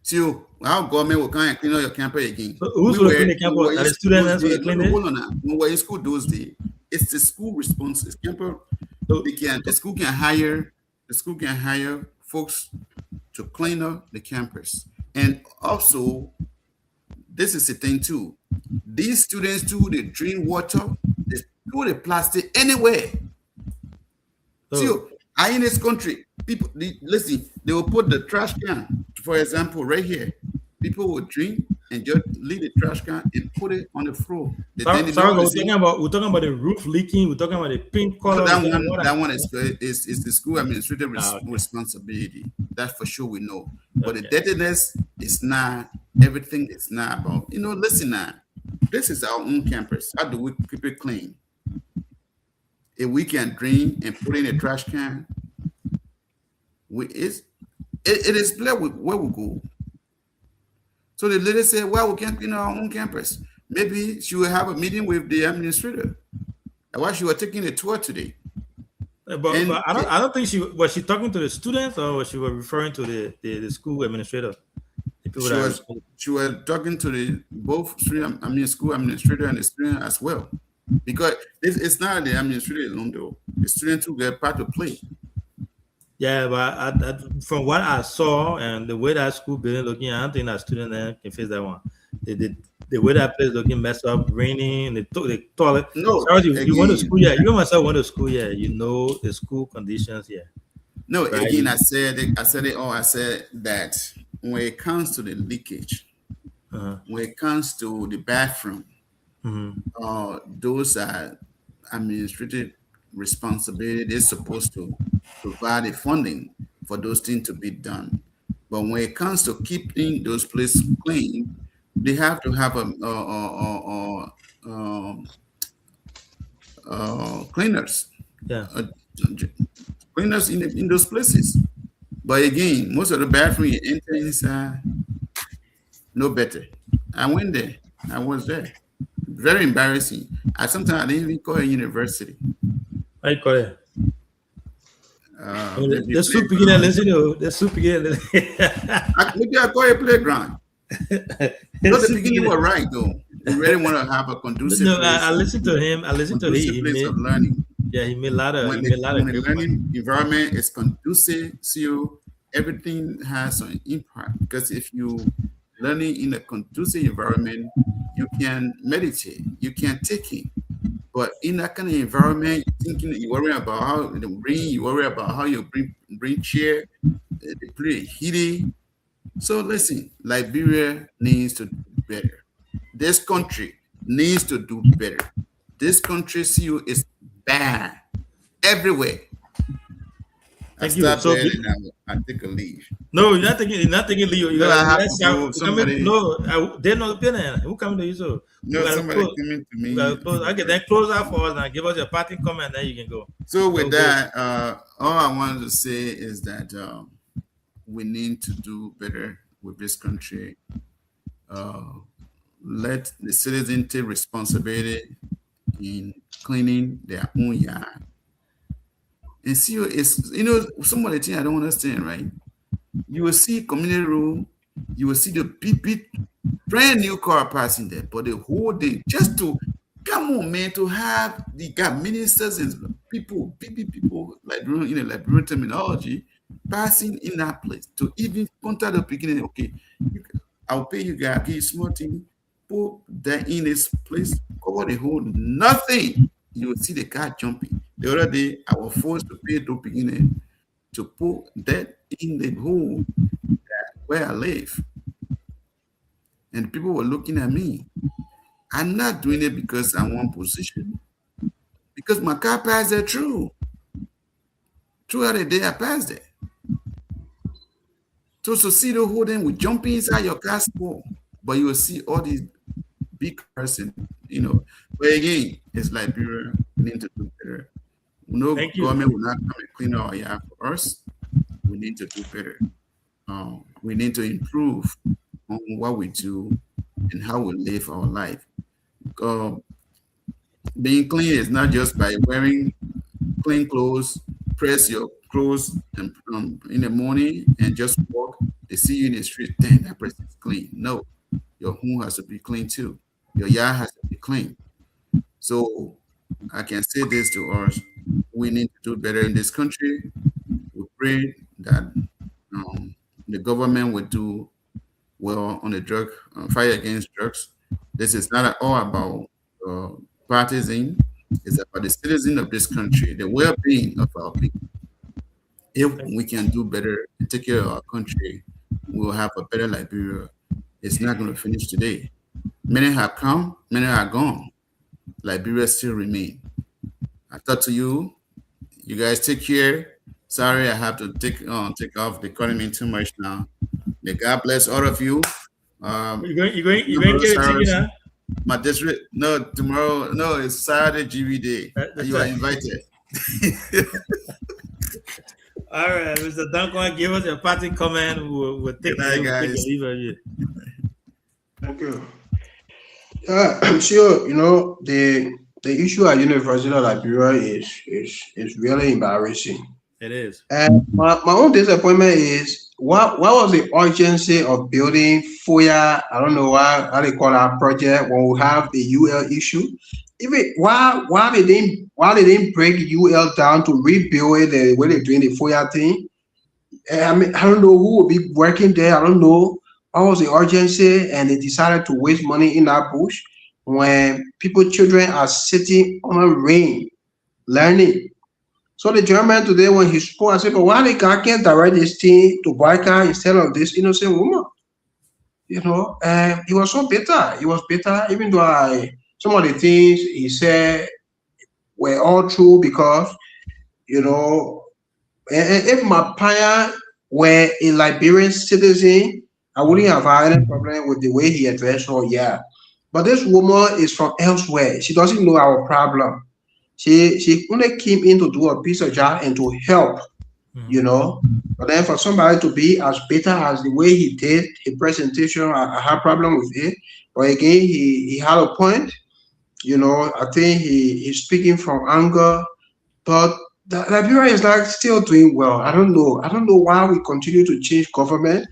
So our government will come and clean up your campus again. So who's going to clean the campus? Are the students going to clean it? Hold on now. When we're in school those days, it's the school response. The school can hire folks to clean up the campus. And also, this is the thing too. These students too, they drink water, they throw the plastic anywhere. So in this country, people listen, they will put the trash can, for example, right here. People will drink and just leave the trash can and put it on the floor. We're talking about the roof leaking. We're talking about the pink color. That one is the school administrative responsibility. That for sure we know. But the dirtiness is not everything. It's not about listen now. This is our own campus. How do we keep it clean? If we can drink and put in a trash can, it is clear where we go. So the lady said, well, we can't clean our own campus. Maybe she will have a meeting with the administrator. Why she was taking a tour today. But I don't think she was she talking to the students or was she was referring to the school administrator. The people she was talking to the both student, school administrator and the student as well, because it's not the administrator alone though. The students who get part to play. Yeah, but from what I saw and the way that school building looking, I don't think that student there can face that one. The way that place looking messed up, raining, the toilet. No, you went to school, yeah. You myself went to school, yeah. You know the school conditions, yeah. No, right? Again, I said that when it comes to the leakage, when it comes to the bathroom, those are administrative responsibility. They're supposed to provide the funding for those things to be done. But when it comes to keeping those places clean, they have to have cleaners. Yeah. Cleaners in those places. But again, most of the bathroom you enter inside, no better. I went there. I was there. Very embarrassing. Sometimes I didn't even call it university. I call it. The soup beginning, listen to the soup beginning. Maybe I call it playground. Not the beginning was right though. You really want to have a conducive. No, I listened to him. I listened to him. Place of learning. Yeah, he made a lot of. When the learning environment is conducive, so everything has an impact. Because if you learning in a conducive environment, you can meditate, you can take it. But in that kind of environment, you worry about how the rain, you worry about how you bring chair, the place heating. So listen, Liberia needs to do better. This country needs to do better. This country CO is bad everywhere. I stop there and I take a leave. No, you're not taking leave. You have to somebody. No, they're not opinion. Who coming to you? So no, somebody coming to me. Okay, then close out for us and give us your parting comment, then you can go. So with that, all I wanted to say is that we need to do better with this country. Let the citizens take responsibility in cleaning their own yard. And see, it's some of the things I don't understand, right? You will see community room, you will see the big brand new car passing there, but the whole day just to come on, man, to have the ministers and people, like in the Liberian terminology, passing in that place to even contact the beginning. Okay, I'll pay you guys, give you small thing, put that in this place, cover the whole nothing. You will see the car jumping. The other day, I was forced to pay the beginning to put that in the hole where I live. And people were looking at me. I'm not doing it because I want position. Because my car passed there through. Throughout the day, I passed there. So see the whole thing with jumping inside your car sport. But you will see all these big person, But again, it's Liberia. We need to do better. No government will not come and clean our yard for us. We need to do better. We need to improve on what we do and how we live our life. Being clean is not just by wearing clean clothes, press your clothes in the morning and just walk. They see you in the street, damn, that person is clean. No, your home has to be clean too. Your yard has to be clean. So I can say this to us. We need to do better in this country. We pray that the government will do well on the drug fight against drugs. This is not at all about partisan. It's about the citizens of this country, the well-being of our people. If we can do better and take care of our country, we will have a better Liberia. It's not going to finish today. Many have come, many are gone. Liberia still remain. I talk to you. You guys take care. Sorry, I have to take off. They're calling me too much now. May God bless all of you. You going to get a TV now? My district, no, tomorrow, no, it's Saturday GB Day. You are invited. All right, Mr. Duncan, give us a parting comment. We'll take a leave of you. Thank you. I'm sure, the the issue at University of Liberia is really embarrassing. It is. And my own disappointment is what was the urgency of building FOIA? I don't know how they call our project when we have the UL issue. Even why they didn't break UL down to rebuild it the way they're doing the FOIA thing? I mean, I don't know who will be working there. I don't know what was the urgency, and they decided to waste money in that bush when children are sitting on a rain learning. So the German today, when he spoke, I said, but why the guy can't direct his team to Boyka instead of this innocent woman? You know, and he was so bitter. He was bitter, even though some of the things he said were all true because, you know, if Mapaya were a Liberian citizen, I wouldn't have had any problem with the way he addressed her, yeah. But this woman is from elsewhere. She doesn't know our problem. She only came in to do a piece of job and to help, you know. But then for somebody to be as bitter as the way he did his presentation, I had problem with it. But again, he had a point. You know, I think he's speaking from anger, but Liberia is like still doing well. I don't know. I don't know why we continue to change government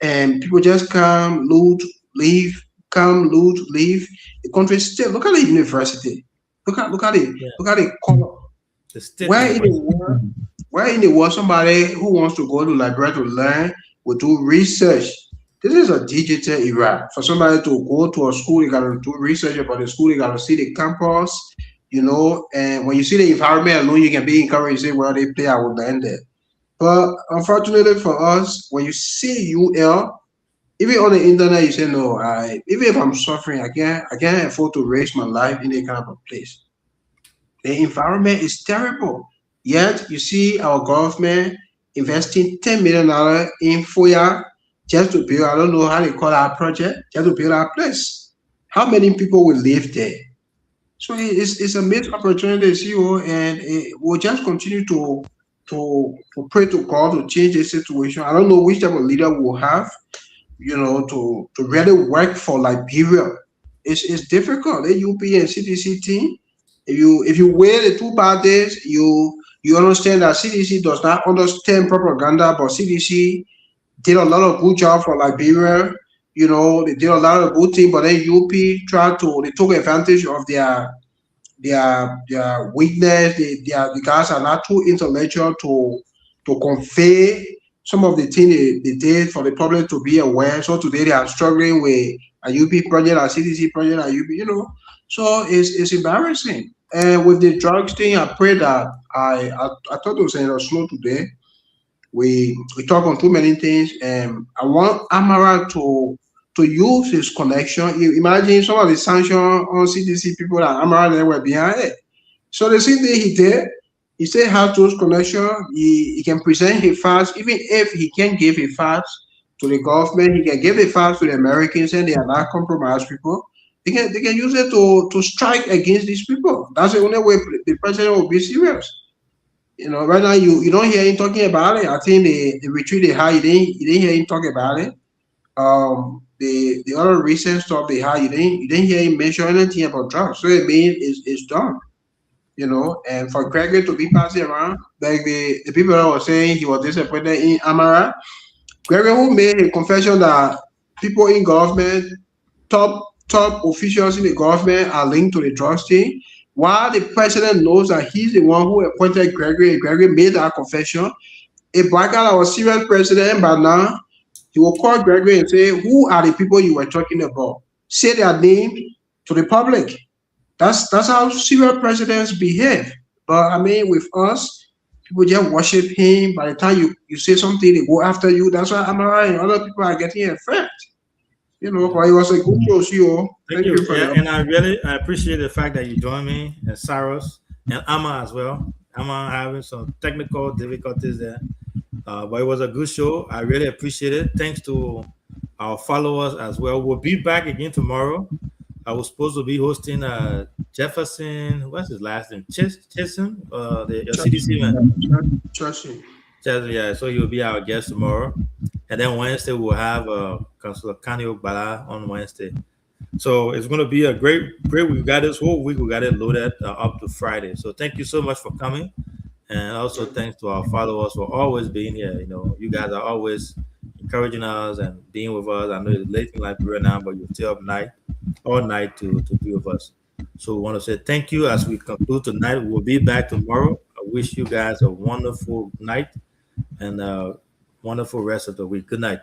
and people just come, loot, leave, come, loot, leave. The country still look at the university. Look at it. Yeah. Look at the color. The state Where in the world? Where in the world somebody who wants to go to Liberia to learn will do research? This is a digital era. For somebody to go to a school, you gotta do research about the school, you gotta see the campus, you know, and when you see the environment alone, you can be encouraged to say, well, they play, I will learn there. But unfortunately for us, when you see UL, even on the internet, you say, no, even if I'm suffering, I can't afford to raise my life in a kind of a place. The environment is terrible. Yet you see our government investing $10 million in FOIA just to build, I don't know how they call our project, just to build our place. How many people will live there? So it's a missed opportunity, CEO, and we'll just continue to pray to God to change the situation. I don't know which type of leader we'll have, you know, to really work for Liberia. It's difficult. The UP and CDC team, if you weigh the two parties, you understand that CDC does not understand propaganda, but CDC did a lot of good job for Liberia. You know, they did a lot of good things, but then UP they took advantage of their weakness. The guys are not too intellectual to convey some of the things they did for the public to be aware. So today they are struggling with a UP project, a CDC project, a UP, you know. So it's embarrassing. And with the drugs thing, I pray that I thought it was a slow today. We talk on too many things, and I want Amara to use his connection. You imagine some of the sanction on CDC people that Amara they were behind it. So the same thing he did, he still has those connections. He can present his facts, even if he can't give his facts to the government, he can give the facts to the Americans, and they are not compromised people. They can use it to strike against these people. That's the only way the president will be serious. You know, right now you don't hear him talking about it. I think the retreat they had, you didn't hear him talk about it. The other recent stuff they had, you didn't hear him mention anything about drugs. So it means it's done. You know, and for Gregory to be passing around, like the people that were saying he was disappointed in Amara, Gregory who made a confession that people in government, top officials in the government are linked to the drugs thing. While the president knows that he's the one who appointed Gregory, and Gregory made that confession, a black guy that was serious president by now, he will call Gregory and say, who are the people you were talking about? Say their name to the public. That's how serious presidents behave. But I mean, with us, people just worship him. By the time you say something, they go after you. That's why Amara and other people are getting affected. You know, but it was a good show, CEO. Thank you. Yeah, and I appreciate the fact that you joined me and Saros and Amma as well. Amma having some technical difficulties there, but it was a good show. I really appreciate it. Thanks to our followers as well. We'll be back again tomorrow. I was supposed to be hosting Jefferson. What's his last name? Chisholm, the CDC man. Chelsea. Yeah, so you'll be our guest tomorrow. And then Wednesday we'll have Councilor Kani Ogbala on Wednesday. So it's going to be a great. We got this whole week. We got it loaded up to Friday. So thank you so much for coming, and also thanks to our followers for always being here. You know, you guys are always encouraging us and being with us. I know it's late in Liberia now, but you're still up all night to be with us. So we want to say thank you as we conclude tonight. We'll be back tomorrow. I wish you guys a wonderful night and a wonderful rest of the week. Good night.